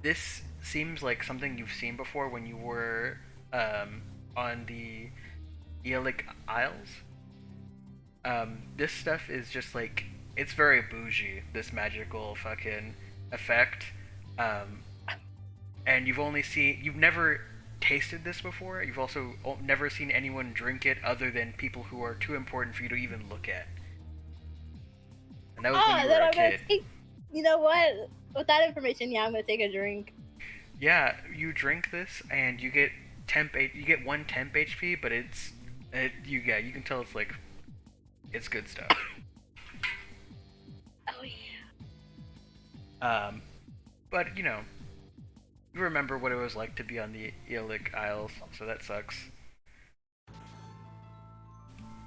this seems like something you've seen before when you were on the Aeolic Isles. This stuff is just like, it's very bougie, this magical fucking effect. And you've never tasted this before. You've also never seen anyone drink it other than people who are too important for you to even look at. And that was when you were a kid. You know what? With that information, yeah, I'm gonna take a drink. Yeah, you drink this and you get you get 1 temp HP, but you can tell it's good stuff. Oh yeah. But you remember what it was like to be on the Aeolic Isles, so that sucks.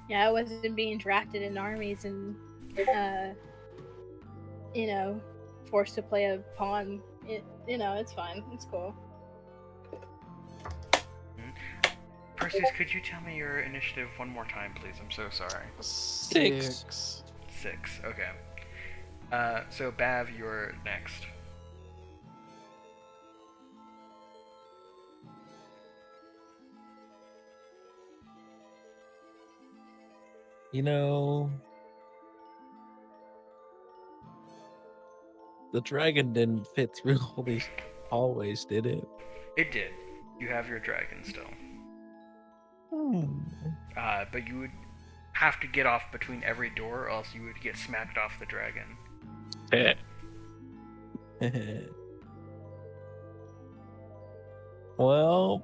Yeah, I wasn't being drafted in armies and forced to play a pawn. It's fine. It's cool. Perseus, could you tell me your initiative one more time, please? I'm so sorry. 6. 6, okay. So Bav, you're next. The dragon didn't fit through all these hallways, did it? It did. You have your dragon still. But you would have to get off between every door, or else you would get smacked off the dragon. Well,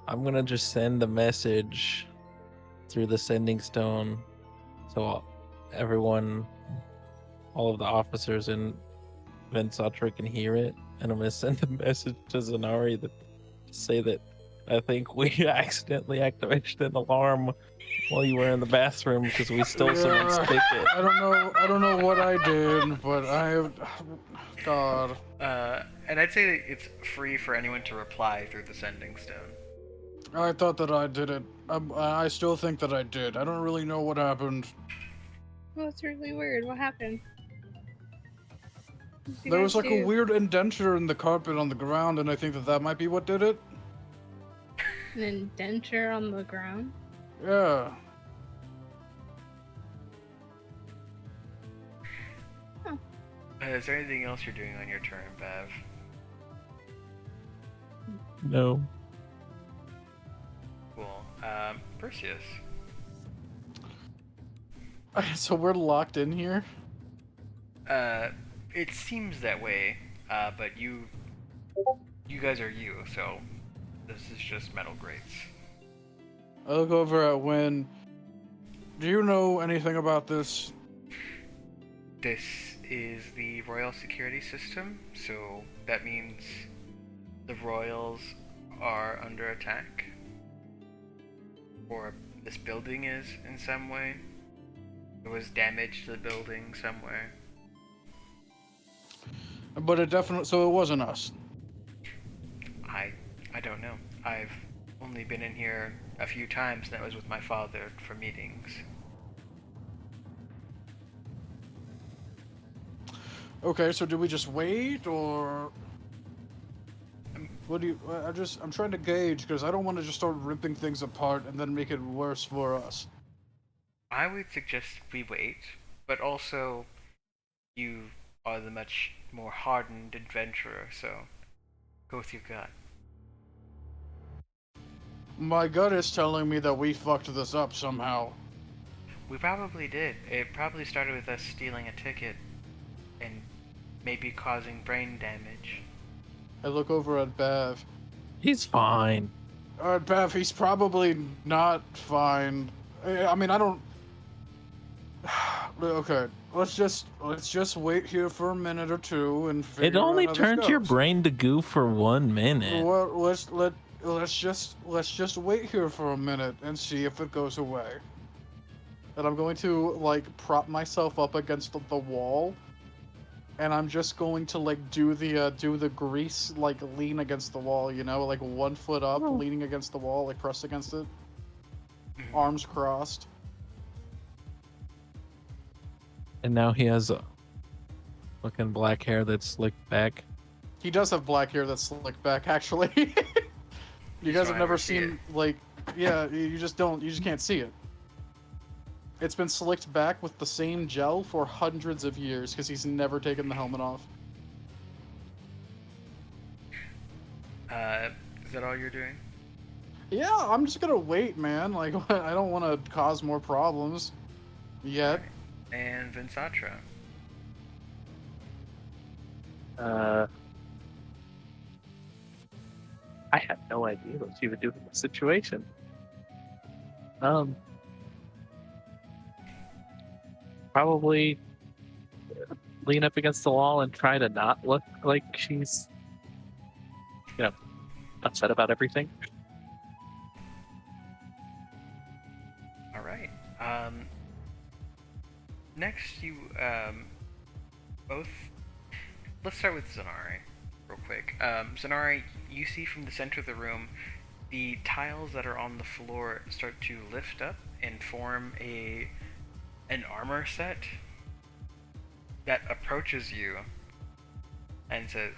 I'm gonna just send a message through the sending stone, so everyone, all of the officers in Vensatra can hear it, and I'm gonna send a message to Zanarei to say that I think we accidentally activated an alarm while you were in the bathroom because we stole someone's ticket. I don't know what I did, but God. And I'd say that it's free for anyone to reply through the sending stone. I thought that I did it. I still think that I did. I don't really know what happened. Well, it's really weird. What happened? There was like a weird indenture in the carpet on the ground, and I think that might be what did it. An indenture on the ground? Yeah. Huh. Is there anything else you're doing on your turn, Bav? No. Cool. Perseus. So we're locked in here? It seems that way, but you guys are you, so this is just metal grates. I look over at Wynn. Do you know anything about this? This is the royal security system, so that means the royals are under attack. Or this building is in some way. There was damage to the building somewhere. But it definitely, so it wasn't us. I don't know. I've only been in here a few times, and that was with my father for meetings. Okay, so do we just wait, or what do you? I'm trying to gauge because I don't want to just start ripping things apart and then make it worse for us. I would suggest we wait, but also you are the much more hardened adventurer, so go with your gut. My gut is telling me that we fucked this up somehow. We probably did. It probably started with us stealing a ticket and maybe causing brain damage. I look over at Bav. He's fine. Bev, he's probably not fine. I mean, I don't. Okay, let's just wait here for a minute or two and It figure only out how this turns your goes. brain to goo for 1 minute. Well, let's just wait here for a minute and see if it goes away. And I'm going to like prop myself up against the wall, and I'm just going to like do the grease, like lean against the wall, you know, like 1 foot up, leaning against the wall, like pressed against it, arms crossed. And now he has fucking black hair that's slicked back. He does have black hair that's slicked back, actually. You guys have never seen like, yeah, you just can't see it. It's been slicked back with the same gel for hundreds of years because he's never taken the helmet off. Is that all you're doing? Yeah, I'm just gonna wait, man. Like, I don't want to cause more problems yet. Right. And Vinsatra. I had no idea what she would do in this situation. Probably lean up against the wall and try to not look like she's, upset about everything. All right. Next, you both. Let's start with Zanarei, real quick. Zanarei, you see from the center of the room, the tiles that are on the floor start to lift up and form an armor set that approaches you and says,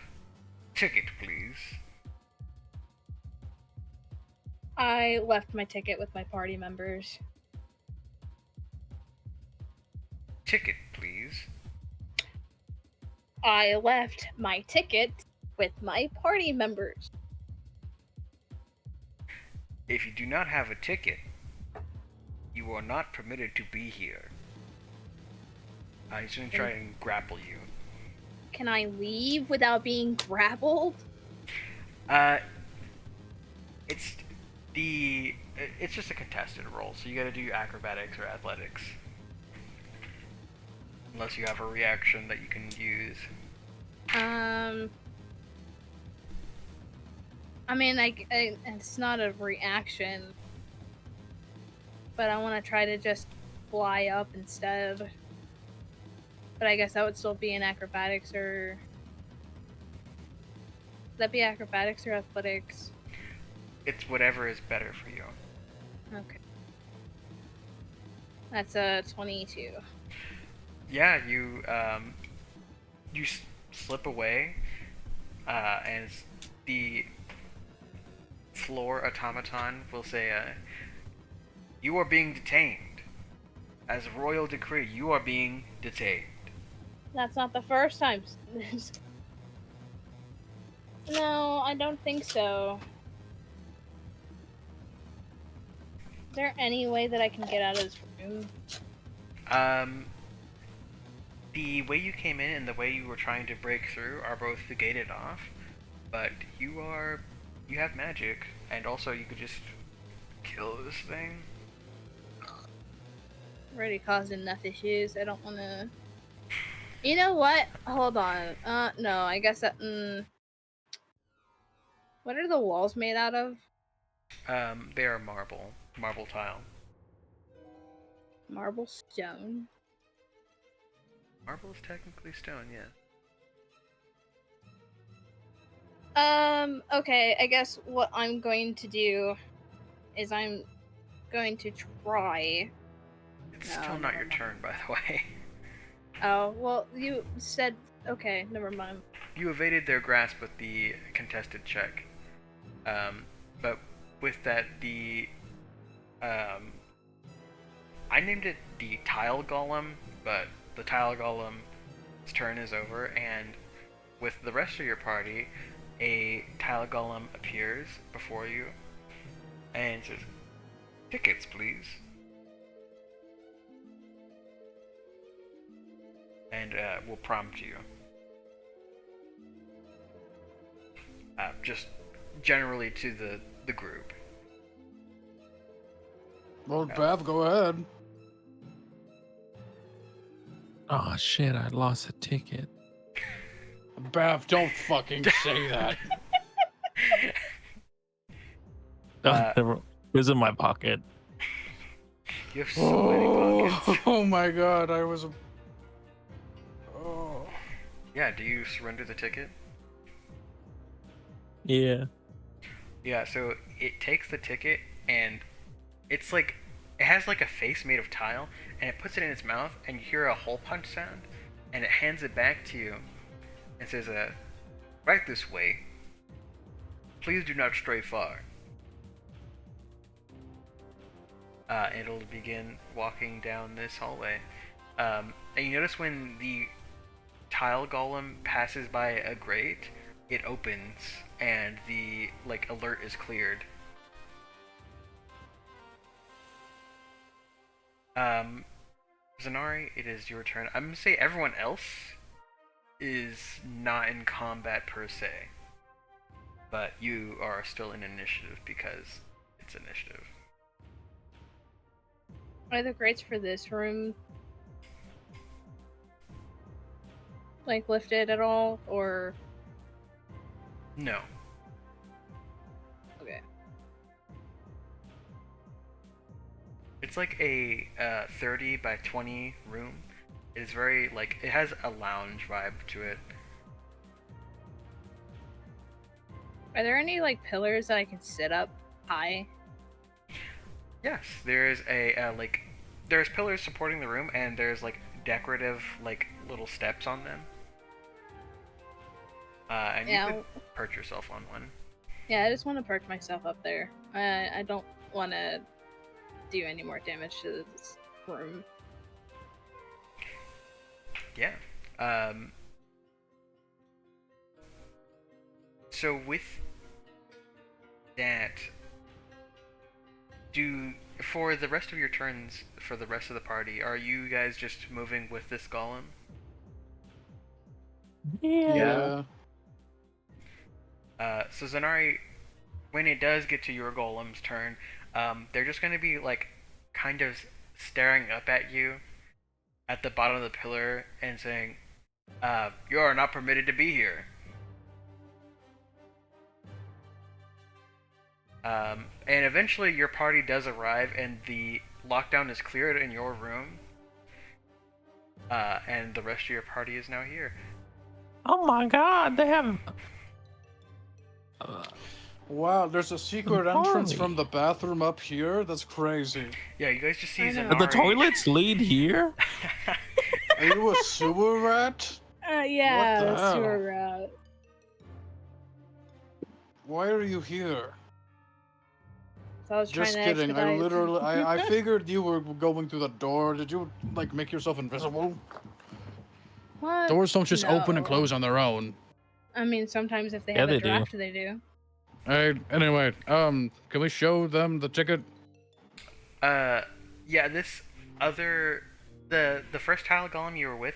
"Ticket, please." I left my ticket with my party members. Ticket, please. I left my ticket with my party members. If you do not have a ticket, you are not permitted to be here. He's going to try and grapple you. Can I leave without being grappled? It's just a contested roll, so you gotta do acrobatics or athletics. Unless you have a reaction that you can use. I mean, it's not a reaction, but I want to try to just fly up instead. But I guess that would still be in acrobatics, or would that be acrobatics or athletics? It's whatever is better for you. Okay. That's a 22. Yeah, you slip away, and the floor automaton will say, "You are being detained. As a royal decree, you are being detained." That's not the first time. No, I don't think so. Is there any way that I can get out of this room? The way you came in and the way you were trying to break through are both gated off, but you have magic, and also you could just kill this thing. Already caused enough issues. I don't want to. You know what? Hold on. No, I guess that. What are the walls made out of? They are marble tile. Marble stone. Marble is technically stone, yeah. Okay, I guess what I'm going to do is I'm going to try. It's still not your turn, by the way. Oh, well, you said. Okay, never mind. You evaded their grasp with the contested check. But with that, I named it the Tile Golem, but the Tile Golem's turn is over, and with the rest of your party, a Tile Golem appears before you and says, "Tickets, please." And will prompt you. Just generally to the group. Well, Bav, go ahead. Oh shit! I lost a ticket. Bav, don't fucking say that. It was in my pocket. You have so many pockets. Oh my god, I was. Oh. Yeah, do you surrender the ticket? Yeah. Yeah, so it takes the ticket and it's like, it has like a face made of tile, and it puts it in its mouth, and you hear a hole punch sound, and it hands it back to you and says, right this way. Please do not stray far. It'll begin walking down this hallway. And you notice when the Tile Golem passes by a grate, it opens, and the, like, alert is cleared. Zanarei, it is your turn. I'm gonna say everyone else is not in combat per se, but you are still in initiative because it's initiative. Are the grates for this room like lifted at all, or No. okay? It's like a 30 by 20 room. It is very, like, it has a lounge vibe to it. Are there any like pillars that I can sit up high? Yes, there's a, there's pillars supporting the room, and there's, like, decorative, like, little steps on them. And Yeah. you could perch yourself on one. Yeah, I just want to perch myself up there. I don't want to do any more damage to this room. Yeah. So with that, for the rest of your turns, for the rest of the party, are you guys just moving with this golem? Yeah. So Zanarei, when it does get to your golem's turn, they're just going to be, like, kind of staring up at you at the bottom of the pillar and saying, you are not permitted to be here. And eventually your party does arrive, and the lockdown is cleared in your room, and the rest of your party is now here. Oh my god! They have. Wow, there's a secret Party. entrance from the bathroom up here? That's crazy. Yeah, you guys just see I know. Zanarei. The toilets lead here. Are you a sewer rat? Yeah, What the that's hell? your route. Why are you here? So I was Just trying to kidding. I expedite. literally, I figured you were going through the door. Did you, like, make yourself invisible? What? Doors don't just open and No. close on their own. I mean, sometimes if they Yeah, have they a do. draft, they do. Anyway, can we show them the ticket? Yeah, this other, the first tile golem you were with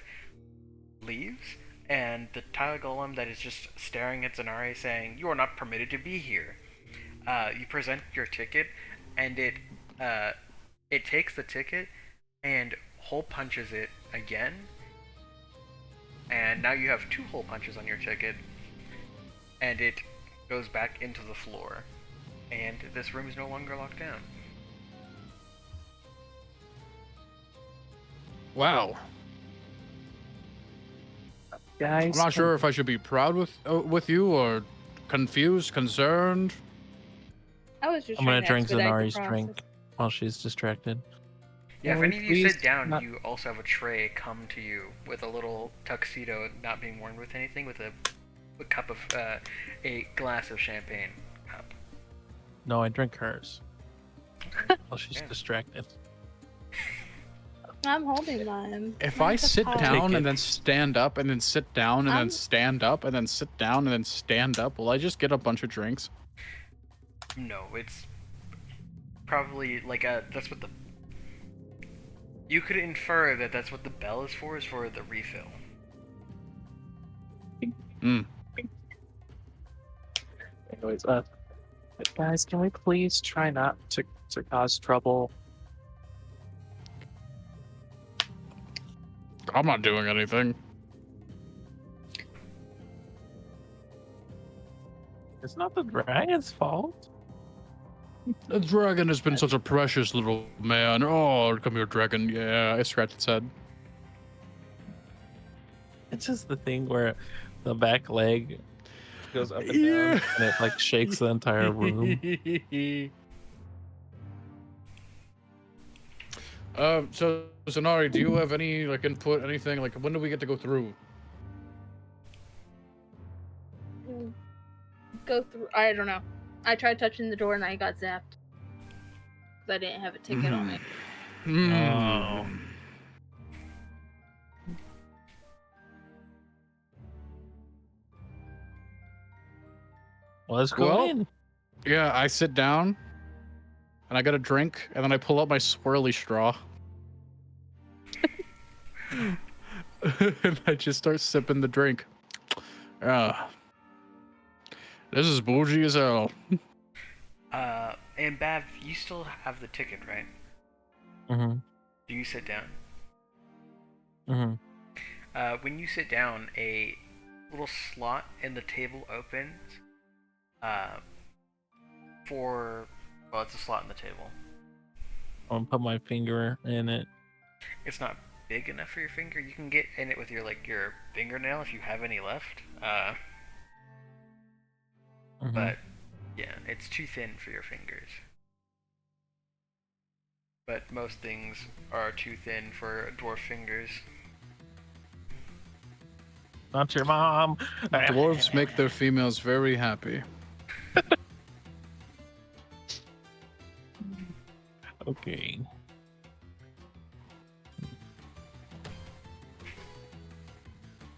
leaves, and the tile golem that is just staring at Zanarei saying, you are not permitted to be here. You present your ticket, and it takes the ticket and hole punches it again, and now you have 2 hole punches on your ticket, and it goes back into the floor, and this room is no longer locked down. Wow. Guys, I'm not sure if I should be proud with you or confused, concerned. I was just I'm trying gonna to drink expedite the Zanari's process. drink while she's distracted. Yeah, if Can any we of you sit please down, not- you also have a tray come to you with a little tuxedo, not being worn with anything, with a cup of, a glass of champagne cup. No, I drink hers while she's Yeah. distracted. I'm holding mine. If Mine's I a sit pie. down Take and it. then stand up and then sit down and then stand up and then sit down and then stand up, will I just get a bunch of drinks? No, it's probably like that's what the... You could infer that that's what the bell is for the refill. Anyways, guys, can we please try not to cause trouble I'm not doing anything. It's not the dragon's fault. The dragon has been such a precious little man. Oh, come here, dragon. Yeah, I scratched its head. It's just the thing where the back leg goes up and down, Yeah. and it like shakes the entire room. So Zanarei, do you have any like input, anything? Like, when do we get to go through? Go through. I don't know. I tried touching the door and I got zapped. Because I didn't have a ticket on it. Oh. Well, let's go Well, in. Yeah, I sit down, and I get a drink, and then I pull out my swirly straw. And I just start sipping the drink. This is bougie as hell. And Bav, you still have the ticket, right? Mm-hmm. Do you sit down? Mm-hmm. When you sit down, a little slot in the table opens. Well, it's a slot in the table. I'm gonna put my finger in it. It's not big enough for your finger. You can get in it with your fingernail if you have any left. Mhm. But yeah, it's too thin for your fingers. But most things are too thin for dwarf fingers. Not your mom. Dwarves make their females very happy. Okay.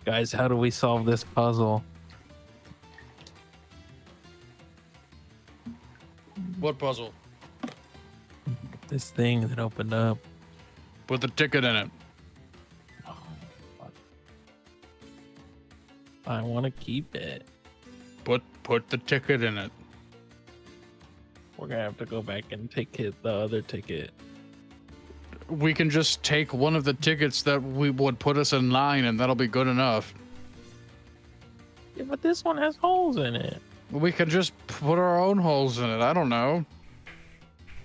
Guys, how do we solve this puzzle? What puzzle? This thing that opened up. Put the ticket in it. I want to keep it. Put the ticket in it. We're gonna have to go back and take the other ticket. We can just take one of the tickets that we would put us in line, and that'll be good enough. Yeah, but this one has holes in it. We can just put our own holes in it. I don't know.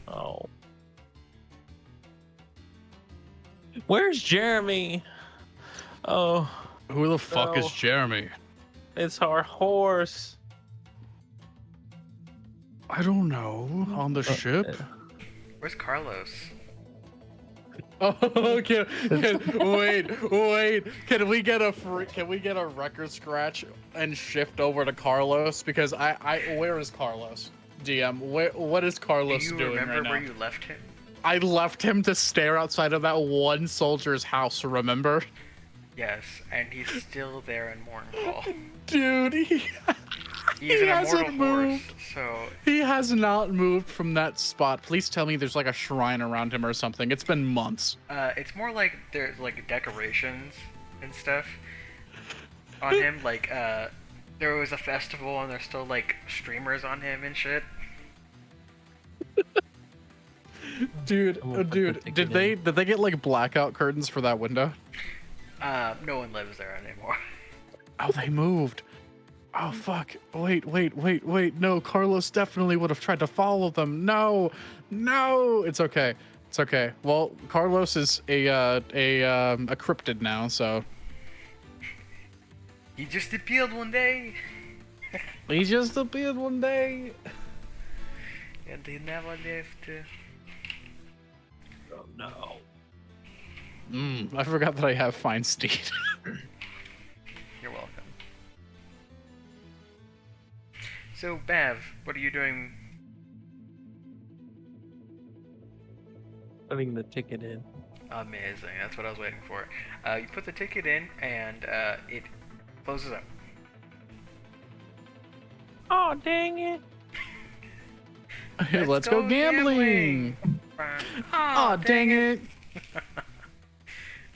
Oh. Where's Jeremy? Oh, Who the fuck No. is Jeremy? it's our horse. I don't know. On the ship? Where's Carlos? Oh, okay. Wait. Can we get a record scratch and shift over to Carlos? Because where is Carlos? DM, what is Do Carlos you doing remember right now? where you left him? I left him to stare outside of that one soldier's house, remember? Yes, and he's still there in Mornfall. Dude, He's He an hasn't immortal horse, moved. so he has not moved from that spot. Please tell me there's like a shrine around him or something. It's been months. it's more like there's like decorations and stuff on him. Like there was a festival and there's still like streamers on him and shit. Dude, I'm gonna put the dude, ticket did they get like blackout curtains for that window? No one lives there anymore. Oh, they moved. Oh fuck. Wait. No, Carlos definitely would have tried to follow them. No. It's okay. Well, Carlos is a cryptid now, so He just appeared one day, he just appeared one day. and he never left. Oh no. I forgot that I have fine steed. You're welcome. So, Bav, what are you doing? Putting the ticket in. Amazing. That's what I was waiting for. You put the ticket in, and it closes up. Oh dang it! Let's go gambling. Oh, dang it.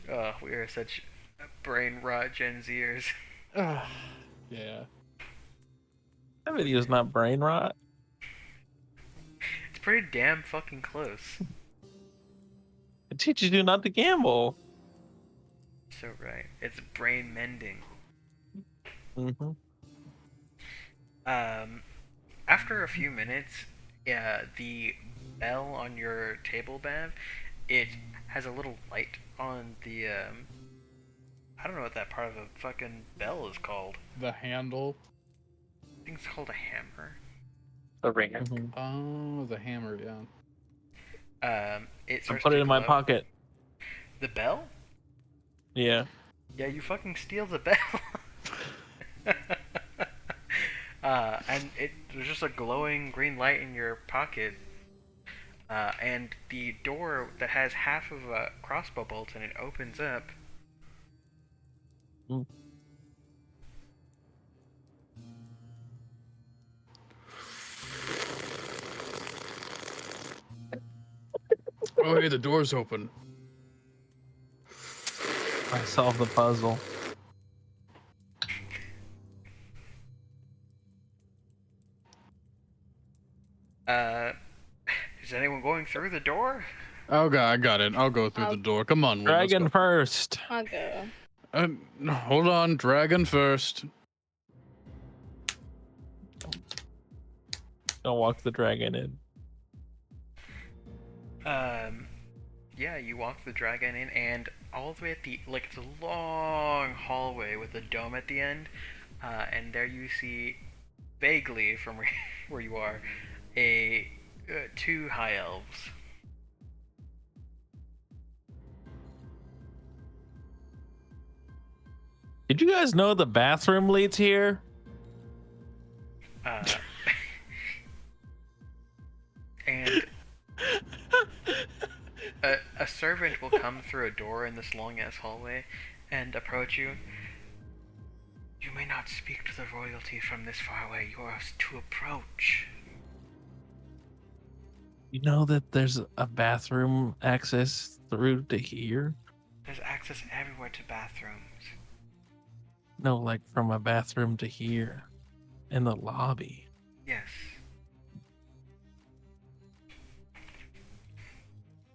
Oh, we are such brain rot Gen Zers. Yeah. That video's not brain rot. It's pretty damn fucking close. It teaches you not to gamble. So right. It's brain mending. Mm-hmm. After a few minutes, the bell on your table, Bev, it has a little light on the, I don't know what that part of the fucking bell is called. The handle. I think it's called a hammer. The ringer. Mm-hmm. Oh, the hammer, yeah. It I starts put to it in my glow. pocket. The bell? Yeah. Yeah, you fucking steal the bell. And there's just a glowing green light in your pocket. And the door that has half of a crossbow bolt in it opens up. Mm. Oh, hey, the door's open. I solved the puzzle. Is anyone going through the door? Oh, God, I got it. I'll go through the door. Come on, Wood, let's Dragon go. first. I'll go. Hold on, dragon first. Don't walk the dragon in. Yeah, you walk the dragon in, and all the way at the, like, it's a long hallway with a dome at the end, and there you see, vaguely from where you are, two high elves. Did you guys know the bathroom leads here? And a servant will come through a door in this long-ass hallway and approach you. You may not speak to the royalty from this far away. You are to approach. You know that there's a bathroom access through to here? There's access everywhere to bathrooms. No, like from a bathroom to here. In the lobby. Yes.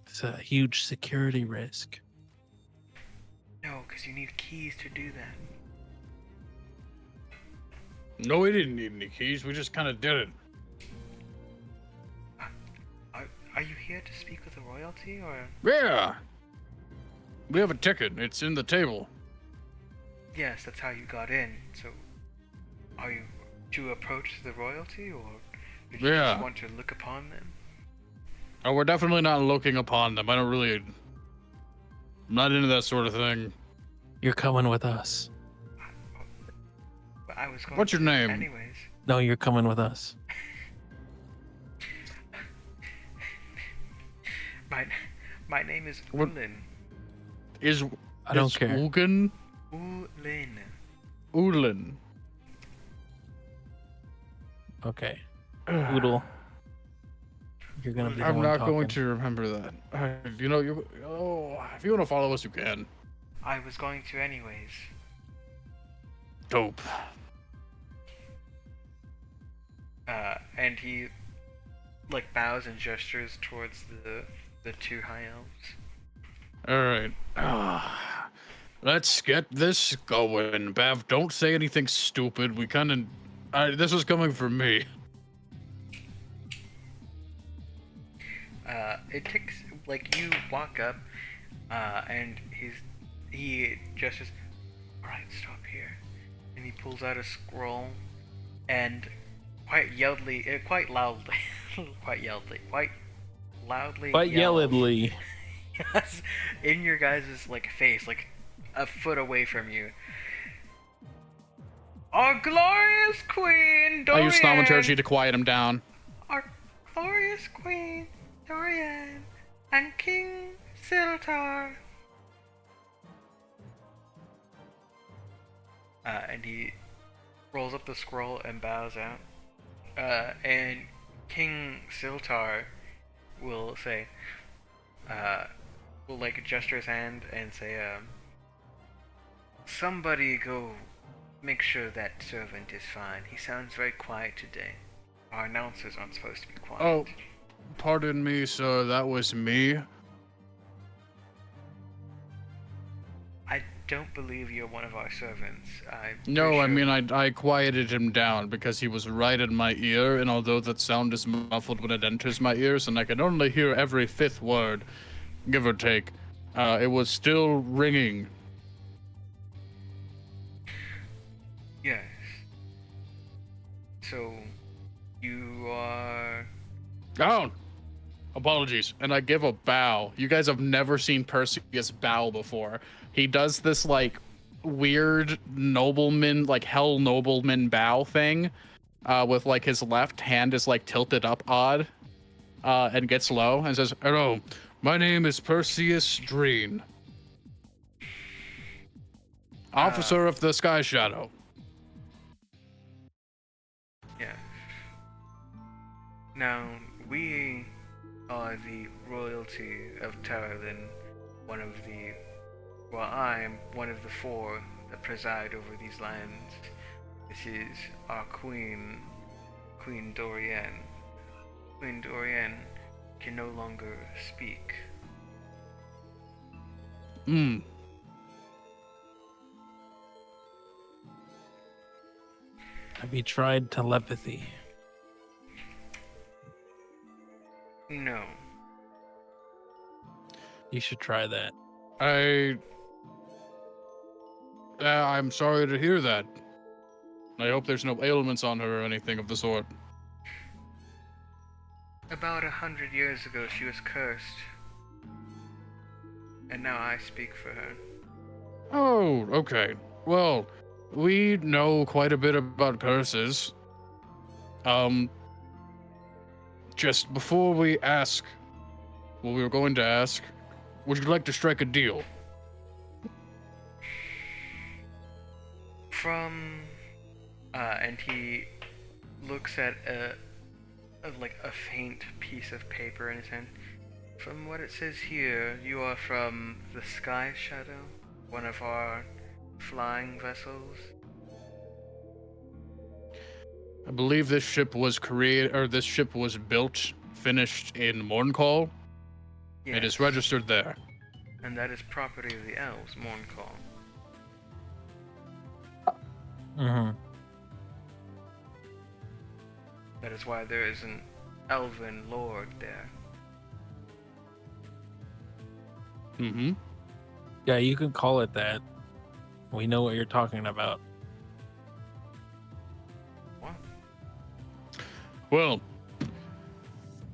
It's a huge security risk. No, because you need keys to do that. No, we didn't need any keys. We just kind of did it. Are you here to speak with the royalty, or...? Yeah. We have a ticket. It's in the table. Yes, that's how you got in. So, are you to approach the royalty, or did you Yeah. just want to look upon them? Oh, we're definitely not looking upon them. I'm not into that sort of thing. You're coming with us. But I was going What's your to name? anyways. No, you're coming with us. My name is What- Ulin. I don't care. Ulgen? Ulin. Ulin. Okay. Oodle. You're gonna be the I'm one not talking. going to remember that. If you want to follow us, you can. I was going to anyways. Dope. And he, like, bows and gestures towards the two high elves. All right. Let's get this going. Bav, don't say anything stupid. We kind of... this was coming from me. It takes, like, you walk up, and he gestures, alright, stop here. And he pulls out a scroll, and quite loudly, quite loudly But yells, yelledly. yes, in your guys' like face, like a foot away from you. Our glorious Queen Dorienn! I use thaumaturgy to quiet him down. Our glorious Queen Dorienn and King Syltar. And he rolls up the scroll and bows out. And King Syltar will say, will like gesture his hand and say, somebody go make sure that servant is fine. He sounds very quiet today. Our announcers aren't supposed to be quiet. Oh, pardon me, sir. That was me. I don't believe you're one of our servants. No, I mean, I quieted him down because he was right in my ear, and although that sound is muffled when it enters my ears, and I can only hear every fifth word, give or take, it was still ringing. Yes. So, you are... Oh, apologies. And I give a bow. You guys have never seen Perseus bow before. He does this, like, weird nobleman, like, hell nobleman bow thing, with, like, his left hand is, like, tilted up odd, and gets low, and says, "Hello, my name is Perseus Dreen, officer of the Sky Shadow." Yes. Now, we are the royalty of Tarlin, I'm one of the 4 that preside over these lands. This is our queen, Queen Dorienn. Queen Dorienn can no longer speak. Have you tried telepathy? No. You should try that. I'm sorry to hear that. I hope there's no ailments on her or anything of the sort. About 100 years ago, she was cursed. And now I speak for her. Oh, okay. Well, we know quite a bit about curses. Just before we ask what we were going to ask, would you like to strike a deal? And he looks at a faint piece of paper in his hand. From what it says here, you are from the Sky Shadow, one of our flying vessels. I believe this ship was built, finished in Morncall. Yes. It is registered there. And that is property of the elves, Morncall. Mm-hmm. That is why there is an elven lord there. Mm-hmm. Yeah, you can call it that. We know what you're talking about. What? Well,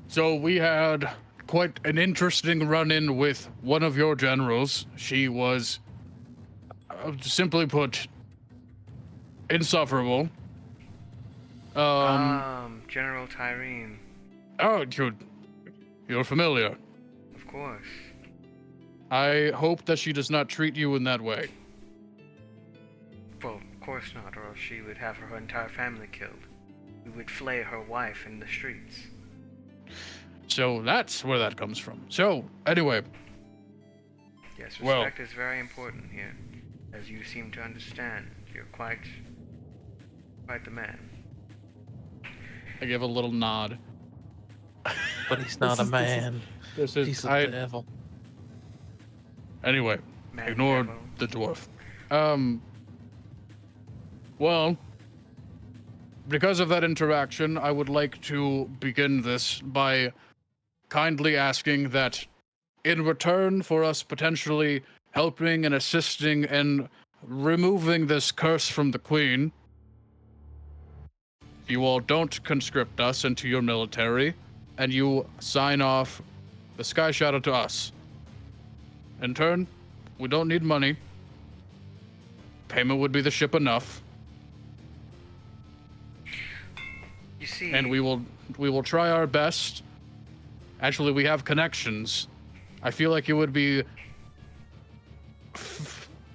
so we had quite an interesting run-in with one of your generals. She was, simply put, insufferable. General Tyrene. Oh, you're familiar. Of course. I hope that she does not treat you in that way. Well, of course not, or else she would have her entire family killed. We would flay her wife in the streets. So that's where that comes from. So, anyway. Yes, respect is very important here, as you seem to understand. You're quite the man. I give a little nod. But he's not a man. He's a devil. Anyway, Man ignore devil. the dwarf. Well, because of that interaction, I would like to begin this by kindly asking that in return for us potentially helping and assisting and removing this curse from the Queen, you all don't conscript us into your military, and you sign off the Sky Shadow to us. In turn, we don't need money. Payment would be the ship enough. You see, And we will try our best. Actually, we have connections. I feel like it would be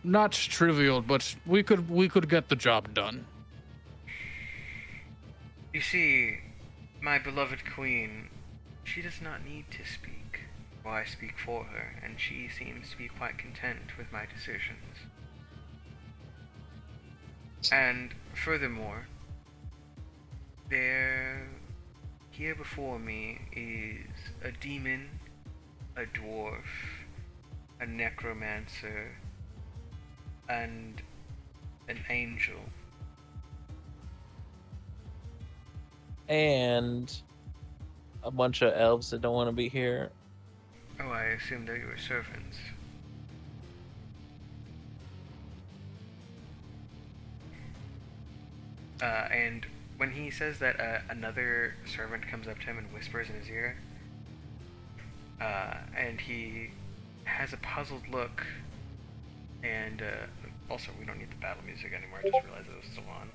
not trivial, but we could get the job done. You see, my beloved queen, she does not need to speak, while I speak for her, and she seems to be quite content with my decisions. And furthermore, here before me is a demon, a dwarf, a necromancer, and an angel. And a bunch of elves that don't want to be here. Oh, I assumed that you were servants. And when he says that, another servant comes up to him and whispers in his ear, and he has a puzzled look, and also we don't need the battle music anymore, I just realized it was still on.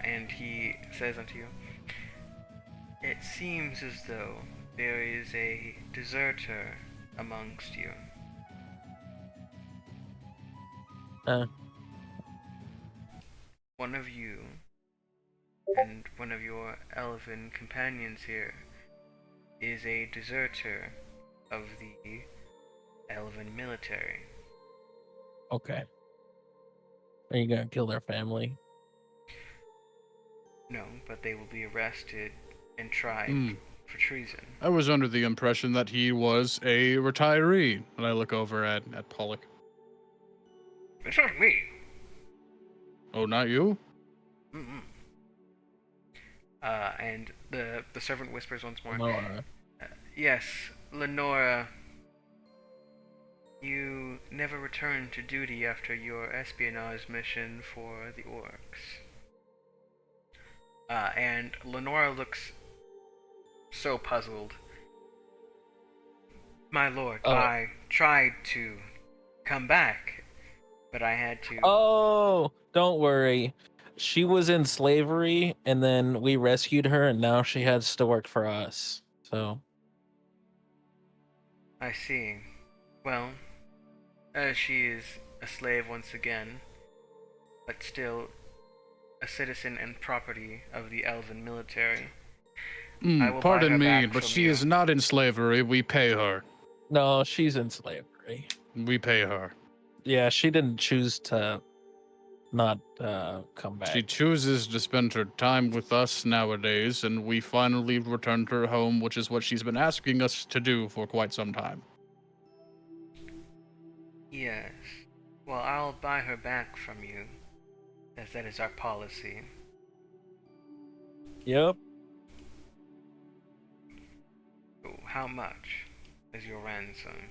And he says unto you, "It seems as though there is a deserter amongst you." One of you and one of your elven companions here is a deserter of the elven military. Okay. Are you gonna kill their family? No, but they will be arrested and tried for treason. I was under the impression that he was a retiree. And I look over at Pollock. It's not me. Oh, not you? Mm-mm. And the servant whispers once more. Lenora. Yes, Lenora. You never returned to duty after your espionage mission for the orcs. And Lenora looks so puzzled. My lord, I tried to come back, but I had to... Oh, don't worry. She was in slavery, and then we rescued her, and now she has to work for us. So... I see. Well, she is a slave once again, but still a citizen and property of the Elven military. I will buy Pardon her me, back but from she you. is not in slavery. We pay her. No, she's in slavery. We pay her. Yeah, she didn't choose to not come back. She chooses to spend her time with us nowadays, and we finally returned her home, which is what she's been asking us to do for quite some time. Yes. Well, I'll buy her back from you, as that is our policy. Yep. So how much is your ransom?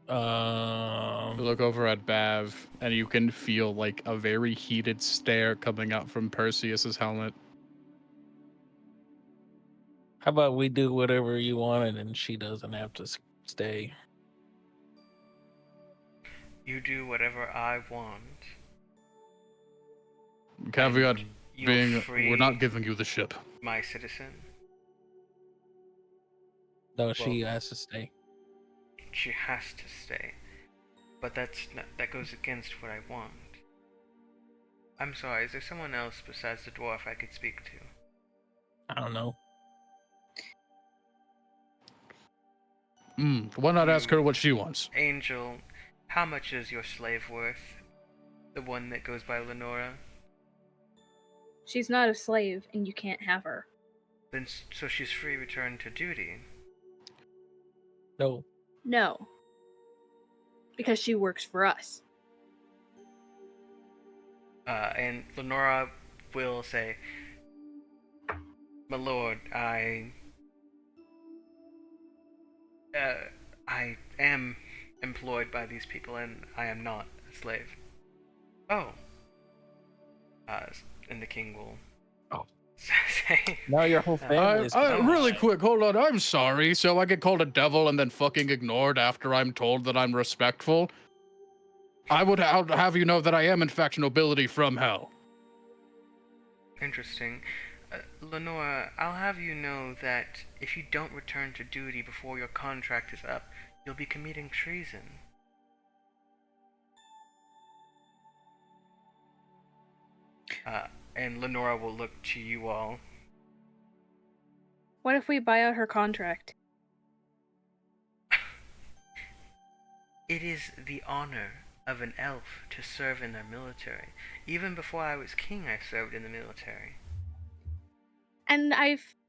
You look over at Bav, and you can feel like a very heated stare coming out from Perseus's helmet. How about we do whatever you wanted, and she doesn't have to stay? You do whatever I want. Caveat and you'll being, free we're not giving you the ship. my citizen. No, she has to stay. She has to stay. But that goes against what I want. I'm sorry, is there someone else besides the dwarf I could speak to? I don't know. Why not ask her what she wants? Angel, how much is your slave worth? The one that goes by Lenora? She's not a slave, and you can't have her. Then, so she's free return to duty. No. No. Because she works for us. And Lenora will say, "My lord, I am employed by these people, and I am not a slave." Oh. And the king will say, Now your whole family is really quick, hold on. I'm sorry. So I get called a devil and then fucking ignored after I'm told that I'm respectful? I'll have you know that I am, in fact, nobility from hell. Interesting. Lenora, I'll have you know that if you don't return to duty before your contract is up, you'll be committing treason. And Lenora will look to you all. What if we buy out her contract? It is the honor of an elf to serve in their military. Even before I was king, I served in the military. And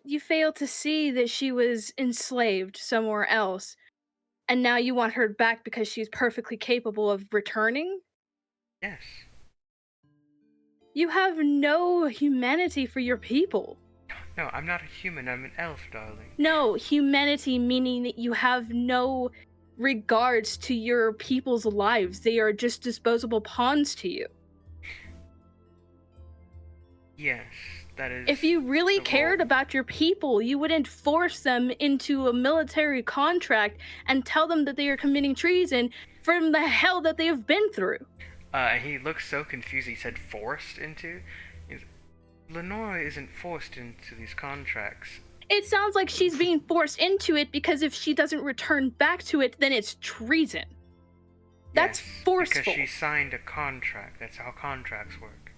you fail to see that she was enslaved somewhere else, and now you want her back because she's perfectly capable of returning? Yes. You have no humanity for your people. No, I'm not a human. I'm an elf, darling. No, humanity meaning that you have no regards to your people's lives. They are just disposable pawns to you. Yes, that is. If you really the cared role. about your people, you wouldn't force them into a military contract and tell them that they are committing treason from the hell that they have been through. He looks so confused. He said forced into. Lenora isn't forced into these contracts. It sounds like she's being forced into it because if she doesn't return back to it, then it's treason. That's Yes, forceful. Because she signed a contract. That's how contracts work.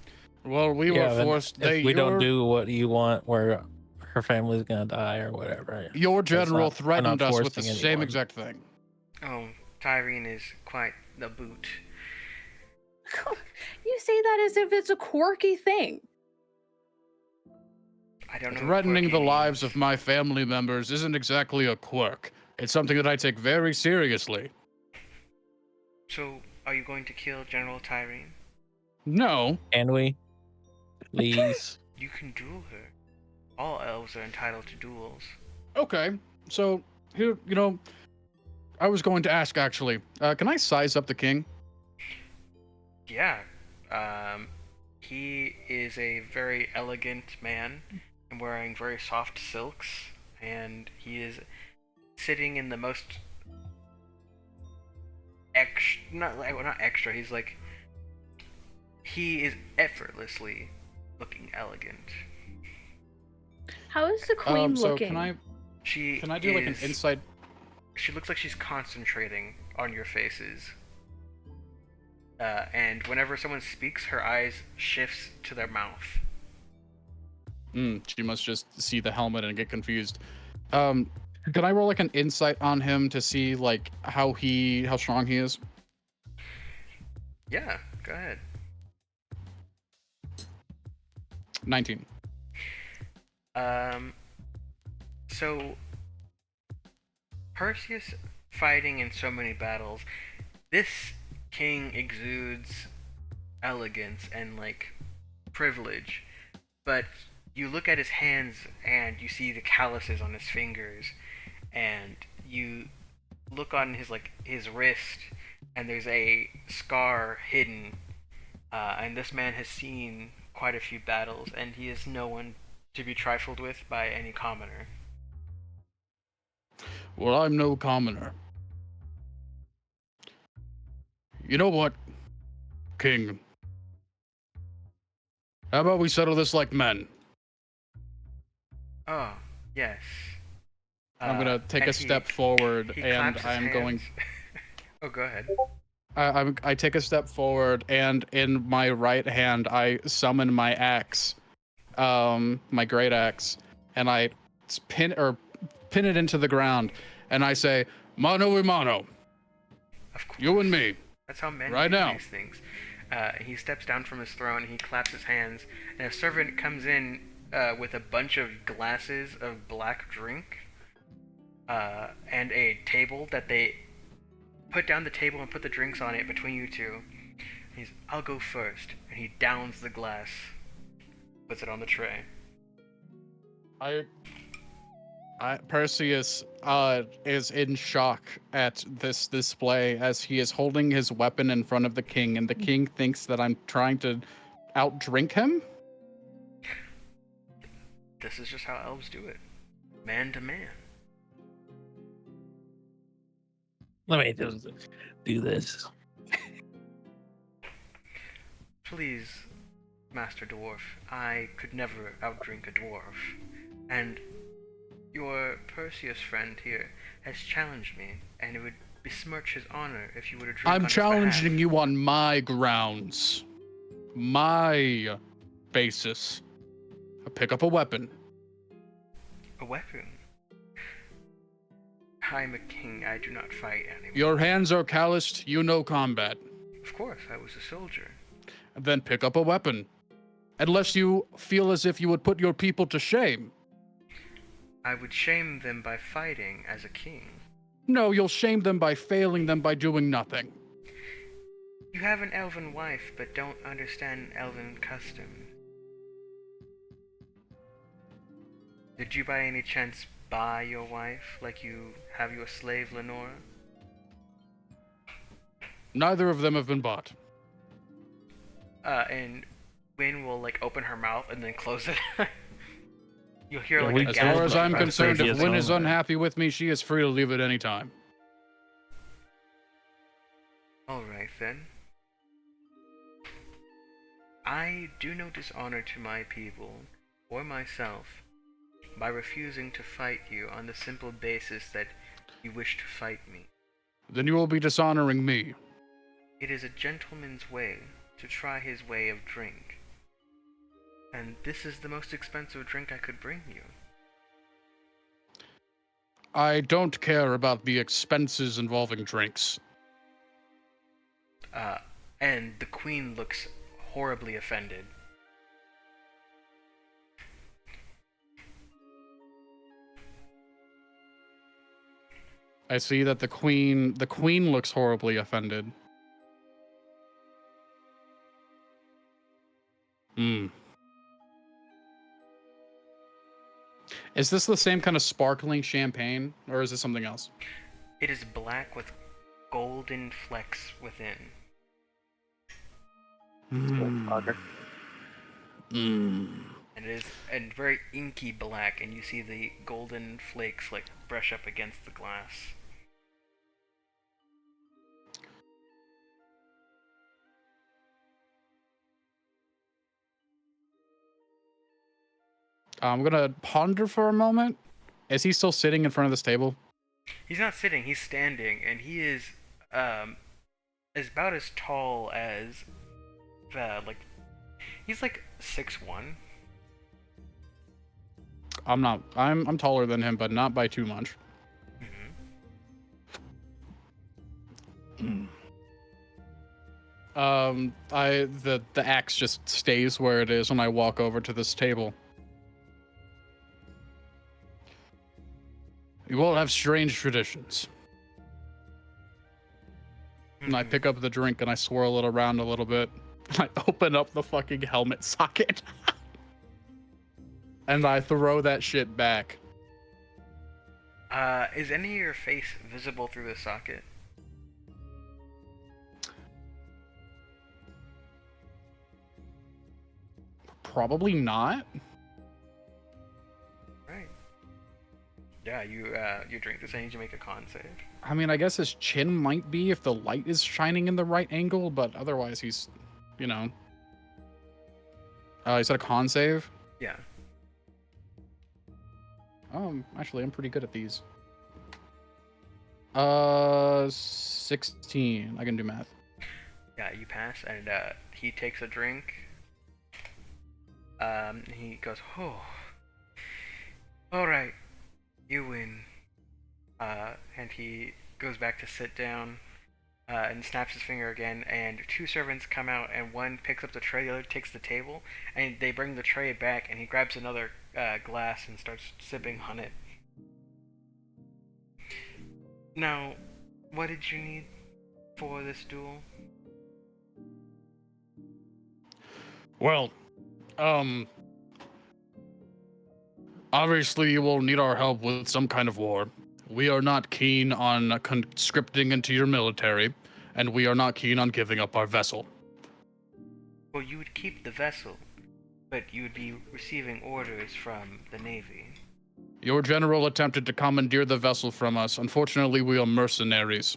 Well, we Yeah, were then forced. if we don't do what you want, where her family's gonna die or whatever. Your That's general not- we're threatened not us with the forcing same anyone. exact thing. Oh, Tyrene is quite the boot. You say that as if it's a quirky thing. I don't know. what Threatening the quirky lives means. of my family members isn't exactly a quirk. It's something that I take very seriously. So, are you going to kill General Tyrene? No. Can we? Please. You can duel her. All elves are entitled to duels. Okay. So, here, I was going to ask actually, can I size up the king? Yeah. He is a very elegant man and wearing very soft silks, and he is sitting in the most not extra. He is effortlessly looking elegant. How is the queen so looking? can I do like an insight? She looks like she's concentrating on your faces. And whenever someone speaks, her eyes shifts to their mouth. She must just see the helmet and get confused. Can I roll like an insight on him to see like how strong he is? Yeah, go ahead. 19. So Perseus fighting in so many battles, this king exudes elegance and like privilege, but you look at his hands and you see the calluses on his fingers, and you look on his wrist and there's a scar hidden, and this man has seen quite a few battles, and he is no one to be trifled with by any commoner. Well, I'm no commoner. You know what, King? How about we settle this like men? Oh, yes. I'm gonna take and a step forward, he and claps his I'm going. hands. Oh, go ahead. I take a step forward, and in my right hand, I summon my axe, my great axe, and I pin it into the ground, and I say, "Mano a mano, Of course. you and me." That's how men Right do now. these things. He steps down from his throne, he claps his hands, and a servant comes in with a bunch of glasses of black drink, and a table that they put down the table and put the drinks on it between you two. I'll go first, and he downs the glass, puts it on the tray. Perseus is in shock at this display as he is holding his weapon in front of the king, and the king thinks that I'm trying to outdrink him. This is just how elves do it. Man to man. Let me just do this. Please, Master Dwarf, I could never outdrink a dwarf. And your Perseus friend here has challenged me, and it would besmirch his honor if you were to drink on I'm his challenging behalf. you on my grounds, my basis. Pick up a weapon. A weapon? I'm a king, I do not fight anymore. Your hands are calloused, you know combat. Of course, I was a soldier. Then pick up a weapon. Unless you feel as if you would put your people to shame. I would shame them by fighting as a king. No, you'll shame them by failing them by doing nothing. You have an elven wife, but don't understand elven custom. Did you by any chance buy your wife like you have your slave Lenora? Neither of them have been bought. And Wynn will like open her mouth and then close it. You'll hear Yeah, like we- a As gasp far as I'm from concerned, if previous Wynn is owner. unhappy with me, she is free to leave at any time. Alright then. I do no dishonor to my people, or myself, by refusing to fight you on the simple basis that you wish to fight me. Then you will be dishonoring me. It is a gentleman's way to try his way of drink. And this is the most expensive drink I could bring you. I don't care about the expenses involving drinks. And the queen looks horribly offended. I see that the queen looks horribly offended. Hmm. Is this the same kind of sparkling champagne, or is it something else? It is black with golden flecks within. Fucker. Mm. And it is and very inky black, and you see the golden flakes like brush up against the glass. I'm gonna ponder for a moment. Is he still sitting in front of this table? He's not sitting, he's standing, and he is about as tall as he's like 6'1". I'm taller than him, but not by too much. Mm-hmm. The axe just stays where it is when I walk over to this table. You all have strange traditions. And I pick up the drink and I swirl it around a little bit. I open up the fucking helmet socket. And I throw that shit back. Is any of your face visible through the socket? Probably not. Right. Yeah, you drink this. I need you to make a con save. I mean, I guess his chin might be if the light is shining in the right angle, but otherwise he's, you know. Is that a con save? Yeah. Actually, I'm pretty good at these. 16. I can do math. Yeah, you pass, and he takes a drink. He goes, oh, alright, you win. And he goes back to sit down, and snaps his finger again, and two servants come out, and one picks up the tray, the other takes the table, and they bring the tray back, and he grabs another glass and starts sipping on it. Now, what did you need for this duel? Well, obviously you will need our help with some kind of war. We are not keen on conscripting into your military, and we are not keen on giving up our vessel. Well, you would keep the vessel, but you would be receiving orders from the Navy. Your general attempted to commandeer the vessel from us. Unfortunately, we are mercenaries.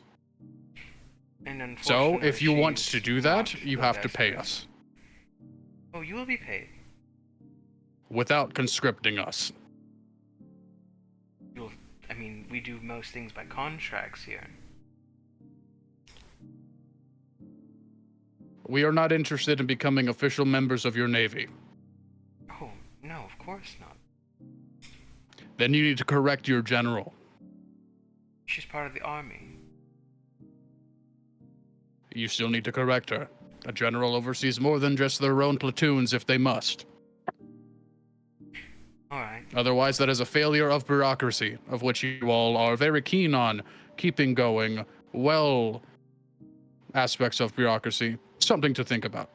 And So, if you want she's to do that, not you the have to best pay person. us. Oh, you will be paid. Without conscripting us. I mean, we do most things by contracts here. We are not interested in becoming official members of your navy. Oh, no, of course not. Then you need to correct your general. She's part of the army. You still need to correct her. A general oversees more than just their own platoons if they must. Alright. Otherwise, that is a failure of bureaucracy, of which you all are very keen on keeping going. Well, aspects of bureaucracy. Something to think about.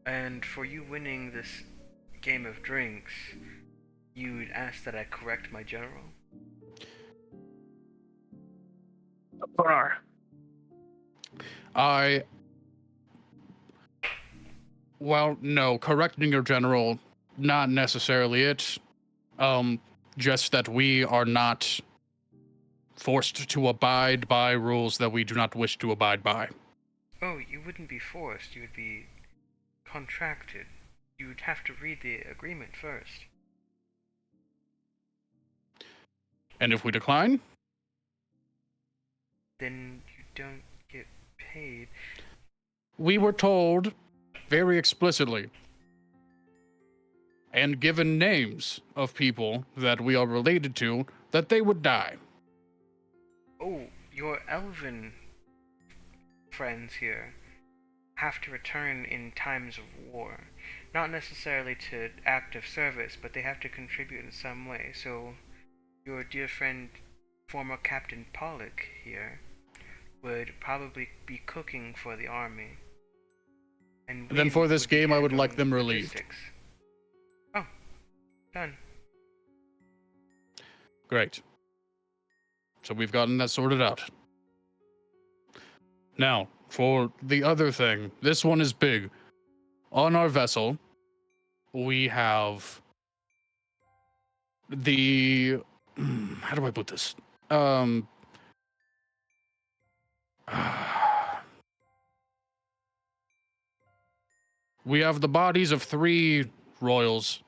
And for you winning this game of drinks, you'd ask that I correct my general? Well, no, correcting your general, not necessarily it. Just that we are not forced to abide by rules that we do not wish to abide by. Oh, you wouldn't be forced, you would be contracted. You would have to read the agreement first. And if we decline, Then you don't get paid. we were told very explicitly and given names of people that we are related to that they would die. Oh, your elven friends here have to return in times of war. Not necessarily to active service, but they have to contribute in some way. So, your dear friend, former Captain Pollock here, would probably be cooking for the army. And Then we for this would be game, I would like handling them relieved. logistics. Oh, done. Great. So we've gotten that sorted out. Now, for the other thing, this one is big. On our vessel, we have the... How do I put this? We have the bodies of 3 royals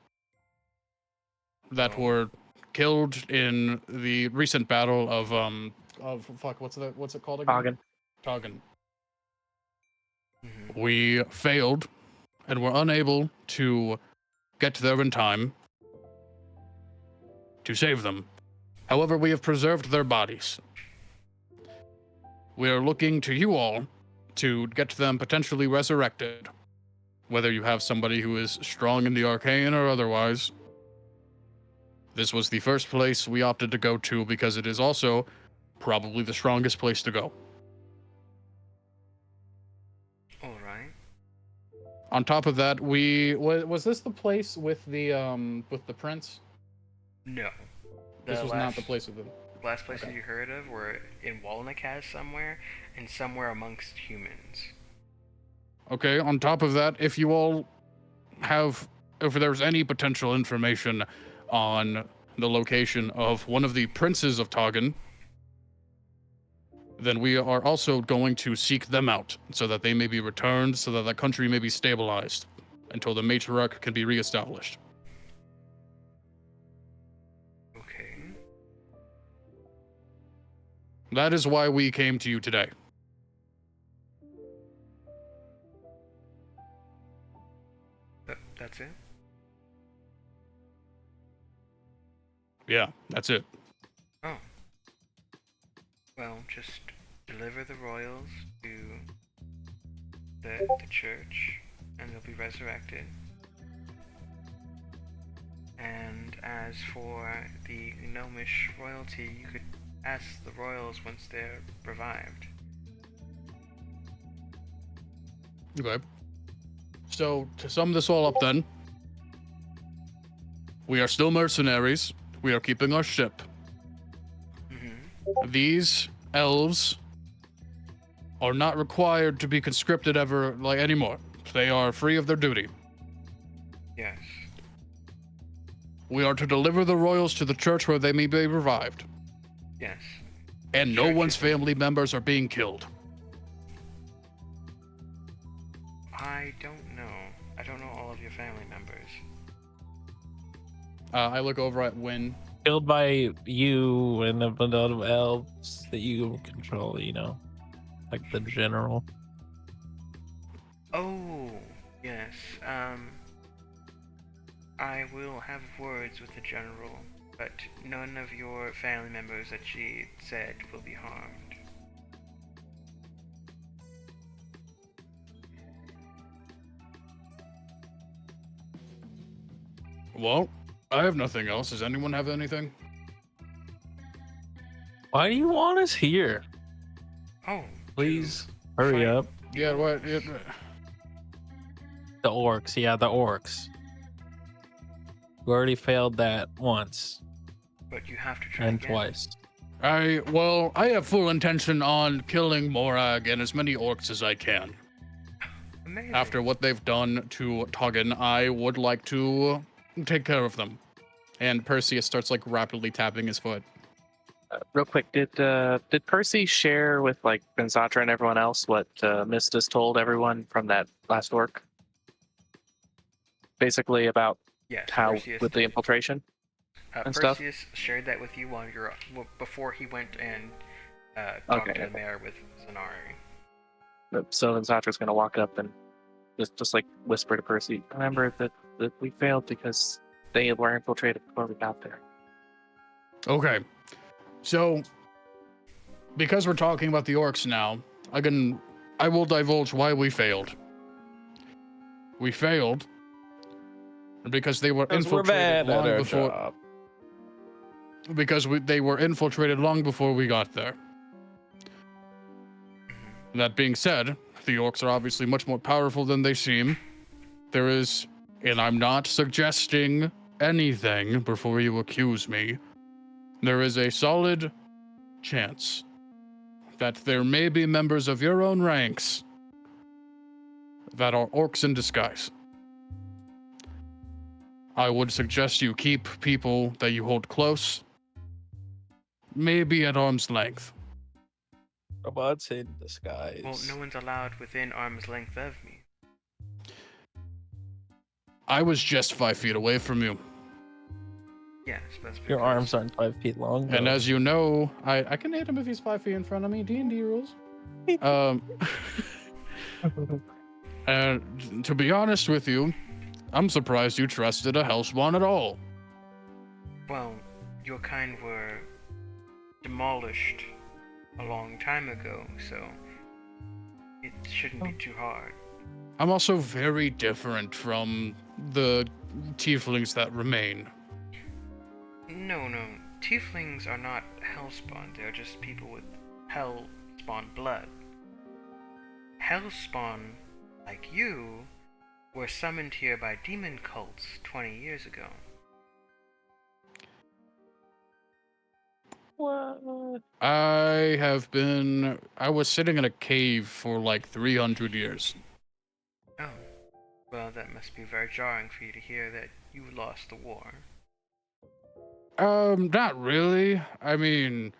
that were killed in the recent battle of what's it called again? Toggen. Mm-hmm. We failed and were unable to get there in time to save them. However, we have preserved their bodies. We are looking to you all to get them potentially resurrected. Whether you have somebody who is strong in the arcane or otherwise. This was the first place we opted to go to because it is also probably the strongest place to go. Alright. On top of that, was this the place with the prince? No. This was not the place with them. Last places Okay. you heard of were in Walnakaz somewhere, and somewhere amongst humans. Okay, on top of that, if you all have, if there's any potential information on the location of one of the princes of Toggen, then we are also going to seek them out so that they may be returned, so that the country may be stabilized until the matriarch can be reestablished. Okay. That is why we came to you today. That's it? Yeah, that's it. Oh. Well, just deliver the royals to the church, and they'll be resurrected. And as for the gnomish royalty, you could ask the royals once they're revived. Okay. So, to sum this all up then, we are still mercenaries. We are keeping our ship. Mm-hmm. These elves are not required to be conscripted anymore. They are free of their duty. Yes. We are to deliver the royals to the church where they may be revived. Yes. And no Church one's is- family members are being killed. I don't know. I don't know all of your family members. I look over at Wynn. Killed by you and a bunch of elves that you control, you know, like the general. Oh, yes. I will have words with the general, but none of your family members that she said will be harmed. Well, I have nothing else. Does anyone have anything? Why do you want us here? Oh, Please to hurry fight up. the Yeah, what? orcs. The orcs. Yeah, the orcs. We already failed that once But you have to try and again. twice. I have full intention on killing Moragg and as many orcs as I can. Amazing. After what they've done to Tuggen, I would like to take care of them. And Perseus starts like rapidly tapping his foot. Real quick, did Percy share with like Benzatra and everyone else what Mistus told everyone from that last orc? Basically about Yes, how Perseus with the did. infiltration and stuff. Perseus shared that with you while you're before he went and talked to the mayor with Zanarei. So Benzatra's gonna walk up and just like whisper to Percy, remember that we failed because they were infiltrated before we got there. Okay. So, because we're talking about the orcs now, I will divulge why we failed. We failed because they were infiltrated long before. Job. Because they were infiltrated long before we got there. That being said, the orcs are obviously much more powerful than they seem. There is, and I'm not suggesting anything before you accuse me, there is a solid chance that there may be members of your own ranks that are orcs in disguise. I would suggest you keep people that you hold close, maybe at arm's length. Robots in disguise. Well, no one's allowed within arm's length of me. I was just 5 feet away from you. Yes, that's because Your arms aren't 5 feet long. And though. as you know, I can hit him if he's 5 feet in front of me. D&D rules. And to be honest with you, I'm surprised you trusted a hellspawn at all. Well, your kind were demolished a long time ago, so it shouldn't be too hard. I'm also very different from the tieflings that remain. No, tieflings are not hellspawn. They're just people with hellspawn blood. Hellspawn, like you, were summoned here by demon cults 20 years ago. What? I was sitting in a cave for like 300 years. Oh, well, that must be very jarring for you to hear that you lost the war. Not really. I mean,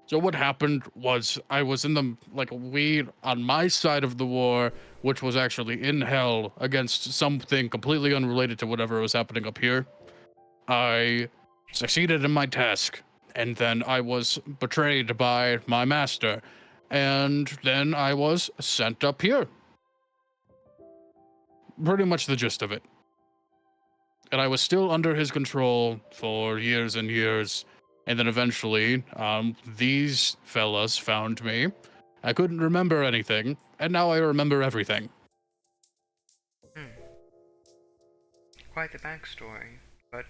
so what happened was I was in on my side of the war, which was actually in hell against something completely unrelated to whatever was happening up here. I succeeded in my task, and then I was betrayed by my master, and then I was sent up here. Pretty much the gist of it. And I was still under his control for years and years. And then eventually, these fellas found me. I couldn't remember anything, and now I remember everything. Quite the backstory, but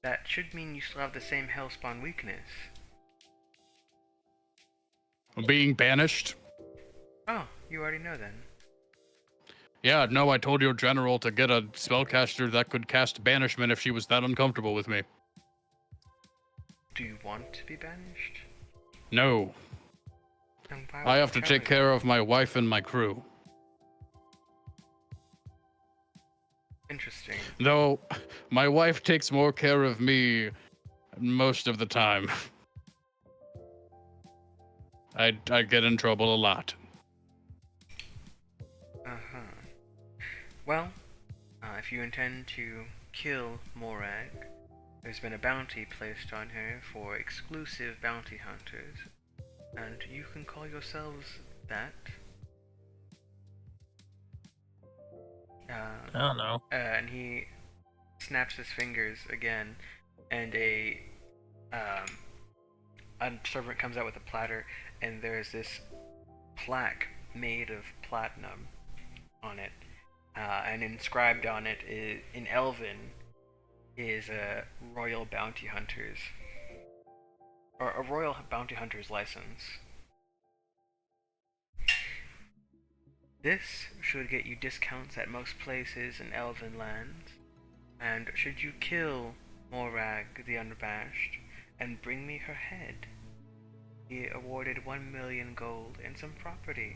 that should mean you still have the same hellspawn weakness. Being banished? Oh, you already know then. Yeah, no, I told your general to get a spellcaster that could cast banishment if she was that uncomfortable with me. Do you want to be banished? No. Then why I would have you to tell take me care of my wife and my crew. Interesting. Though, my wife takes more care of me most of the time. I get in trouble a lot. Uh-huh. Well, if you intend to kill Moragg, there's been a bounty placed on her for exclusive bounty hunters, and you can call yourselves that. I don't know. And he snaps his fingers again, and a servant comes out with a platter, and there's this plaque made of platinum on it, and inscribed on it in Elven is a royal bounty hunters, or a royal bounty hunter's license. This should get you discounts at most places in Elven lands, and should you kill Moragg the Unabashed and bring me her head, be awarded 1 million gold and some property.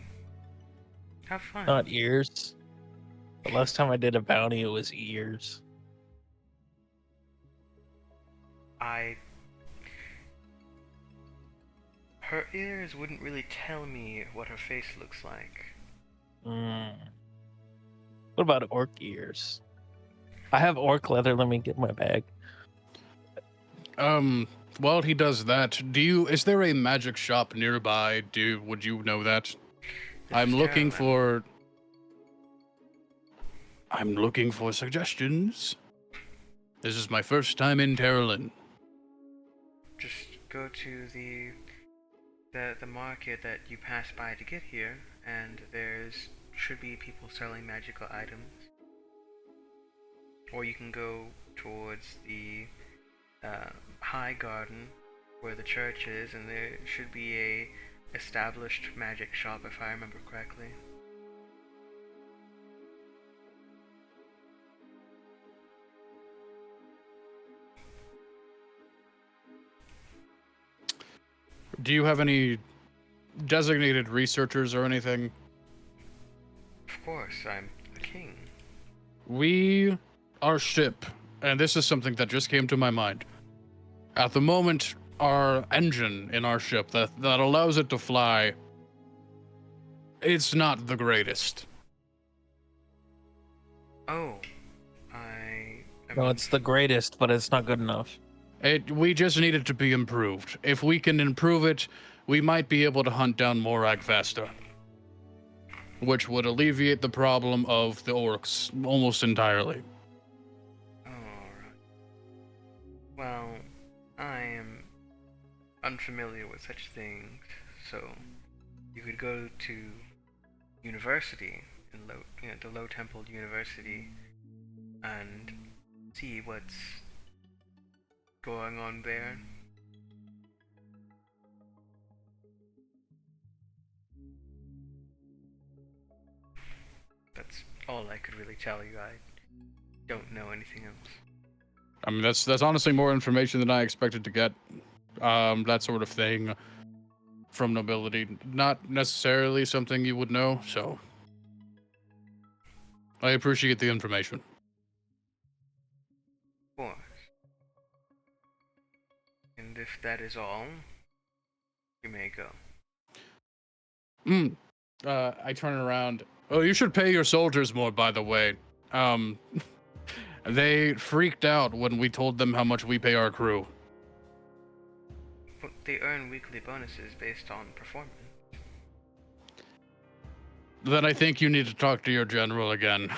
Have fun. Not ears. The last time I did a bounty, it was ears. Her ears wouldn't really tell me what her face looks like. What about orc ears? I have orc leather. Let me get my bag. While he does that, is there a magic shop nearby? Would you know that? This I'm is looking Carolyn. I'm looking for suggestions. This is my first time in Terralin. Just go to the market that you pass by to get here, and should be people selling magical items. Or you can go towards the High Garden, where the church is, and there should be a established magic shop, if I remember correctly. Do you have any designated researchers or anything? Of course, I'm the king. Our ship, and this is something that just came to my mind. At the moment, our engine in our ship that allows it to fly, it's not the greatest. Oh, No, it's the greatest, but it's not good enough. We just need it to be improved. If we can improve it, we might be able to hunt down Moragg faster, which would alleviate the problem of the orcs almost entirely. alright. Well, I am unfamiliar with such things, so you could go to university in the Low Temple University and see what's going on there. That's all I could really tell you. I don't know anything else. I mean, that's honestly more information than I expected to get. That sort of thing from nobility, not necessarily something you would know. So I appreciate the information. Of course. And if that is all, you may go. I turn around. Oh, you should pay your soldiers more, by the way. They freaked out when we told them how much we pay our crew. But they earn weekly bonuses based on performance. Then I think you need to talk to your general again.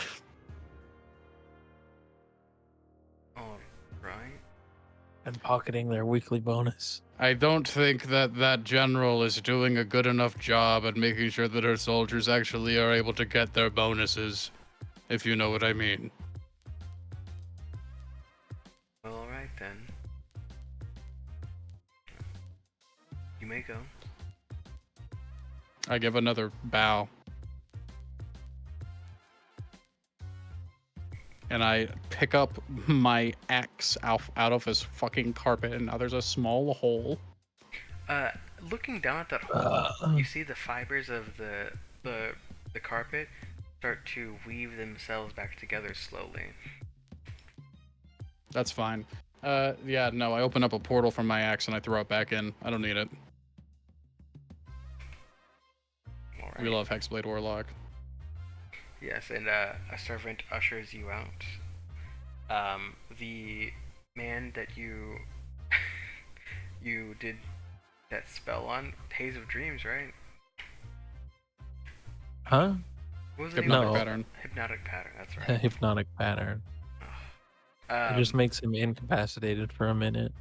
Alright. And pocketing their weekly bonus. I don't think that general is doing a good enough job at making sure that her soldiers actually are able to get their bonuses, if you know what I mean. Well, alright then. You may go. I give another bow. And I pick up my axe out of his fucking carpet, and now there's a small hole. Looking down at that hole, you see the fibers of the carpet start to weave themselves back together slowly. That's fine. Yeah, no, I open up a portal from my axe and I throw it back in. I don't need it. Alright. We love Hexblade Warlock. Yes, and a servant ushers you out. The man that you did that spell on, Haze of Dreams, right? Huh? What was the Hypnotic name of it? Pattern. Hypnotic Pattern, that's right. Hypnotic pattern. It just makes him incapacitated for a minute.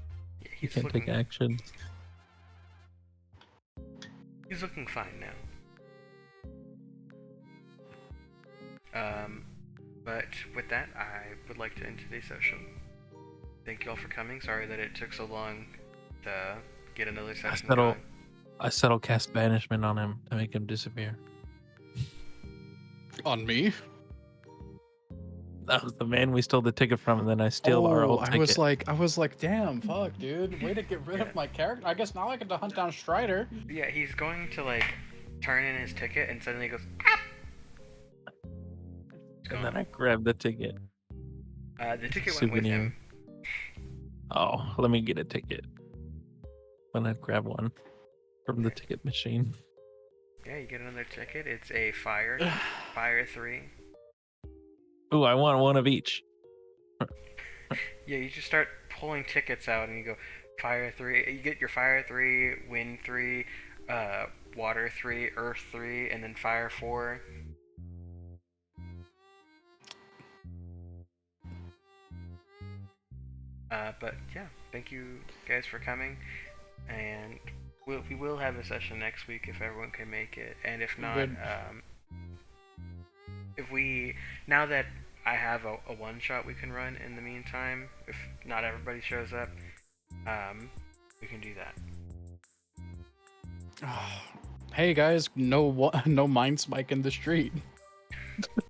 Yeah, He can't take action. He's looking fine now. But with that, I would like to end today's session. Thank you all for coming. Sorry that it took so long to get another session going. I settle cast banishment on him to make him disappear. On me? That was the man we stole the ticket from, and then I steal our old ticket. I was like, damn, fuck, dude. Way to get rid of my character. I guess now I get to hunt down Strider. Yeah, he's going to like turn in his ticket and suddenly he goes, And then I grabbed the ticket. the ticket went with him. Oh, let me get a ticket. When I grab one from the ticket machine. Yeah, you get another ticket. It's a fire 3. Ooh, I want one of each. Yeah, you just start pulling tickets out and you go fire 3. You get your fire 3, wind 3, water 3, earth 3, and then fire 4. But yeah, thank you guys for coming, and we will have a session next week if everyone can make it, and if not, now that I have a one shot we can run in the meantime, if not everybody shows up, we can do that. Hey guys, no mind spike in the street.